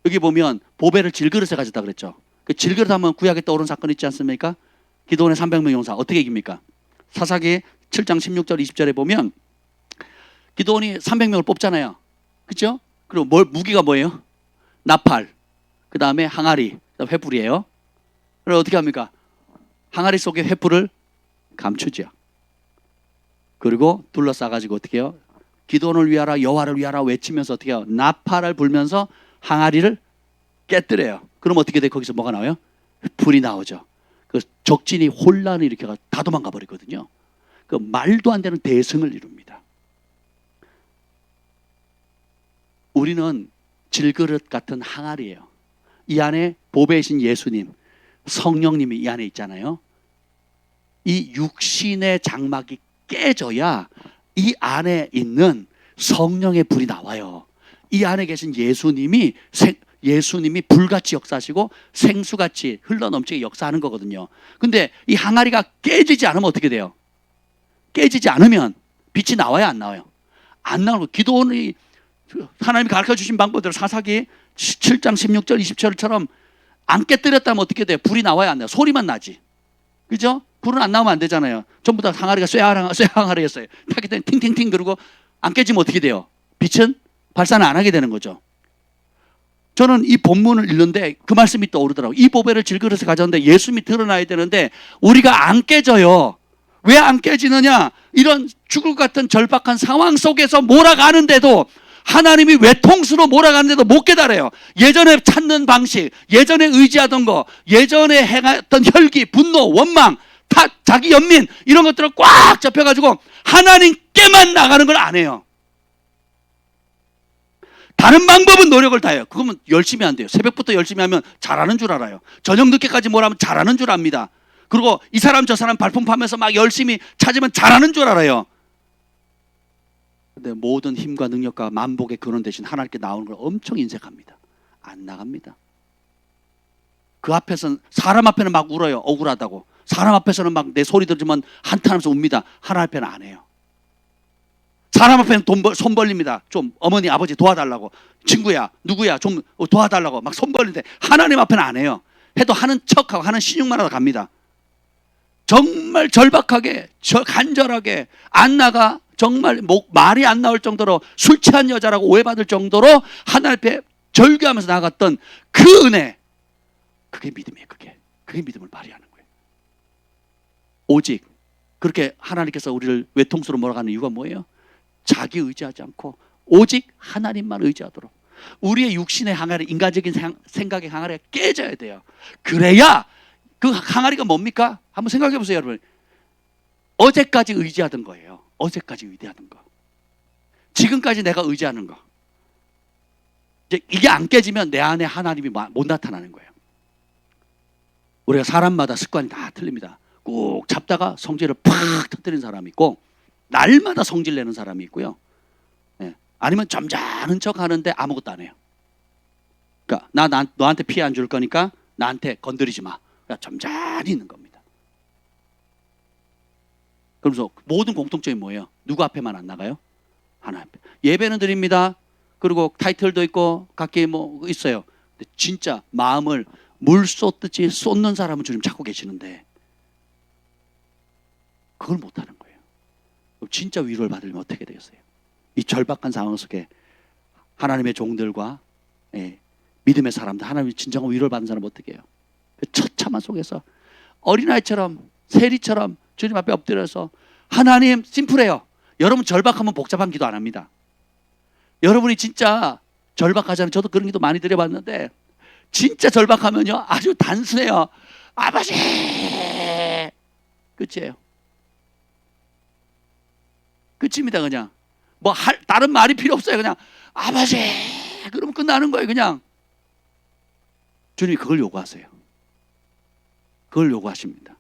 [SPEAKER 1] 여기 보면 보배를 질그릇에 가졌다 그랬죠. 그 질그릇 하면 구약에 떠오른 사건 있지 않습니까? 기도원의 300명 용사 어떻게 이깁니까? 사사기 7장 16절 20절에 보면 기도원이 300명을 뽑잖아요. 그렇죠? 그리고 무기가 뭐예요? 나팔, 그 다음에 항아리, 그다음에 횃불이에요. 그럼 어떻게 합니까? 항아리 속에 횃불을 감추죠. 그리고 둘러싸가지고 어떻게 해요? 기도원을 위하라 여호와를 위하라 외치면서 어떻게 해요? 나팔을 불면서 항아리를 깨뜨려요. 그럼 어떻게 돼? 거기서 뭐가 나와요? 불이 나오죠. 그 적진이 혼란을 일으켜서 다 도망가 버리거든요. 그 말도 안 되는 대승을 이룹니다. 우리는 질그릇 같은 항아리예요. 이 안에 보배이신 예수님, 성령님이 이 안에 있잖아요. 이 육신의 장막이 깨져야 이 안에 있는 성령의 불이 나와요. 이 안에 계신 예수님이 불같이 역사하시고 생수같이 흘러넘치게 역사하는 거거든요. 근데 이 항아리가 깨지지 않으면 어떻게 돼요? 깨지지 않으면 빛이 나와야 안 나와요? 안 나오고 기도원이 하나님이 가르쳐 주신 방법대로 사사기 7장 16절 20절처럼 안 깨뜨렸다면 어떻게 돼요? 불이 나와야 안 나요? 소리만 나지. 그죠? 불은 안 나오면 안 되잖아요. 전부 다 항아리가 쇠항아리였어요. 타기 때문에 팅팅팅 그러고 안 깨지면 어떻게 돼요? 빛은 발산을 안 하게 되는 거죠. 저는 이 본문을 읽는데 그 말씀이 떠오르더라고요. 이 보배를 질그릇에 가졌는데 예수님이 드러나야 되는데 우리가 안 깨져요. 왜 안 깨지느냐? 이런 죽을 것 같은 절박한 상황 속에서 몰아가는데도 하나님이 외통수로 몰아가는데도 못 깨달아요. 예전에 찾는 방식, 예전에 의지하던 거, 예전에 행했던 혈기, 분노, 원망, 탓, 자기 연민 이런 것들을 꽉 잡혀가지고 하나님께만 나가는 걸 안 해요. 다른 방법은 노력을 다해요. 그거면 열심히 안 돼요. 새벽부터 열심히 하면 잘하는 줄 알아요. 저녁 늦게까지 뭘 하면 잘하는 줄 압니다. 그리고 이 사람 저 사람 발품하면서 막 열심히 찾으면 잘하는 줄 알아요. 근데 모든 힘과 능력과 만복의 근원 대신 하나님께 나오는 걸 엄청 인색합니다. 안 나갑니다. 그 앞에서는 사람 앞에는 막 울어요. 억울하다고. 사람 앞에서는 막 내 소리 들으면 한탄하면서 웁니다. 하나님 앞에는 안 해요. 사람 앞에는 손 벌립니다. 좀 어머니 아버지 도와달라고. 친구야 누구야 좀 도와달라고 막 손 벌리는데 하나님 앞에는 안 해요. 해도 하는 척하고 하는 신용만 하다 갑니다. 정말 절박하게 간절하게 안 나가 정말 말이 안 나올 정도로 술 취한 여자라고 오해받을 정도로 하나님 앞에 절규하면서 나갔던 그 은혜, 그게 믿음이에요. 그게 믿음을 발휘하는 거예요. 오직 그렇게 하나님께서 우리를 외통수로 몰아가는 이유가 뭐예요? 자기 의지하지 않고 오직 하나님만 의지하도록 우리의 육신의 항아리, 인간적인 생각의 항아리가 깨져야 돼요. 그래야 그 항아리가 뭡니까? 한번 생각해 보세요, 여러분. 어제까지 의지하던 거예요. 어제까지 의지하던 거. 지금까지 내가 의지하는 거. 이제 이게 안 깨지면 내 안에 하나님이 못 나타나는 거예요. 우리가 사람마다 습관이 다 틀립니다. 꼭 잡다가 성질을 팍 터뜨리는 사람이 있고 날마다 성질 내는 사람이 있고요. 네. 아니면 점잖은 척 하는데 아무것도 안 해요. 그러니까 너한테 피해 안 줄 거니까 나한테 건드리지 마. 그러니까 점잖이 있는 겁니다. 그러면서 모든 공통점이 뭐예요? 누구 앞에만 안 나가요? 하나님 앞에. 예배는 드립니다. 그리고 타이틀도 있고 각기 뭐 있어요. 근데 진짜 마음을 물 쏟듯이 쏟는 사람은 주님 찾고 계시는데 그걸 못하는 거예요. 그럼 진짜 위로를 받으려면 어떻게 되겠어요? 이 절박한 상황 속에 하나님의 종들과 믿음의 사람들, 하나님의 진정한 위로를 받는 사람은 어떻게 해요? 그 처참한 속에서 어린아이처럼 세리처럼 주님 앞에 엎드려서 하나님, 심플해요. 여러분 절박하면 복잡한 기도 안 합니다. 여러분이 진짜 절박하잖아요. 저도 그런 기도 많이 드려봤는데 진짜 절박하면요 아주 단순해요. 아버지 끝이에요. 끝입니다. 그냥 뭐 다른 말이 필요 없어요. 그냥 아버지 그러면 끝나는 거예요. 그냥 주님이 그걸 요구하세요. 그걸 요구하십니다.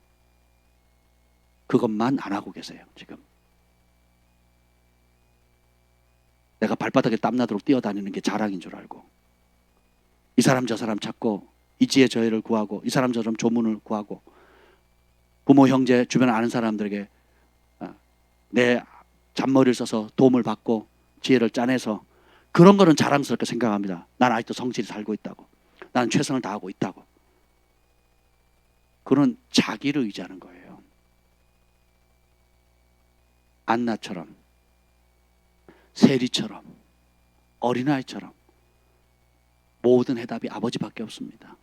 [SPEAKER 1] 그것만 안 하고 계세요. 지금 내가 발바닥에 땀나도록 뛰어다니는 게 자랑인 줄 알고 이 사람 저 사람 찾고 이 지혜 저 애를 구하고 이 사람 저 사람 조문을 구하고 부모 형제 주변에 아는 사람들에게 내 잔머리를 써서 도움을 받고 지혜를 짜내서 그런 거는 자랑스럽게 생각합니다. 난 아직도 성실히 살고 있다고. 나는 최선을 다하고 있다고. 그런 자기를 의지하는 거예요. 안나처럼 세리처럼 어린아이처럼 모든 해답이 아버지밖에 없습니다.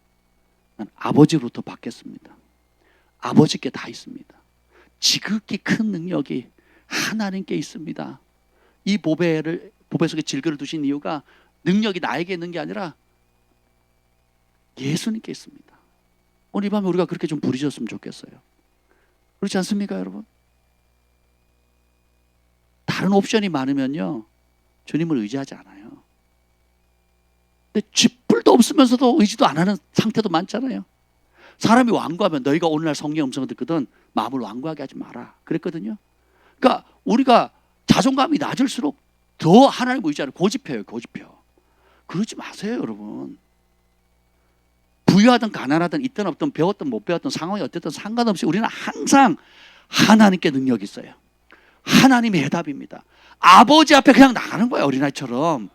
[SPEAKER 1] 난 아버지로부터 받겠습니다. 아버지께 다 있습니다. 지극히 큰 능력이 하나님께 있습니다. 이 보배 속에 질그를 두신 이유가 능력이 나에게 있는 게 아니라 예수님께 있습니다. 오늘 이 밤에 우리가 그렇게 좀 부르셨으면 좋겠어요. 그렇지 않습니까, 여러분? 다른 옵션이 많으면요 주님을 의지하지 않아요. 근데 쥐뿔도 없으면서도 의지도 안 하는 상태도 많잖아요. 사람이 완고하면 너희가 오늘날 성령의 음성을 듣거든 마음을 완고하게 하지 마라 그랬거든요. 그러니까 우리가 자존감이 낮을수록 더 하나님 의지하는 고집해요. 그러지 마세요, 여러분. 부유하든 가난하든 있든 없든 배웠든 못 배웠든 상황이 어쨌든 상관없이 우리는 항상 하나님께 능력이 있어요. 하나님이 해답입니다. 아버지 앞에 그냥 나가는 거예요. 어린아이처럼.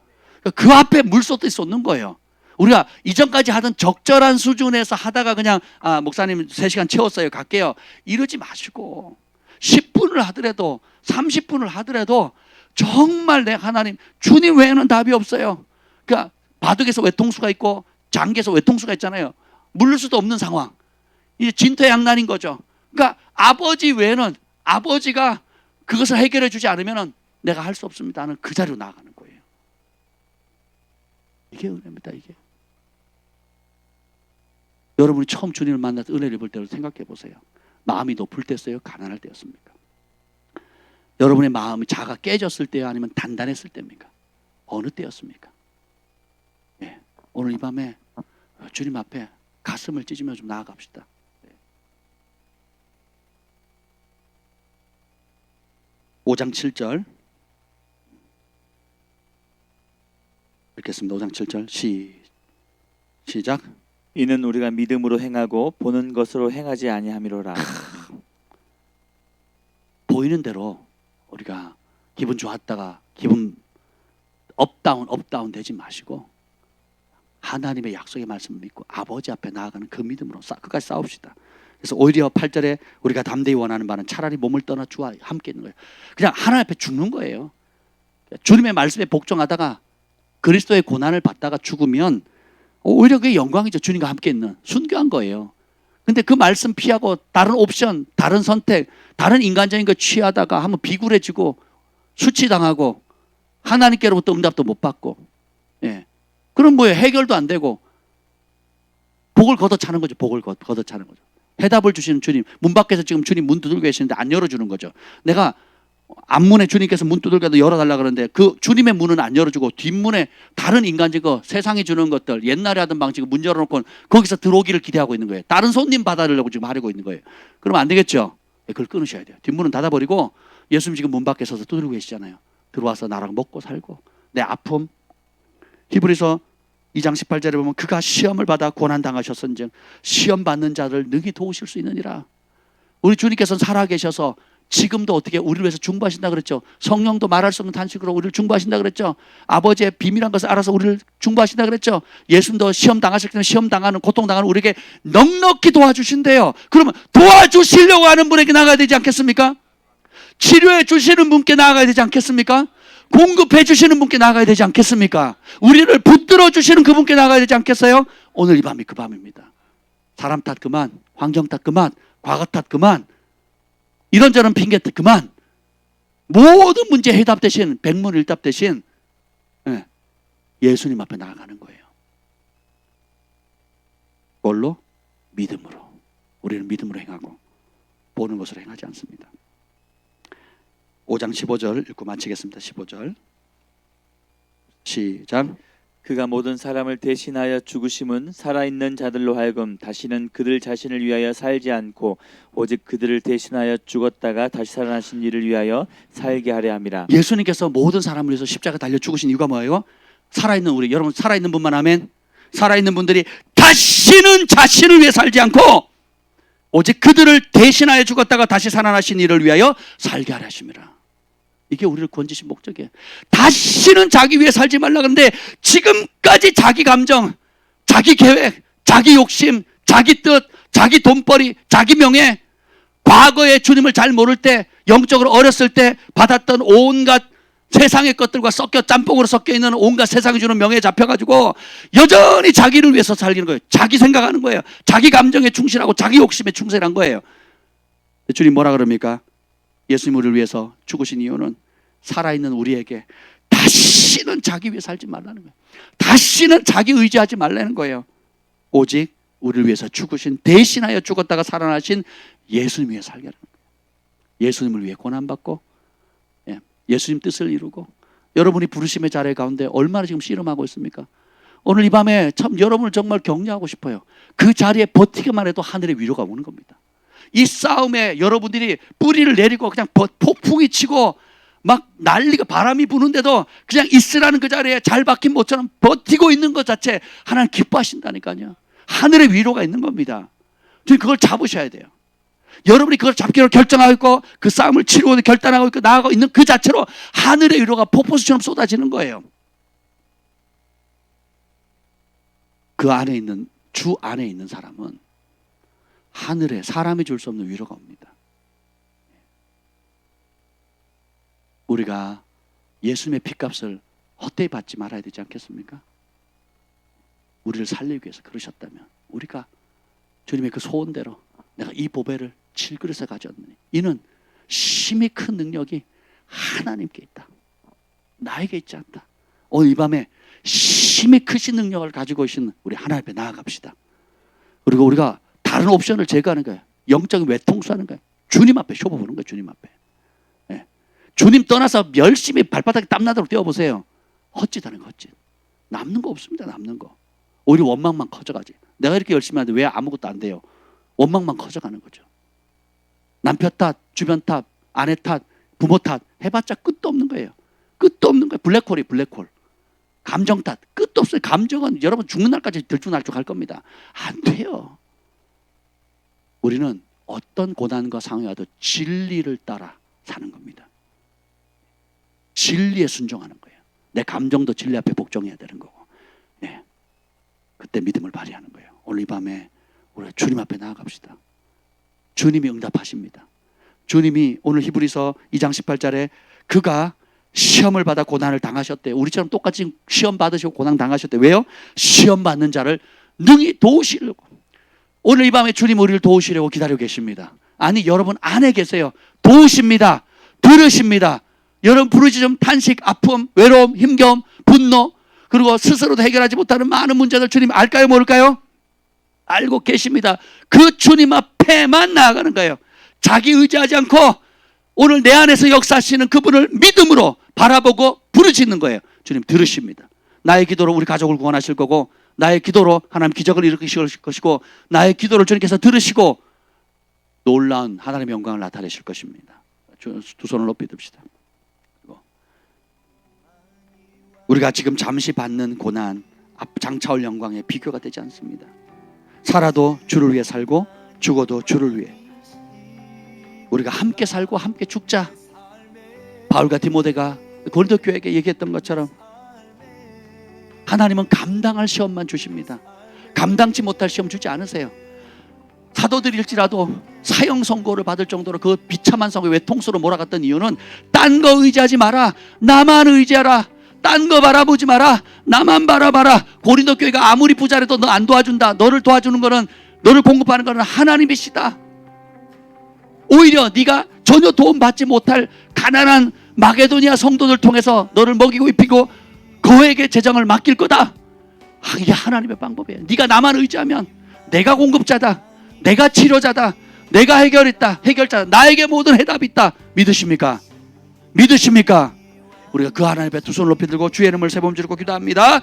[SPEAKER 1] 그 앞에 물 쏟듯이 쏟는 거예요. 우리가 이전까지 하던 적절한 수준에서 하다가 그냥 목사님 3시간 채웠어요. 갈게요. 이러지 마시고 10분을 하더라도 30분을 하더라도 정말 내 하나님 주님 외에는 답이 없어요. 그러니까 바둑에서 외통수가 있고 장기에서 외통수가 있잖아요. 물릴 수도 없는 상황. 이제 진퇴양난인 거죠. 그러니까 아버지 외에는 아버지가 그것을 해결해 주지 않으면 내가 할 수 없습니다 하는 그 자리로 나아가는 거예요. 이게 은혜입니다. 이게. 여러분이 처음 주님을 만나서 은혜를 입을 때로 생각해 보세요. 마음이 높을 때였어요? 가난할 때였습니까? 여러분의 마음이 자가 깨졌을 때요? 아니면 단단했을 때입니까? 어느 때였습니까? 네. 오늘 이 밤에 주님 앞에 가슴을 찢으며 좀 나아갑시다. 네. 5장 7절 읽겠습니다. 5장 7절 시작.
[SPEAKER 2] 이는 우리가 믿음으로 행하고 보는 것으로 행하지 아니함이로라.
[SPEAKER 1] 보이는 대로 우리가 기분 좋았다가 기분 업다운 되지 마시고 하나님의 약속의 말씀을 믿고 아버지 앞에 나아가는 그 믿음으로 끝까지 싸웁시다. 그래서 오히려 8절에 우리가 담대히 원하는 바는 차라리 몸을 떠나 주와 함께 있는 거예요. 그냥 하나님 앞에 죽는 거예요. 주님의 말씀에 복종하다가 그리스도의 고난을 받다가 죽으면 오히려 그게 영광이죠. 주님과 함께 있는 순교한 거예요. 근데 그 말씀 피하고 다른 옵션, 다른 선택, 다른 인간적인 거 취하다가 한번 비굴해지고 수치당하고 하나님께로부터 응답도 못 받고, 예. 그럼 뭐예요? 해결도 안 되고 복을 걷어차는 거죠. 복을 걷어차는 거죠. 해답을 주시는 주님, 문 밖에서 지금 주님 문 두들고 계시는데 안 열어주는 거죠. 내가 앞문에 주님께서 문 두들겨도 열어달라 그러는데 그 주님의 문은 안 열어주고 뒷문에 다른 인간적인 거, 세상이 주는 것들, 옛날에 하던 방식으로 문 열어놓고 거기서 들어오기를 기대하고 있는 거예요. 다른 손님 받아들려고 지금 하려고 있는 거예요. 그러면 안 되겠죠. 그걸 끊으셔야 돼요. 뒷문은 닫아버리고 예수님 지금 문 밖에 서서 두드리고 계시잖아요. 들어와서 나랑 먹고 살고 내 아픔. 히브리서 2장 18절에 보면 그가 시험을 받아 고난당하셨은즉 시험 받는 자를 능히 도우실 수 있느니라. 우리 주님께서는 살아계셔서 지금도 어떻게 우리를 위해서 중보하신다 그랬죠. 성령도 말할 수 없는 탄식으로 우리를 중보하신다 그랬죠. 아버지의 비밀한 것을 알아서 우리를 중보하신다 그랬죠. 예수님도 시험 당하셨기 때문에 시험 당하는, 고통 당하는 우리에게 넉넉히 도와주신대요. 그러면 도와주시려고 하는 분에게 나가야 되지 않겠습니까? 치료해 주시는 분께 나가야 되지 않겠습니까? 공급해 주시는 분께 나가야 되지 않겠습니까? 우리를 붙들어 주시는 그분께 나가야 되지 않겠어요? 오늘 이 밤이 그 밤입니다. 사람 탓 그만, 환경 탓 그만, 과거 탓 그만, 이런저런 핑계 탓 그만. 모든 문제 해답 대신, 백문일답 대신 예수님 앞에 나아가는 거예요. 뭘로? 믿음으로. 우리는 믿음으로 행하고 보는 것으로 행하지 않습니다. 5장 15절 읽고 마치겠습니다. 15절 시작.
[SPEAKER 2] 그가 모든 사람을 대신하여 죽으심은 살아있는 자들로 하여금 다시는 그들 자신을 위하여 살지 않고 오직 그들을 대신하여 죽었다가 다시 살아나신 이를 위하여 살게 하려 함이라.
[SPEAKER 1] 예수님께서 모든 사람을 위해서 십자가 달려 죽으신 이유가 뭐예요? 살아있는 우리, 여러분 살아있는 분만 하면, 살아있는 분들이 다시는 자신을 위해 살지 않고 오직 그들을 대신하여 죽었다가 다시 살아나신 이를 위하여 살게 하려 하심이라. 이게 우리를 구원주신 목적이에요. 다시는 자기 위해 살지 말라 그러는데 지금까지 자기 감정, 자기 계획, 자기 욕심, 자기 뜻, 자기 돈벌이, 자기 명예, 과거에 주님을 잘 모를 때, 영적으로 어렸을 때 받았던 온갖 세상의 것들과 짬뽕으로 섞여 있는 온갖 세상이 주는 명예에 잡혀가지고 여전히 자기를 위해서 살기는 거예요. 자기 생각하는 거예요. 자기 감정에 충실하고 자기 욕심에 충실한 거예요. 주님 뭐라 그럽니까? 예수님 우리를 위해서 죽으신 이유는 살아있는 우리에게 다시는 자기 위해 살지 말라는 거예요. 다시는 자기 의지하지 말라는 거예요. 오직 우리를 위해서 죽으신, 대신하여 죽었다가 살아나신 예수님 위해 살게 하는 거예요. 예수님을 위해 고난받고 예수님 뜻을 이루고 여러분이 부르심의 자리 가운데 얼마나 지금 씨름하고 있습니까? 오늘 이 밤에 참 여러분을 정말 격려하고 싶어요. 그 자리에 버티기만 해도 하늘의 위로가 오는 겁니다. 이 싸움에 여러분들이 뿌리를 내리고 그냥 폭풍이 치고 막 난리가, 바람이 부는데도 그냥 있으라는 그 자리에 잘 박힌 모처럼 버티고 있는 것 자체 하나님 기뻐하신다니까요. 하늘의 위로가 있는 겁니다. 그걸 잡으셔야 돼요. 여러분이 그걸 잡기로 결정하고 있고 그 싸움을 치르고 결단하고 있고 나아가고 있는 그 자체로 하늘의 위로가 폭포수처럼 쏟아지는 거예요. 그 안에 있는, 주 안에 있는 사람은 하늘에 사람이 줄 수 없는 위로가 옵니다. 우리가 예수님의 핏값을 헛되이 받지 말아야 되지 않겠습니까? 우리를 살리기 위해서 그러셨다면 우리가 주님의 그 소원대로 내가 이 보배를 질그릇에 가져왔느니 이는 심히 큰 능력이 하나님께 있다. 나에게 있지 않다. 오늘 이 밤에 심히 크신 능력을 가지고 계신 우리 하나님 앞에 나아갑시다. 그리고 우리가 다른 옵션을 제거하는 거예요. 영적인 외통수하는 거예요. 주님 앞에 쇼부 보는 거예요. 주님 앞에. 네. 주님 떠나서 열심히 발바닥에 땀나도록 뛰어보세요. 헛짓하는 거, 헛짓. 남는 거 없습니다. 남는 거. 오히려 원망만 커져가지. 내가 이렇게 열심히 하는데 왜 아무것도 안 돼요? 원망만 커져가는 거죠. 남편 탓, 주변 탓, 아내 탓, 부모 탓 해봤자 끝도 없는 거예요. 끝도 없는 거예요. 블랙홀이 블랙홀. 감정 탓 끝도 없어요. 감정은 여러분 죽는 날까지 들쭉날쭉할 겁니다. 안 돼요. 우리는 어떤 고난과 상황이 와도 진리를 따라 사는 겁니다. 진리에 순종하는 거예요. 내 감정도 진리 앞에 복종해야 되는 거고. 네. 그때 믿음을 발휘하는 거예요. 오늘 이 밤에 우리가 주님 앞에 나아갑시다. 주님이 응답하십니다. 주님이 오늘 히브리서 2장 18절에 그가 시험을 받아 고난을 당하셨대요. 우리처럼 똑같이 시험 받으시고 고난 당하셨대요. 왜요? 시험 받는 자를 능히 도우시려고. 오늘 이 밤에 주님 우리를 도우시려고 기다리고 계십니다. 아니 여러분 안에 계세요. 도우십니다. 들으십니다. 여러분 부르짖음, 탄식, 아픔, 외로움, 힘겨움, 분노 그리고 스스로도 해결하지 못하는 많은 문제들 주님 알까요 모를까요? 알고 계십니다. 그 주님 앞에만 나아가는 거예요. 자기 의지하지 않고 오늘 내 안에서 역사하시는 그분을 믿음으로 바라보고 부르짖는 거예요. 주님 들으십니다. 나의 기도로 우리 가족을 구원하실 거고 나의 기도로 하나님 기적을 일으키실 것이고 나의 기도를 주님께서 들으시고 놀라운 하나님의 영광을 나타내실 것입니다. 두 손을 높이 듭시다. 우리가 지금 잠시 받는 고난 장차올 영광에 비교가 되지 않습니다. 살아도 주를 위해 살고 죽어도 주를 위해 우리가 함께 살고 함께 죽자. 바울과 디모데가 고린도 교회에게 얘기했던 것처럼 하나님은 감당할 시험만 주십니다. 감당치 못할 시험 주지 않으세요. 사도들일지라도 사형 선고를 받을 정도로 그 비참한 선고 외통수로 몰아갔던 이유는 딴 거 의지하지 마라. 나만 의지하라. 딴 거 바라보지 마라. 나만 바라봐라. 고린도 교회가 아무리 부자라도 너 안 도와준다. 너를 도와주는 거는 너를 공급하는 거는 하나님이시다. 오히려 네가 전혀 도움받지 못할 가난한 마게도니아 성도들 통해서 너를 먹이고 입히고 그에게 재정을 맡길 거다. 이게 하나님의 방법이에요. 네가 나만 의지하면 내가 공급자다. 내가 치료자다. 내가 해결자다. 나에게 모든 해답이 있다. 믿으십니까? 믿으십니까? 우리가 그 하나님 앞에 두 손을 높이 들고 주의 이름을 세 번 지르고 기도합니다.